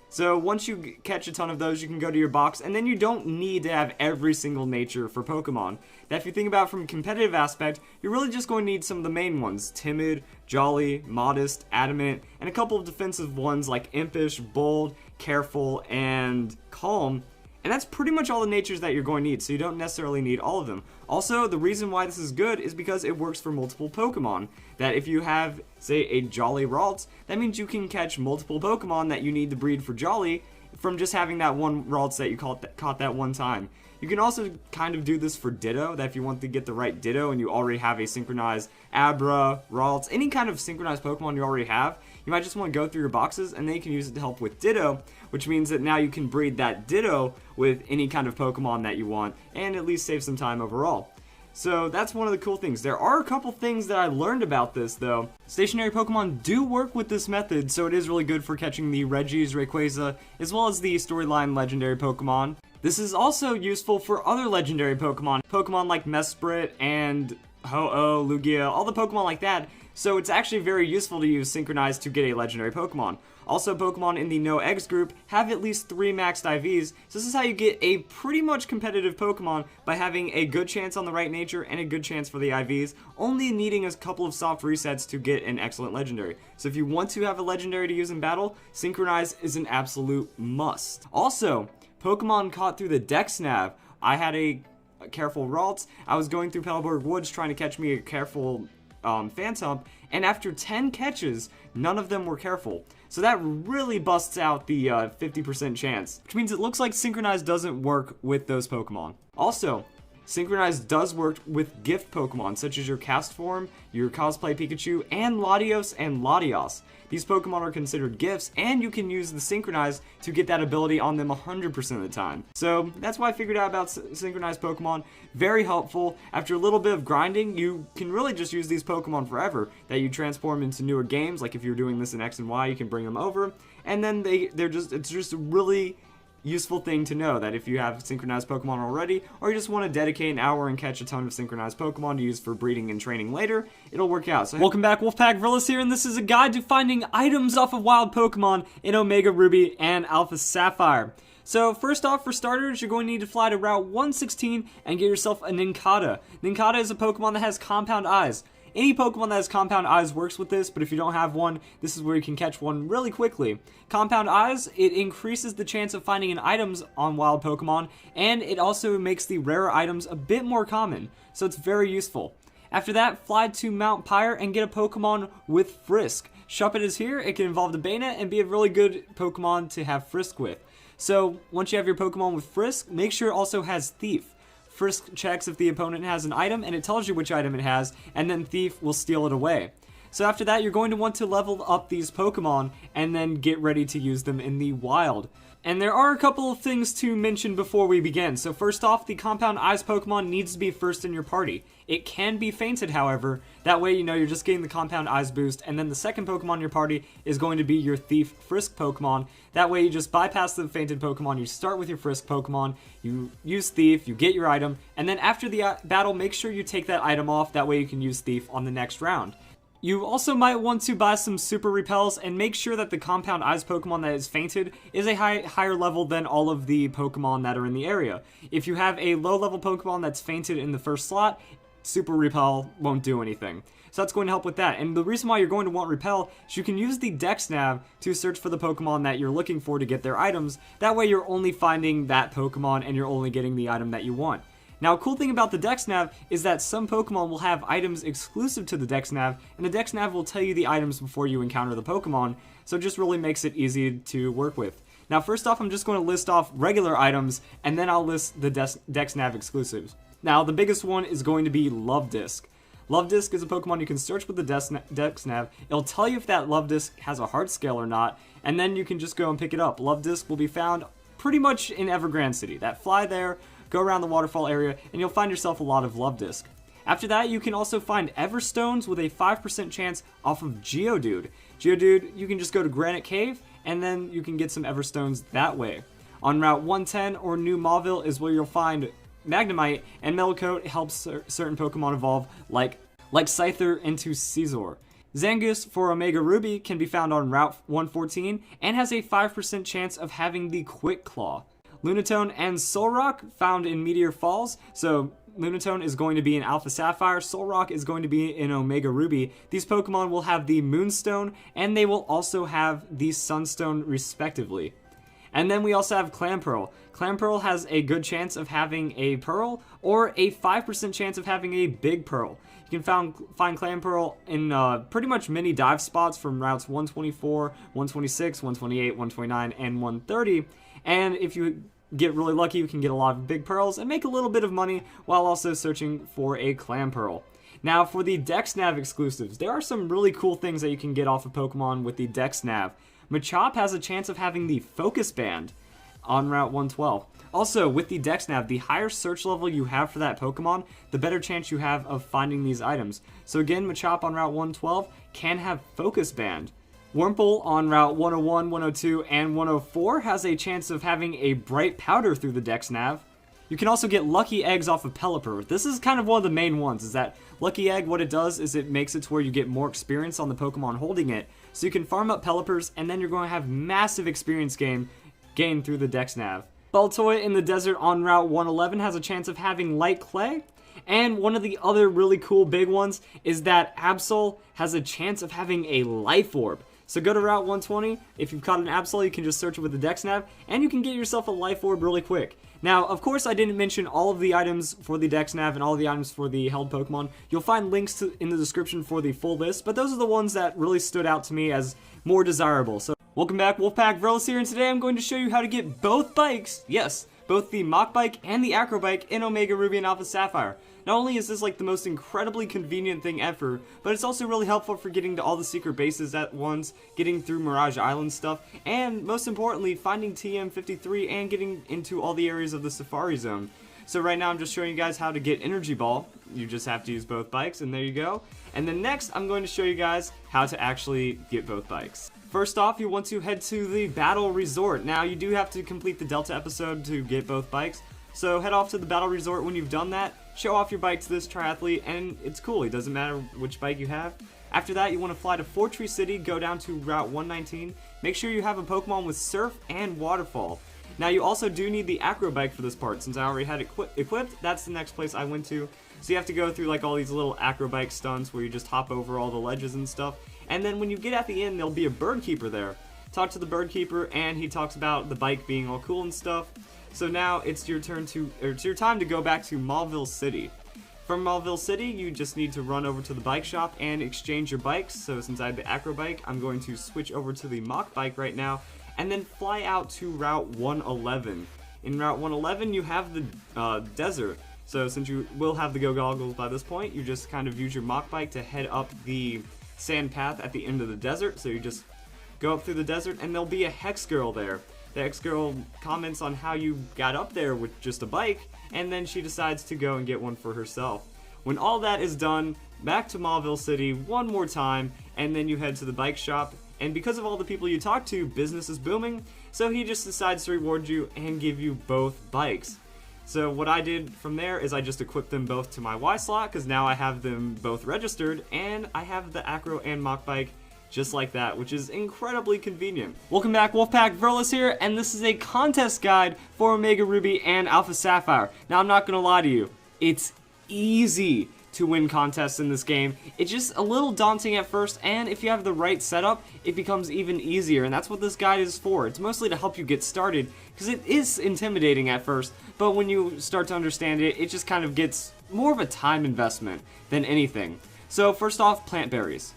So once you catch a ton of those, you can go to your box, and then you don't need to have every single nature for Pokemon. Now if you think about it from a competitive aspect, you're really just going to need some of the main ones. Timid, Jolly, Modest, Adamant, and a couple of defensive ones like Impish, Bold, Careful, and Calm. And that's pretty much all the natures that you're going to need, so you don't necessarily need all of them. Also, the reason why this is good is because it works for multiple Pokemon. That if you have, say, a Jolly Ralts, that means you can catch multiple Pokemon that you need to breed for Jolly from just having that one Ralts that you caught that one time. You can also kind of do this for Ditto, that if you want to get the right Ditto and you already have a synchronized Abra, Ralts, any kind of synchronized Pokemon you already have, you might just want to go through your boxes and then you can use it to help with Ditto, which means that now you can breed that Ditto with any kind of Pokemon that you want and at least save some time overall. So that's one of the cool things. There are a couple things that I learned about this though. Stationary Pokemon do work with this method, so it is really good for catching the Regis, Rayquaza, as well as the storyline legendary Pokemon. This is also useful for other legendary Pokemon like Mesprit and Ho-Oh, Lugia, all the Pokemon like that. So it's actually very useful to use Synchronize to get a legendary Pokemon. Also, Pokemon in the No Eggs group have at least 3 maxed IVs, so this is how you get a pretty much competitive Pokemon by having a good chance on the right nature and a good chance for the IVs, only needing a couple of soft resets to get an excellent legendary. So if you want to have a legendary to use in battle, Synchronize is an absolute must. Also, Pokemon caught through the Dex Nav. I had a careful Ralts. I was going through Pelborg Woods trying to catch me a careful Phantump, and after 10 catches, none of them were careful. So that really busts out the 50% chance, which means it looks like Synchronize doesn't work with those Pokemon. Also, Synchronize does work with gift Pokemon, such as your Castform, your Cosplay Pikachu, and Latios and Latios. These Pokemon are considered gifts, and you can use the Synchronize to get that ability on them 100% of the time. So that's why I figured out about Synchronized Pokemon. Very helpful. After a little bit of grinding, you can really just use these Pokemon forever, that you transform into newer games. Like if you're doing this in X and Y, you can bring them over, and then it's just a really useful thing to know, that if you have synchronized Pokemon already, or you just want to dedicate an hour and catch a ton of synchronized Pokemon to use for breeding and training later, it'll work out. So welcome back, Wolfpack Verlis here, and this is a guide to finding items off of wild Pokemon in Omega Ruby and Alpha Sapphire. So first off, for starters, you're going to need to fly to Route 116 and get yourself a Nincada. Nincada is a Pokemon that has compound eyes. Any Pokemon that has compound eyes works with this, but if you don't have one, this is where you can catch one really quickly. Compound eyes, it increases the chance of finding an items on wild Pokemon, and it also makes the rarer items a bit more common, so it's very useful. After that, fly to Mount Pyre and get a Pokemon with Frisk. Shuppet is here, it can evolve to Bayonet and be a really good Pokemon to have Frisk with. So, once you have your Pokemon with Frisk, make sure it also has Thief. Frisk checks if the opponent has an item, and it tells you which item it has, and then Thief will steal it away. So after that, you're going to want to level up these Pokemon, and then get ready to use them in the wild. And there are a couple of things to mention before we begin. So first off, the Compound Eyes Pokemon needs to be first in your party. It can be fainted, however. That way, you know, you're just getting the Compound Eyes boost, and then the second Pokemon in your party is going to be your Thief Frisk Pokemon. That way, you just bypass the fainted Pokemon, you start with your Frisk Pokemon, you use Thief, you get your item, and then after the battle, make sure you take that item off. That way, you can use Thief on the next round. You also might want to buy some Super Repels and make sure that the Compound Eyes Pokemon that is fainted is a higher level than all of the Pokemon that are in the area. If you have a low level Pokemon that's fainted in the first slot, Super Repel won't do anything. So that's going to help with that. And the reason why you're going to want Repel is you can use the Dex Nav to search for the Pokemon that you're looking for to get their items. That way you're only finding that Pokemon and you're only getting the item that you want. Now, a cool thing about the Dex Nav is that some Pokemon will have items exclusive to the Dex Nav, and the Dex Nav will tell you the items before you encounter the Pokemon, so it just really makes it easy to work with. Now, first off, I'm just going to list off regular items, and then I'll list the Dex Nav exclusives. Now, the biggest one is going to be Love Disc. Love Disc is a Pokemon you can search with the Dex Nav. It'll tell you if that Love Disc has a heart scale or not, and then you can just go and pick it up. Love Disc will be found pretty much in Evergrande City. That fly there, go around the waterfall area, and you'll find yourself a lot of Love Disc. After that, you can also find Everstones with a 5% chance off of Geodude. Geodude, you can just go to Granite Cave, and then you can get some Everstones that way. On Route 110 or New Mauville is where you'll find Magnemite, and Metal Coat helps certain Pokemon evolve, like Scyther into Scizor. Zangoose for Omega Ruby can be found on Route 114, and has a 5% chance of having the Quick Claw. Lunatone and Solrock found in Meteor Falls, so Lunatone is going to be in Alpha Sapphire, Solrock is going to be in Omega Ruby. These Pokemon will have the Moonstone, and they will also have the Sunstone respectively. And then we also have Clamperl. Clamperl has a good chance of having a Pearl, or a 5% chance of having a Big Pearl. You can find Clamperl in pretty much many dive spots from routes 124, 126, 128, 129, and 130. And if you get really lucky, you can get a lot of Big Pearls and make a little bit of money while also searching for a Clamperl. Now, for the Dex Nav exclusives, there are some really cool things that you can get off of Pokemon with the Dex Nav. Machop has a chance of having the Focus Band on Route 112. Also, with the Dex Nav, the higher search level you have for that Pokemon, the better chance you have of finding these items. So again, Machop on Route 112 can have Focus Band. Wurmple on Route 101, 102, and 104 has a chance of having a Bright Powder through the Dex Nav. You can also get lucky eggs off of Pelipper. This is kind of one of the main ones, is that lucky egg, what it does is it makes it to where you get more experience on the Pokemon holding it. So you can farm up Pelippers, and then you're going to have massive experience gain through the Dex Nav. Baltoy in the desert on Route 111 has a chance of having light clay. And one of the other really cool big ones is that Absol has a chance of having a life orb. So go to Route 120, if you've caught an Absol, you can just search it with the Dex Nav, and you can get yourself a life orb really quick. Now, of course, I didn't mention all of the items for the Dex Nav and all of the items for the held Pokemon. You'll find links in the description for the full list, but those are the ones that really stood out to me as more desirable. So, welcome back, Wolfpack Verlis here, and today I'm going to show you how to get both bikes, yes, both the Mach Bike and the Acro Bike in Omega Ruby and Alpha Sapphire. Not only is this like the most incredibly convenient thing ever, but it's also really helpful for getting to all the secret bases at once, getting through Mirage Island stuff, and most importantly, finding TM53 and getting into all the areas of the Safari Zone. So right now I'm just showing you guys how to get Energy Ball. You just have to use both bikes, and there you go. And then next, I'm going to show you guys how to actually get both bikes. First off, you want to head to the Battle Resort. Now, you do have to complete the Delta episode to get both bikes. So head off to the Battle Resort when you've done that, show off your bike to this triathlete, and it's cool. It doesn't matter which bike you have. After that, you want to fly to Fortree City, go down to Route 119. Make sure you have a Pokemon with Surf and Waterfall. Now, you also do need the Acro Bike for this part. Since I already had it equipped, that's the next place I went to. So you have to go through like all these little Acro Bike stunts where you just hop over all the ledges and stuff. And then when you get at the end, there'll be a bird keeper there. Talk to the bird keeper, and he talks about the bike being all cool and stuff. So now it's your time to go back to Mauville City. From Mauville City, you just need to run over to the bike shop and exchange your bikes. So since I have the Acro Bike, I'm going to switch over to the Mach Bike right now, and then fly out to Route 111. In Route 111, you have the desert. So since you will have the Go Goggles by this point, you just kind of use your Mach Bike to head up the sand path at the end of the desert. So you just go up through the desert, and there'll be a Hex Girl there. The Hex Girl comments on how you got up there with just a bike, and then she decides to go and get one for herself. When all that is done, back to Mauville City one more time, and then you head to the bike shop. And because of all the people you talk to, business is booming, so he just decides to reward you and give you both bikes. So what I did from there is I just equipped them both to my Y slot, because now I have them both registered, and I have the Acro and Mach Bike just like that, which is incredibly convenient. Welcome back, Wolfpack Verlis here, and this is a contest guide for Omega Ruby and Alpha Sapphire. Now, I'm not gonna lie to you, it's easy to win contests in this game. It's just a little daunting at first, and if you have the right setup, it becomes even easier, and that's what this guide is for. It's mostly to help you get started, because it is intimidating at first, but when you start to understand it, it just kind of gets more of a time investment than anything. So first off, plant berries.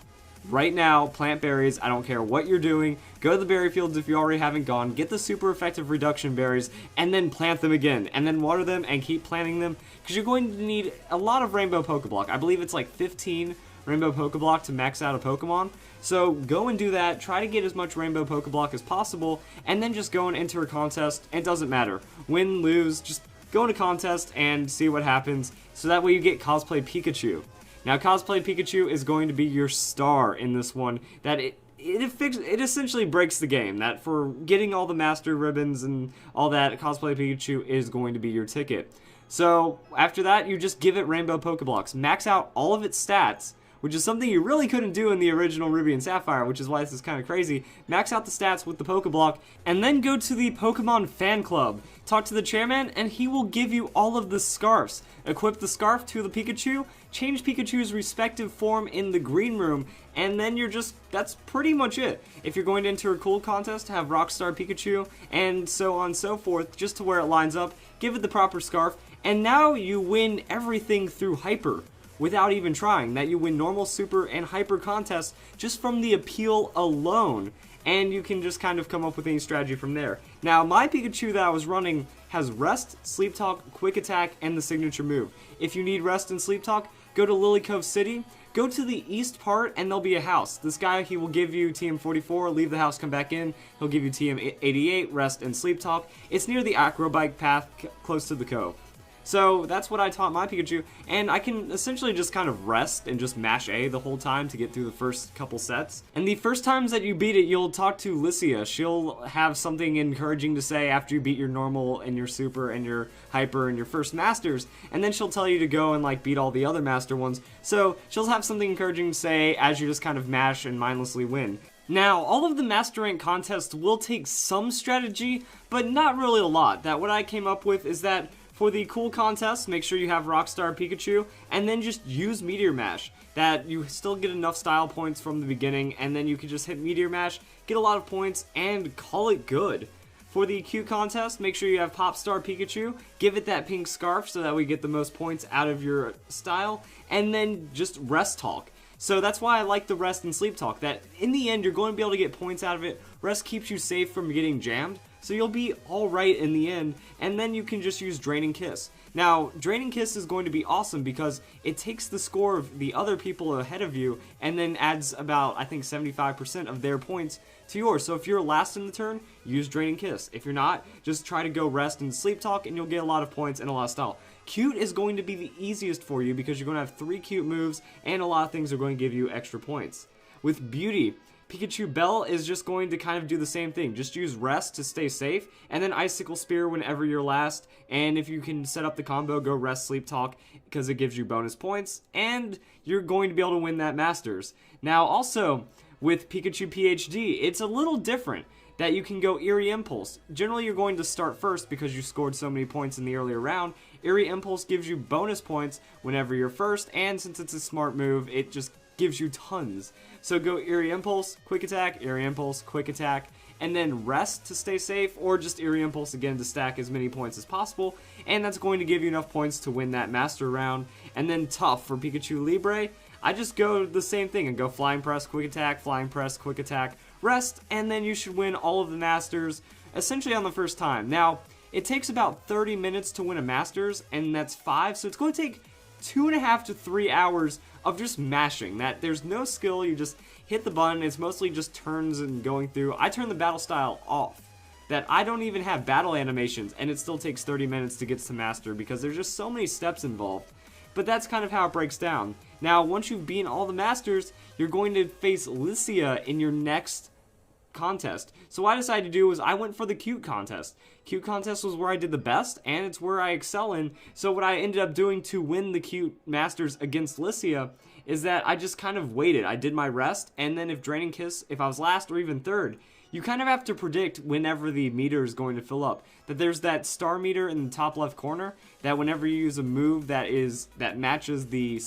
Right now, plant berries. I don't care what you're doing. Go to the berry fields if you already haven't gone. Get the super effective reduction berries, and then plant them again. And then water them and keep planting them, because you're going to need a lot of Rainbow Pokeblock. I believe it's like 15 Rainbow Pokeblock to max out a Pokemon. So go and do that. Try to get as much Rainbow Pokeblock as possible, and then just go and enter a contest. It doesn't matter. Win, lose, just go in a contest and see what happens. So that way you get Cosplay Pikachu. Now, Cosplay Pikachu is going to be your star in this one. That it essentially breaks the game. That for getting all the Master Ribbons and all that, Cosplay Pikachu is going to be your ticket. So, after that, you just give it Rainbow Pokeblocks. Max out all of its stats, which is something you really couldn't do in the original Ruby and Sapphire, which is why this is kind of crazy. Max out the stats with the Pokeblock, and then go to the Pokemon Fan Club. Talk to the chairman, and he will give you all of the scarves. Equip the scarf to the Pikachu, change Pikachu's respective form in the green room, and then that's pretty much it. If you're going to enter a cool contest, have Rockstar Pikachu, and so on and so forth, just to where it lines up, give it the proper scarf, and now you win everything through Hyper. Without even trying, that you win normal, super, and hyper contests just from the appeal alone, and you can just kind of come up with any strategy from there. Now, my Pikachu that I was running has Rest, Sleep Talk, Quick Attack, and the signature move. If you need Rest and Sleep Talk, go to Lily Cove City, go to the east part, and there'll be a house. This guy, he will give you TM44, leave the house, come back in, he'll give you TM88, Rest, and Sleep Talk. It's near the Acro Bike path, close to the cove. So that's what I taught my Pikachu, and I can essentially just kind of rest and just mash A the whole time to get through the first couple sets. And the first times that you beat it, you'll talk to Lycia. She'll have something encouraging to say after you beat your normal and your super and your hyper and your first masters, and then she'll tell you to go and like beat all the other master ones. So she'll have something encouraging to say as you just kind of mash and mindlessly win. Now, all of the Master Rank contests will take some strategy, but not really a lot. That what I came up with is that for the cool contest, make sure you have Rockstar Pikachu, and then just use Meteor Mash. That you still get enough style points from the beginning, and then you can just hit Meteor Mash, get a lot of points, and call it good. For the Q contest, make sure you have Popstar Pikachu, give it that pink scarf so that we get the most points out of your style, and then just Rest Talk. So that's why I like the Rest and Sleep Talk, that in the end you're going to be able to get points out of it. Rest keeps you safe from getting jammed, so you'll be alright in the end, and then you can just use Draining Kiss. Now, Draining Kiss is going to be awesome because it takes the score of the other people ahead of you and then adds about, I think, 75% of their points to yours. So if you're last in the turn, use Draining Kiss. If you're not, just try to go Rest and Sleep Talk and you'll get a lot of points and a lot of style. Cute is going to be the easiest for you because you're going to have 3 cute moves and a lot of things are going to give you extra points. With Beauty, Pikachu Bell is just going to kind of do the same thing. Just use Rest to stay safe, and then Icicle Spear whenever you're last, and if you can set up the combo, go Rest, Sleep Talk, because it gives you bonus points, and you're going to be able to win that Masters. Now, also, with Pikachu PhD, it's a little different, that you can go Eerie Impulse. Generally, you're going to start first because you scored so many points in the earlier round. Eerie Impulse gives you bonus points whenever you're first, and since it's a smart move, it just gives you tons. So go Eerie Impulse, Quick Attack, Eerie Impulse, Quick Attack, and then Rest to stay safe, or just Eerie Impulse again to stack as many points as possible, and that's going to give you enough points to win that Master round. And then Tough for Pikachu Libre, I just go the same thing and go Flying Press, Quick Attack, Flying Press, Quick Attack, Rest, and then you should win all of the Masters essentially on the first time. Now, it takes about 30 minutes to win a Masters, and that's 5, so it's going to take 2.5 to 3 hours of just mashing. That there's no skill, you just hit the button, it's mostly just turns and going through. I turn the battle style off. That I don't even have battle animations, and it still takes 30 minutes to get to Master because there's just so many steps involved. But that's kind of how it breaks down. Now, once you've beaten all the Masters, you're going to face Lycia in your next contest. So what I decided to do was I went for the Cute contest. Cute contest was where I did the best, and it's where I excel in. So what I ended up doing to win the Cute Masters against Lycia is that I just kind of waited. I did my Rest, and then if Draining Kiss, if I was last or even third, you kind of have to predict whenever the meter is going to fill up. That there's that star meter in the top left corner, that whenever you use a move that matches the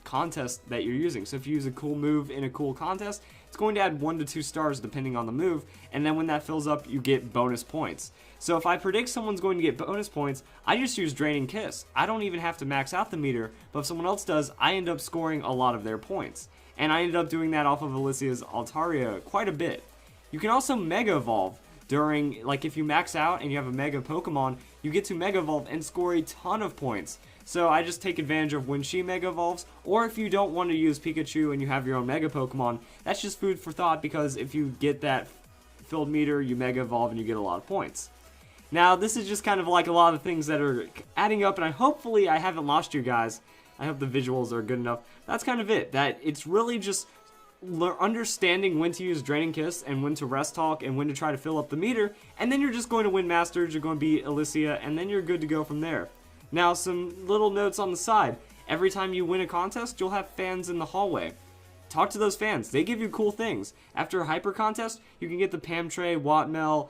contest that you're using. So if you use a cool move in a cool contest, it's going to add 1 to 2 stars depending on the move, and then when that fills up, you get bonus points. So if I predict someone's going to get bonus points, I just use Draining Kiss. I don't even have to max out the meter, but if someone else does, I end up scoring a lot of their points. And I ended up doing that off of Alicia's Altaria quite a bit. You can also Mega Evolve during, like if you max out and you have a Mega Pokemon, you get to Mega Evolve and score a ton of points. So I just take advantage of when she Mega Evolves, or if you don't want to use Pikachu and you have your own Mega Pokemon, that's just food for thought because if you get that filled meter, you Mega Evolve and you get a lot of points. Now, this is just kind of like a lot of things that are adding up, and hopefully I haven't lost you guys. I hope the visuals are good enough. That's kind of it. That it's really just understanding when to use Draining Kiss and when to Rest Talk and when to try to fill up the meter, and then you're just going to win Masters, you're going to beat Alicia, and then you're good to go from there. Now, some little notes on the side. Every time you win a contest, you'll have fans in the hallway. Talk to those fans. They give you cool things. After a hyper contest, you can get the Pamtray, Watmel,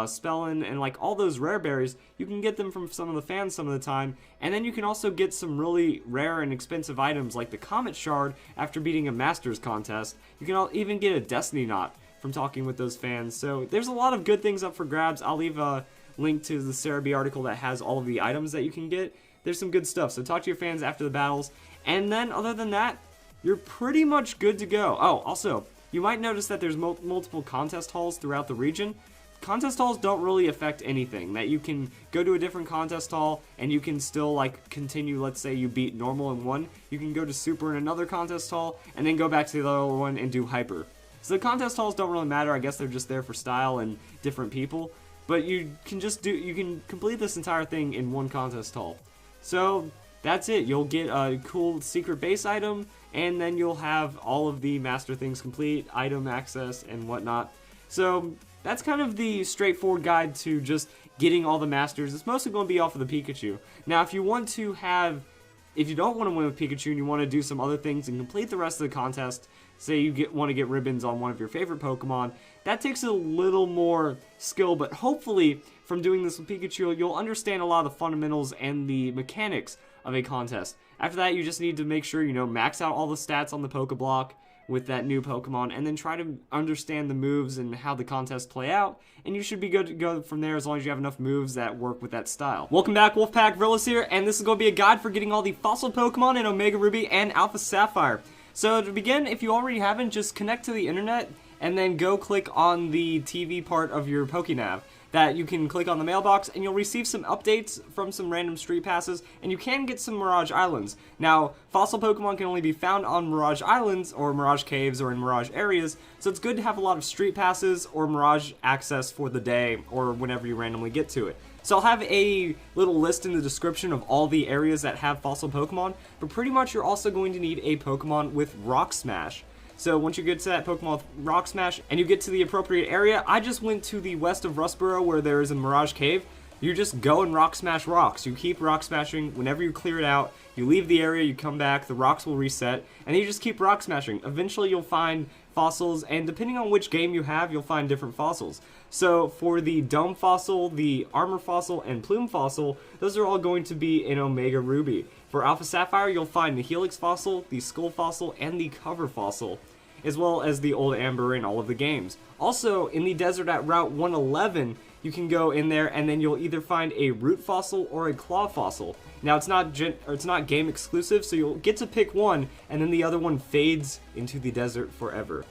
Spellin, and like all those rare berries. You can get them from some of the fans some of the time. And then you can also get some really rare and expensive items like the Comet Shard after beating a Masters contest. You can even get a Destiny Knot from talking with those fans. So there's a lot of good things up for grabs. I'll leave a link to the Cerebi article that has all of the items that you can get. There's some good stuff. So talk to your fans after the battles. And then other than that, you're pretty much good to go. Oh, also, you might notice that there's multiple contest halls throughout the region. Contest halls don't really affect anything. That you can go to a different contest hall and you can still like continue, let's say you beat normal in one, you can go to super in another contest hall and then go back to the other one and do hyper. So the contest halls don't really matter. I guess they're just there for style and different people. but you can complete this entire thing in one contest haul. So that's it. You'll get a cool secret base item, and then you'll have all of the master things complete, item access, and whatnot. So that's kind of the straightforward guide to just getting all the masters. It's mostly going to be off of the Pikachu. Now, if you don't want to win with Pikachu and you want to do some other things and complete the rest of the contest, say you want to get ribbons on one of your favorite Pokemon, that takes a little more skill, but hopefully from doing this with Pikachu, you'll understand a lot of the fundamentals and the mechanics of a contest. After that, you just need to make sure, max out all the stats on the Pokeblock with that new Pokemon, and then try to understand the moves and how the contests play out, and you should be good to go from there as long as you have enough moves that work with that style. Welcome back, Wolfpack Villas here, and this is going to be a guide for getting all the fossil Pokemon in Omega Ruby and Alpha Sapphire. So to begin, if you already haven't, just connect to the internet, and then go click on the TV part of your Pokénav. That you can click on the mailbox, and you'll receive some updates from some random street passes, and you can get some Mirage Islands. Now, fossil Pokemon can only be found on Mirage Islands, or Mirage Caves, or in Mirage areas, so it's good to have a lot of street passes, or Mirage access for the day, or whenever you randomly get to it. So I'll have a little list in the description of all the areas that have fossil Pokemon, but pretty much you're also going to need a Pokemon with Rock Smash. So once you get to that Pokemon with Rock Smash and you get to the appropriate area, I just went to the west of Rustboro where there is a Mirage Cave. You just go and Rock Smash rocks. You keep Rock Smashing. Whenever you clear it out, you leave the area, you come back, the rocks will reset, and you just keep Rock Smashing. Eventually you'll find fossils, and depending on which game you have, you'll find different fossils. So for the Dome Fossil, the Armor Fossil, and Plume Fossil, those are all going to be in Omega Ruby. For Alpha Sapphire, you'll find the Helix Fossil, the Skull Fossil, and the Cover Fossil, as well as the Old Amber in all of the games. Also, in the desert at Route 111, you can go in there and then you'll either find a Root Fossil or a Claw Fossil. Now, it's not game exclusive, so you'll get to pick one, and then the other one fades into the desert forever.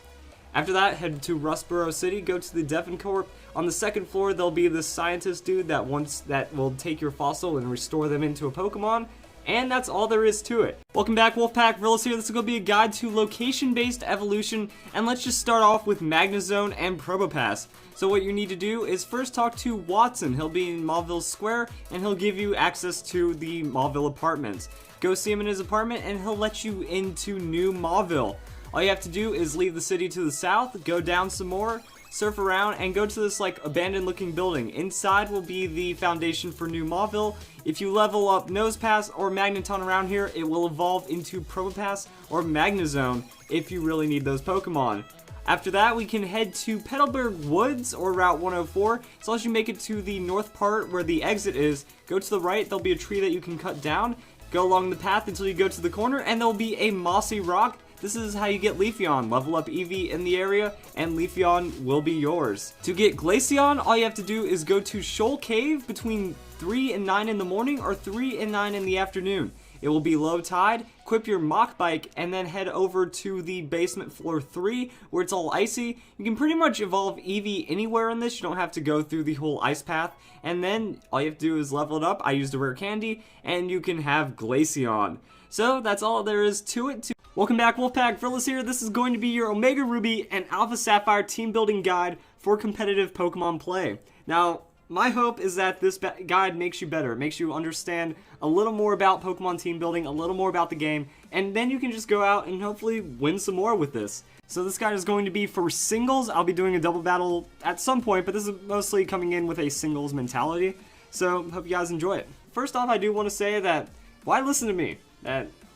After that, head to Rustboro City, go to the Devon Corp. On the second floor, there'll be this scientist dude that will take your fossil and restore them into a Pokemon. And that's all there is to it. Welcome back, Wolfpack Villas here. This is going to be a guide to location-based evolution, and let's just start off with Magnezone and Probopass. So what you need to do is first talk to Watson. He'll be in Mauville Square, and he'll give you access to the Mauville apartments. Go see him in his apartment, and he'll let you into New Mauville. All you have to do is leave the city to the south, go down some more, surf around, and go to this abandoned looking building. Inside will be the foundation for New Mauville. If you level up Nosepass or Magneton around here, it will evolve into Probopass or Magnezone if you really need those Pokemon. After that, we can head to Petalburg Woods or Route 104. As long as you make it to the north part where the exit is, go to the right, there'll be a tree that you can cut down. Go along the path until you go to the corner, and there'll be a mossy rock. This is how you get Leafeon. Level up Eevee in the area, and Leafeon will be yours. To get Glaceon, all you have to do is go to Shoal Cave between 3 and 9 in the morning or 3 and 9 in the afternoon. It will be low tide. Equip your Mach Bike and then head over to the basement floor 3 where it's all icy. You can pretty much evolve Eevee anywhere in this. You don't have to go through the whole ice path. And then all you have to do is level it up. I used a rare candy, and you can have Glaceon. So that's all there is to it. Welcome back, Wolfpack Villas here. This is going to be your Omega Ruby and Alpha Sapphire team building guide for competitive Pokemon play. Now, my hope is that this guide makes you better. It makes you understand a little more about Pokemon team building, a little more about the game, and then you can just go out and hopefully win some more with this. So this guide is going to be for singles. I'll be doing a double battle at some point, but this is mostly coming in with a singles mentality. So hope you guys enjoy it. First off, I do want to say that why listen to me?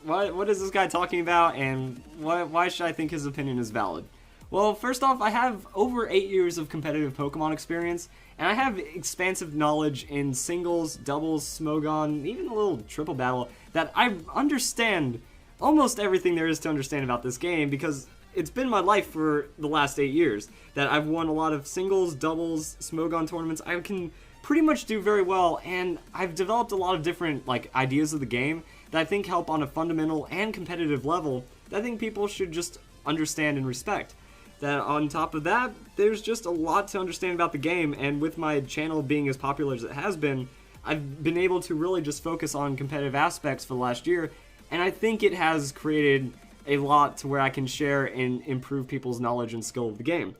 What is this guy talking about, and why should I think his opinion is valid? Well, first off, I have over 8 years of competitive Pokemon experience, and I have expansive knowledge in singles, doubles, Smogon, even a little triple battle, that I understand almost everything there is to understand about this game, because it's been my life for the last 8 years, that I've won a lot of singles, doubles, Smogon tournaments. I can pretty much do very well, and I've developed a lot of different ideas of the game that I think help on a fundamental and competitive level that I think people should just understand and respect. That on top of that, there's just a lot to understand about the game, and with my channel being as popular as it has been, I've been able to really just focus on competitive aspects for the last year, and I think it has created a lot to where I can share and improve people's knowledge and skill of the game.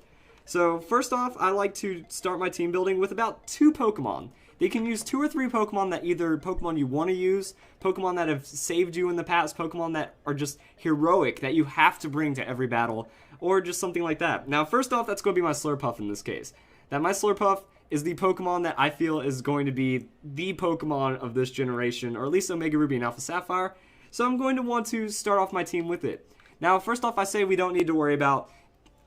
So first off, I like to start my team building with about 2 Pokemon. They can use 2 or 3 Pokemon that either Pokemon you want to use, Pokemon that have saved you in the past, Pokemon that are just heroic, that you have to bring to every battle, or just something like that. Now first off, that's going to be my Slurpuff in this case. That my Slurpuff is the Pokemon that I feel is going to be the Pokemon of this generation, or at least Omega Ruby and Alpha Sapphire, so I'm going to want to start off my team with it. Now first off, I say we don't need to worry about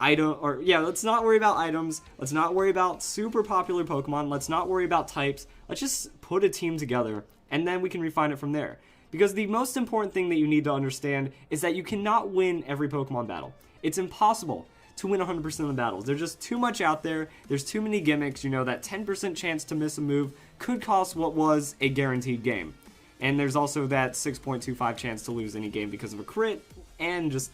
let's not worry about items, let's not worry about super popular Pokemon, let's not worry about types, let's just put a team together, and then we can refine it from there. Because the most important thing that you need to understand is that you cannot win every Pokemon battle. It's impossible to win 100% of the battles. There's just too much out there, there's too many gimmicks, that 10% chance to miss a move could cost what was a guaranteed game. And there's also that 6.25 chance to lose any game because of a crit, and just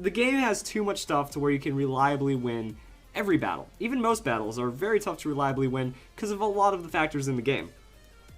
the game has too much stuff to where you can reliably win every battle. Even most battles are very tough to reliably win because of a lot of the factors in the game.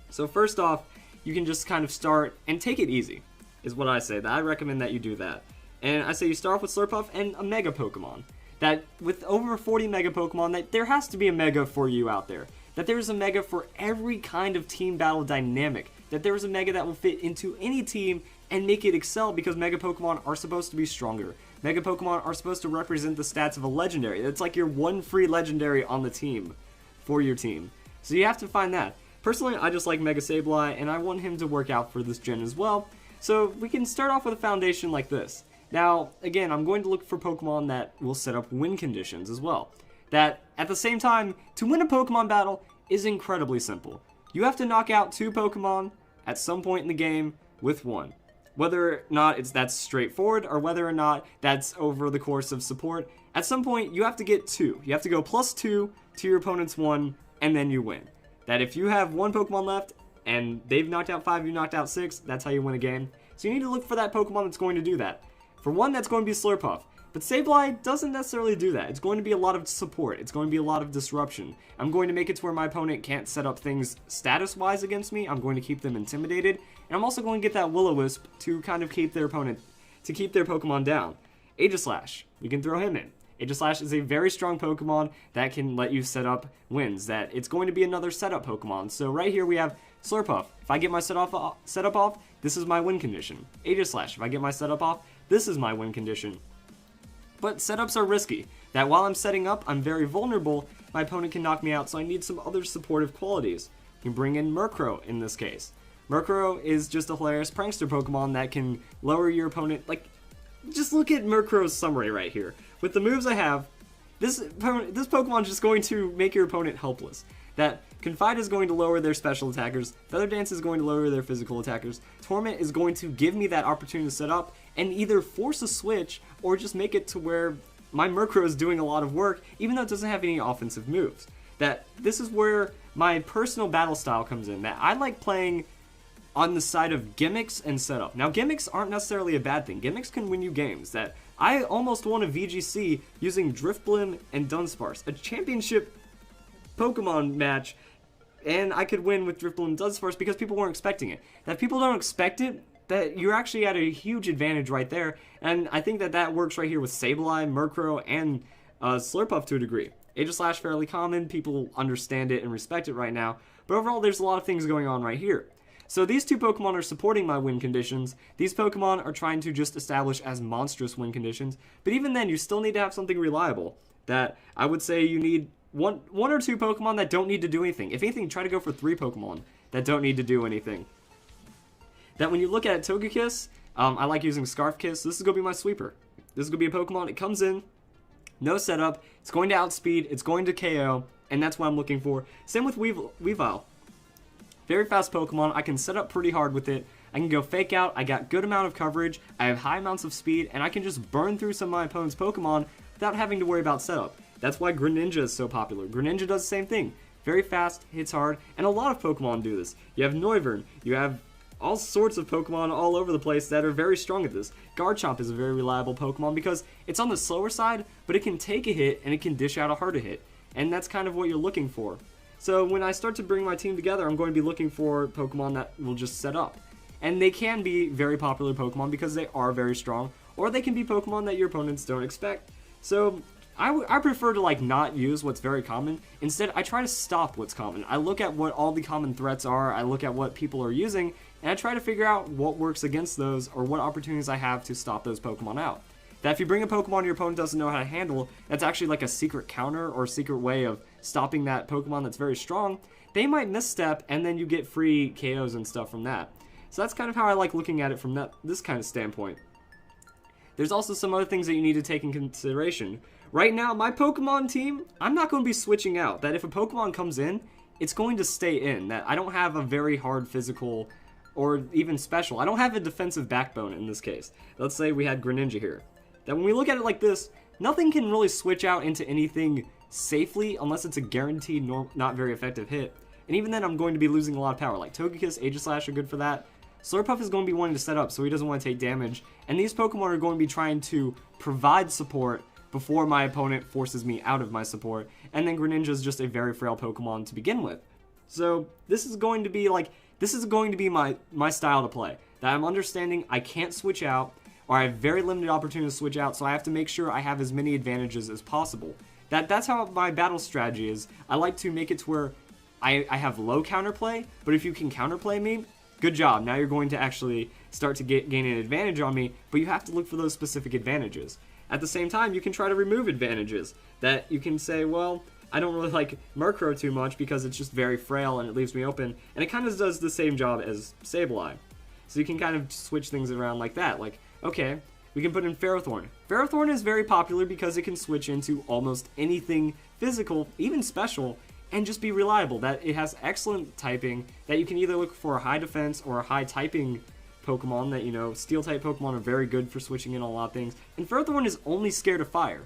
So first off, you can just kind of start and take it easy, is what I say. I recommend that you do that. And I say you start off with Slurpuff and a Mega Pokemon. That with over 40 Mega Pokemon, that there has to be a Mega for you out there. That there's a Mega for every kind of team battle dynamic. That there's a Mega that will fit into any team and make it excel, because Mega Pokemon are supposed to be stronger. Mega Pokemon are supposed to represent the stats of a legendary. It's like your one free legendary on the team for your team. So you have to find that. Personally, I just like Mega Sableye, and I want him to work out for this gen as well. So we can start off with a foundation like this. Now, again, I'm going to look for Pokemon that will set up win conditions as well. That, at the same time, to win a Pokemon battle is incredibly simple. You have to knock out 2 Pokemon at some point in the game with 1. Whether or not that's straightforward, or whether or not that's over the course of support, at some point you have to get 2. You have to go +2 to your opponent's 1, and then you win. That if you have 1 Pokemon left, and they've knocked out 5, you knocked out 6, that's how you win a game. So you need to look for that Pokemon that's going to do that. For one, that's going to be Slurpuff. But Sableye doesn't necessarily do that. It's going to be a lot of support. It's going to be a lot of disruption. I'm going to make it to where my opponent can't set up things status-wise against me. I'm going to keep them intimidated. And I'm also going to get that Will-O-Wisp to kind of keep their opponent, to keep their Pokemon down. Aegislash, we can throw him in. Aegislash is a very strong Pokemon that can let you set up wins. That it's going to be another setup Pokemon. So right here we have Slurpuff. If I get my setup off, this is my win condition. Aegislash, if I get my setup off, this is my win condition. But setups are risky. That while I'm setting up, I'm very vulnerable. My opponent can knock me out, so I need some other supportive qualities. You can bring in Murkrow in this case. Murkrow is just a hilarious prankster Pokemon that can lower your opponent. Like, just look at Murkrow's summary right here. With the moves I have, this Pokemon is just going to make your opponent helpless. That Confide is going to lower their special attackers, Feather Dance is going to lower their physical attackers, Torment is going to give me that opportunity to set up and either force a switch or just make it to where my Murkrow is doing a lot of work even though it doesn't have any offensive moves. That this is where my personal battle style comes in, that I like playing on the side of gimmicks and setup. Now gimmicks aren't necessarily a bad thing, gimmicks can win you games. That I almost won a VGC using Drifblim and Dunsparce, a championship Pokemon match, and I could win with Drifblim and Dunsparce because people weren't expecting it. That if people don't expect it, that you're actually at a huge advantage right there, and I think that works right here with Sableye, Murkrow, and Slurpuff to a degree. Aegislash fairly common, people understand it and respect it right now, but overall there's a lot of things going on right here. So these 2 Pokemon are supporting my win conditions. These Pokemon are trying to just establish as monstrous win conditions, but even then you still need to have something reliable. That I would say you need one or 2 Pokemon that don't need to do anything. If anything, try to go for 3 Pokemon that don't need to do anything. That when you look at Togekiss, I like using Scarf Kiss. This is going to be my sweeper. This is going to be a Pokemon. It comes in, no setup, it's going to outspeed, it's going to KO, and that's what I'm looking for. Same with Weavile. Very fast Pokemon. I can set up pretty hard with it. I can go fake out. I got good amount of coverage. I have high amounts of speed, and I can just burn through some of my opponent's Pokemon without having to worry about setup. That's why Greninja is so popular. Greninja does the same thing. Very fast, hits hard, and a lot of Pokemon do this. You have Noivern, you have all sorts of Pokemon all over the place that are very strong at this. Garchomp is a very reliable Pokemon because it's on the slower side, but it can take a hit and it can dish out a harder hit. And that's kind of what you're looking for. So when I start to bring my team together, I'm going to be looking for Pokemon that will just set up. And they can be very popular Pokemon because they are very strong, or they can be Pokemon that your opponents don't expect. So I prefer to like not use what's very common. Instead, I try to stop what's common. I look at what all the common threats are, I look at what people are using, and I try to figure out what works against those or what opportunities I have to stop those Pokemon out. That if you bring a Pokemon your opponent doesn't know how to handle, that's actually like a secret counter or secret way of stopping that Pokemon that's very strong. They might misstep, and then you get free KOs and stuff from that. So that's kind of how I like looking at it from this kind of standpoint. There's also some other things that you need to take in consideration. Right now, my Pokemon team, I'm not going to be switching out. That if a Pokemon comes in, it's going to stay in. That I don't have a very hard physical or even special. I don't have a defensive backbone in this case. Let's say we had Greninja here. That when we look at it like this, nothing can really switch out into anything safely unless it's a guaranteed not very effective hit. And even then, I'm going to be losing a lot of power. Like Togekiss, Aegislash are good for that. Slurpuff is going to be wanting to set up, so he doesn't want to take damage. And these Pokemon are going to be trying to provide support before my opponent forces me out of my support. And then Greninja is just a very frail Pokemon to begin with. So this is going to be my style to play. That I'm understanding I can't switch out, or I have very limited opportunity to switch out, so I have to make sure I have as many advantages as possible. That's how my battle strategy is. I like to make it to where I have low counterplay, but if you can counterplay me, good job. Now you're going to actually start to gain an advantage on me, but you have to look for those specific advantages. At the same time, you can try to remove advantages. That you can say, well, I don't really like Murkrow too much because it's just very frail and it leaves me open, and it kind of does the same job as Sableye. So you can kind of switch things around like that. Like, okay, we can put in Ferrothorn. Ferrothorn is very popular because it can switch into almost anything physical, even special, and just be reliable. That it has excellent typing, that you can either look for a high defense or a high typing Pokemon. That, you know, steel type Pokemon are very good for switching in a lot of things. And Ferrothorn is only scared of fire.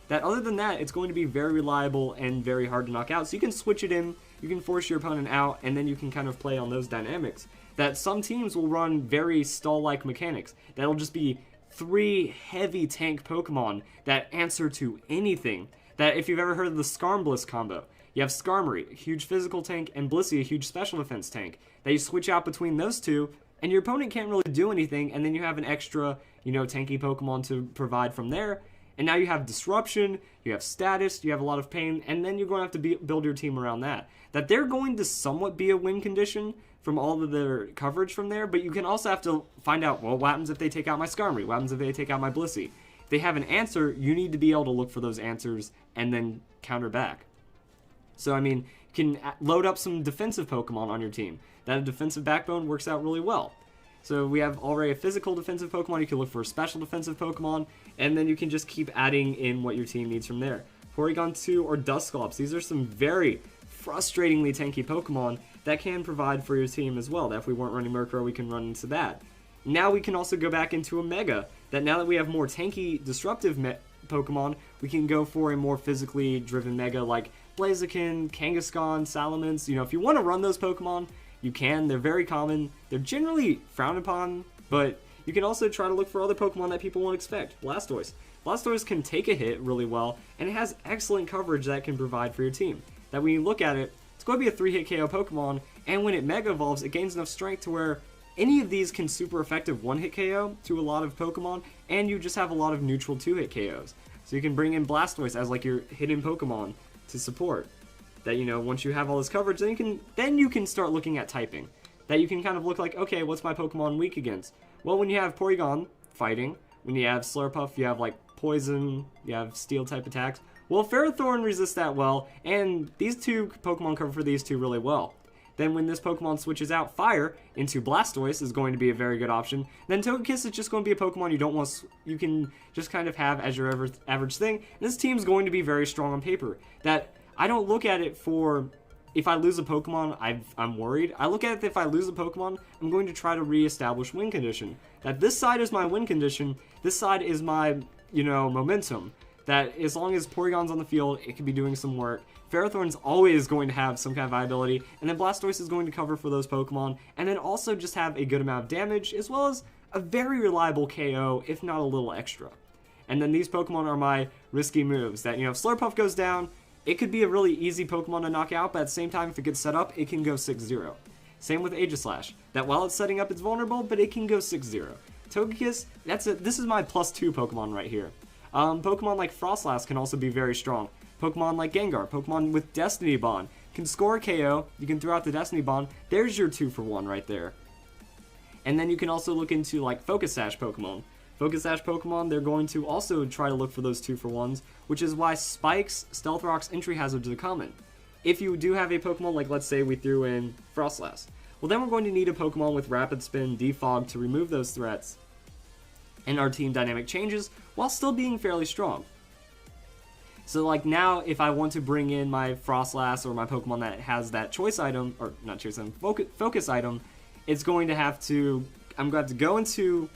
That other than that, it's going to be very reliable and very hard to knock out. So you can switch it in, you can force your opponent out, and then you can kind of play on those dynamics. That some teams will run very stall-like mechanics. That'll just be 3 heavy tank Pokemon that answer to anything. That if you've ever heard of the Skarm-Bliss combo, you have Skarmory, a huge physical tank, and Blissey, a huge special defense tank. That you switch out between those two, and your opponent can't really do anything, and then you have an extra, you know, tanky Pokemon to provide from there. And now you have Disruption, you have Status, you have a lot of pain, and then you're going to have to build your team around that. That they're going to somewhat be a win condition from all of their coverage from there, but you can also have to find out, well, what happens if they take out my Skarmory? What happens if they take out my Blissey? If they have an answer, you need to be able to look for those answers and then counter back. So, I mean, you can load up some defensive Pokemon on your team. That a defensive backbone works out really well. So we have already a physical defensive Pokemon, you can look for a special defensive Pokemon, and then you can just keep adding in what your team needs from there. Porygon 2 or Dusclops, these are some very frustratingly tanky Pokemon that can provide for your team as well. That if we weren't running Murkrow, we can run into that. Now we can also go back into a Mega, that now that we have more tanky, disruptive Pokemon, we can go for a more physically driven Mega like Blaziken, Kangaskhan, Salamence. You know, if you want to run those Pokemon, you can. They're very common. They're generally frowned upon, but you can also try to look for other Pokemon that people won't expect. Blastoise. Blastoise can take a hit really well, and it has excellent coverage that can provide for your team. That when you look at it, it's going to be a 3-hit KO Pokemon, and when it Mega Evolves, it gains enough strength to where any of these can super effective 1-hit KO to a lot of Pokemon, and you just have a lot of neutral 2-hit KOs. So you can bring in Blastoise as like your hidden Pokemon to support. That, you know, once you have all this coverage, then you can start looking at typing. That you can kind of look like, okay, what's my Pokemon weak against? Well, when you have Porygon fighting, when you have Slurpuff, you have like Poison, you have Steel type attacks. Well, Ferrothorn resists that well, and these two Pokemon cover for these two really well. Then when this Pokemon switches out Fire into Blastoise is going to be a very good option. Then Togekiss is just going to be a Pokemon you can just kind of have as your average thing. And this team's going to be very strong on paper. That I don't look at it for if I lose a Pokemon, I'm worried. I look at it if I lose a Pokemon, I'm going to try to re-establish win condition. That this side is my win condition, this side is my, you know, momentum. That as long as Porygon's on the field, it can be doing some work. Ferrothorn's always going to have some kind of viability, and then Blastoise is going to cover for those Pokemon, and then also just have a good amount of damage, as well as a very reliable KO, if not a little extra. And then these Pokemon are my risky moves. That, you know, if Slurpuff goes down, it could be a really easy Pokemon to knock out, but at the same time, if it gets set up, it can go 6-0. Same with Aegislash. That while it's setting up, it's vulnerable, but it can go 6-0. Togekiss, this is my +2 Pokemon right here. Pokemon like Frostlass can also be very strong. Pokemon like Gengar, Pokemon with Destiny Bond, can score a KO, you can throw out the Destiny Bond, there's your 2-for-1 right there. And then you can also look into like Focus Sash Pokemon. Focus Sash Pokemon, they're going to also try to look for those 2-for-1s, which is why Spikes, Stealth Rocks, Entry Hazards are common. If you do have a Pokemon, like let's say we threw in Frostlass, well then we're going to need a Pokemon with Rapid Spin, Defog to remove those threats, and our team dynamic changes while still being fairly strong. So like now, if I want to bring in my Frostlass or my Pokemon that has that choice item, or not choice item, focus item, it's going to have to, I'm going to have to go into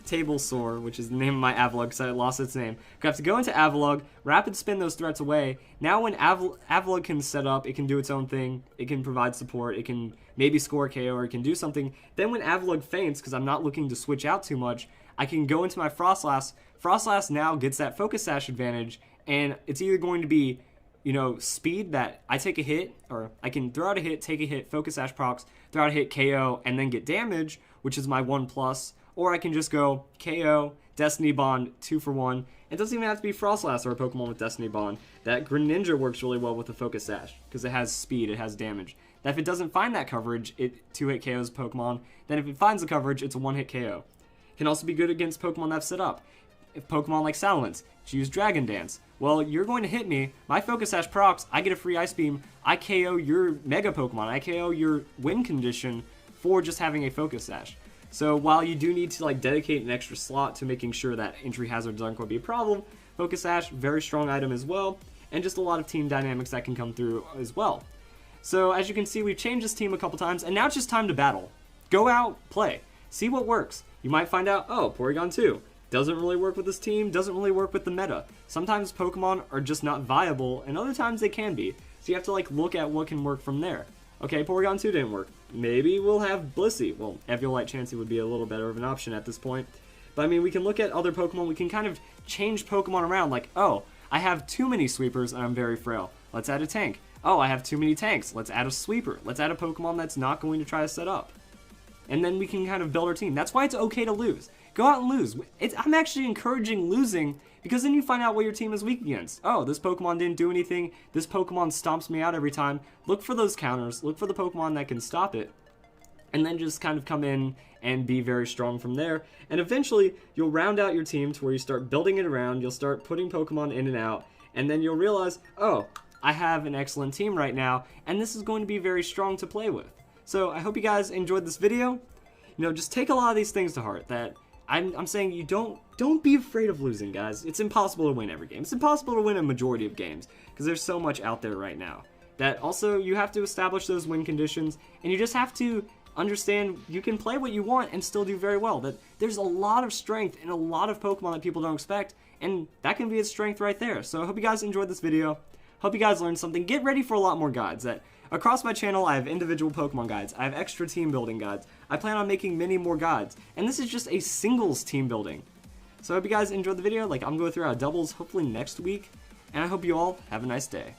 Table Soar, which is the name of my Avalugg because I lost its name. I have to go into Avalugg, Rapid Spin those threats away. Now when Avalugg can set up, it can do its own thing, it can provide support, it can maybe score a KO, or it can do something. Then when Avalugg faints, because I'm not looking to switch out too much, I can go into my Frostlass. Frostlass now gets that Focus Sash advantage, and it's either going to be, you know, speed that I take a hit, or I can throw out a hit, take a hit, Focus Sash procs, throw out a hit, KO, and then get damage, which is my 1+, or I can just go KO, Destiny Bond, 2-for-1. It doesn't even have to be Frostlass or a Pokemon with Destiny Bond. That Greninja works really well with the Focus Sash, because it has speed, it has damage. That if it doesn't find that coverage, it 2-hit KOs Pokemon. Then if it finds the coverage, it's a 1-hit KO. It can also be good against Pokemon that have set up. If Pokemon like Salins choose Dragon Dance, well, you're going to hit me, my Focus Sash procs, I get a free Ice Beam, I KO your Mega Pokemon, I KO your win condition for just having a Focus Sash. So while you do need to like dedicate an extra slot to making sure that entry hazards aren't going to be a problem, Focus Sash, very strong item as well, and just a lot of team dynamics that can come through as well. So as you can see, we've changed this team a couple times, and now it's just time to battle. Go out, play, see what works. You might find out, oh, Porygon 2 doesn't really work with this team, doesn't really work with the meta. Sometimes Pokemon are just not viable, and other times they can be. So you have to like look at what can work from there. Okay, Porygon 2 didn't work. Maybe we'll have Blissey. Well, Eviolite Chansey would be a little better of an option at this point. But I mean, we can look at other Pokemon. We can kind of change Pokemon around. Like, oh, I have too many sweepers and I'm very frail. Let's add a tank. Oh, I have too many tanks. Let's add a sweeper. Let's add a Pokemon that's not going to try to set up. And then we can kind of build our team. That's why it's okay to lose. Go out and lose. I'm actually encouraging losing because then you find out what your team is weak against. Oh, this Pokemon didn't do anything. This Pokemon stomps me out every time. Look for those counters. Look for the Pokemon that can stop it. And then just kind of come in and be very strong from there. And eventually, you'll round out your team to where you start building it around. You'll start putting Pokemon in and out. And then you'll realize, oh, I have an excellent team right now. And this is going to be very strong to play with. So I hope you guys enjoyed this video. You know, just take a lot of these things to heart. That I'm saying you don't be afraid of losing, guys. It's impossible to win every game. It's impossible to win a majority of games because there's so much out there right now. That also you have to establish those win conditions, and you just have to understand you can play what you want and still do very well. That there's a lot of strength in a lot of Pokemon that people don't expect, and that can be its strength right there. So I hope you guys enjoyed this video. Hope you guys learned something. Get ready for a lot more guides. That across my channel, I have individual Pokemon guides. I have extra team building guides. I plan on making many more guides. And this is just a singles team building. So I hope you guys enjoyed the video. Like, I'm going through our doubles hopefully next week. And I hope you all have a nice day.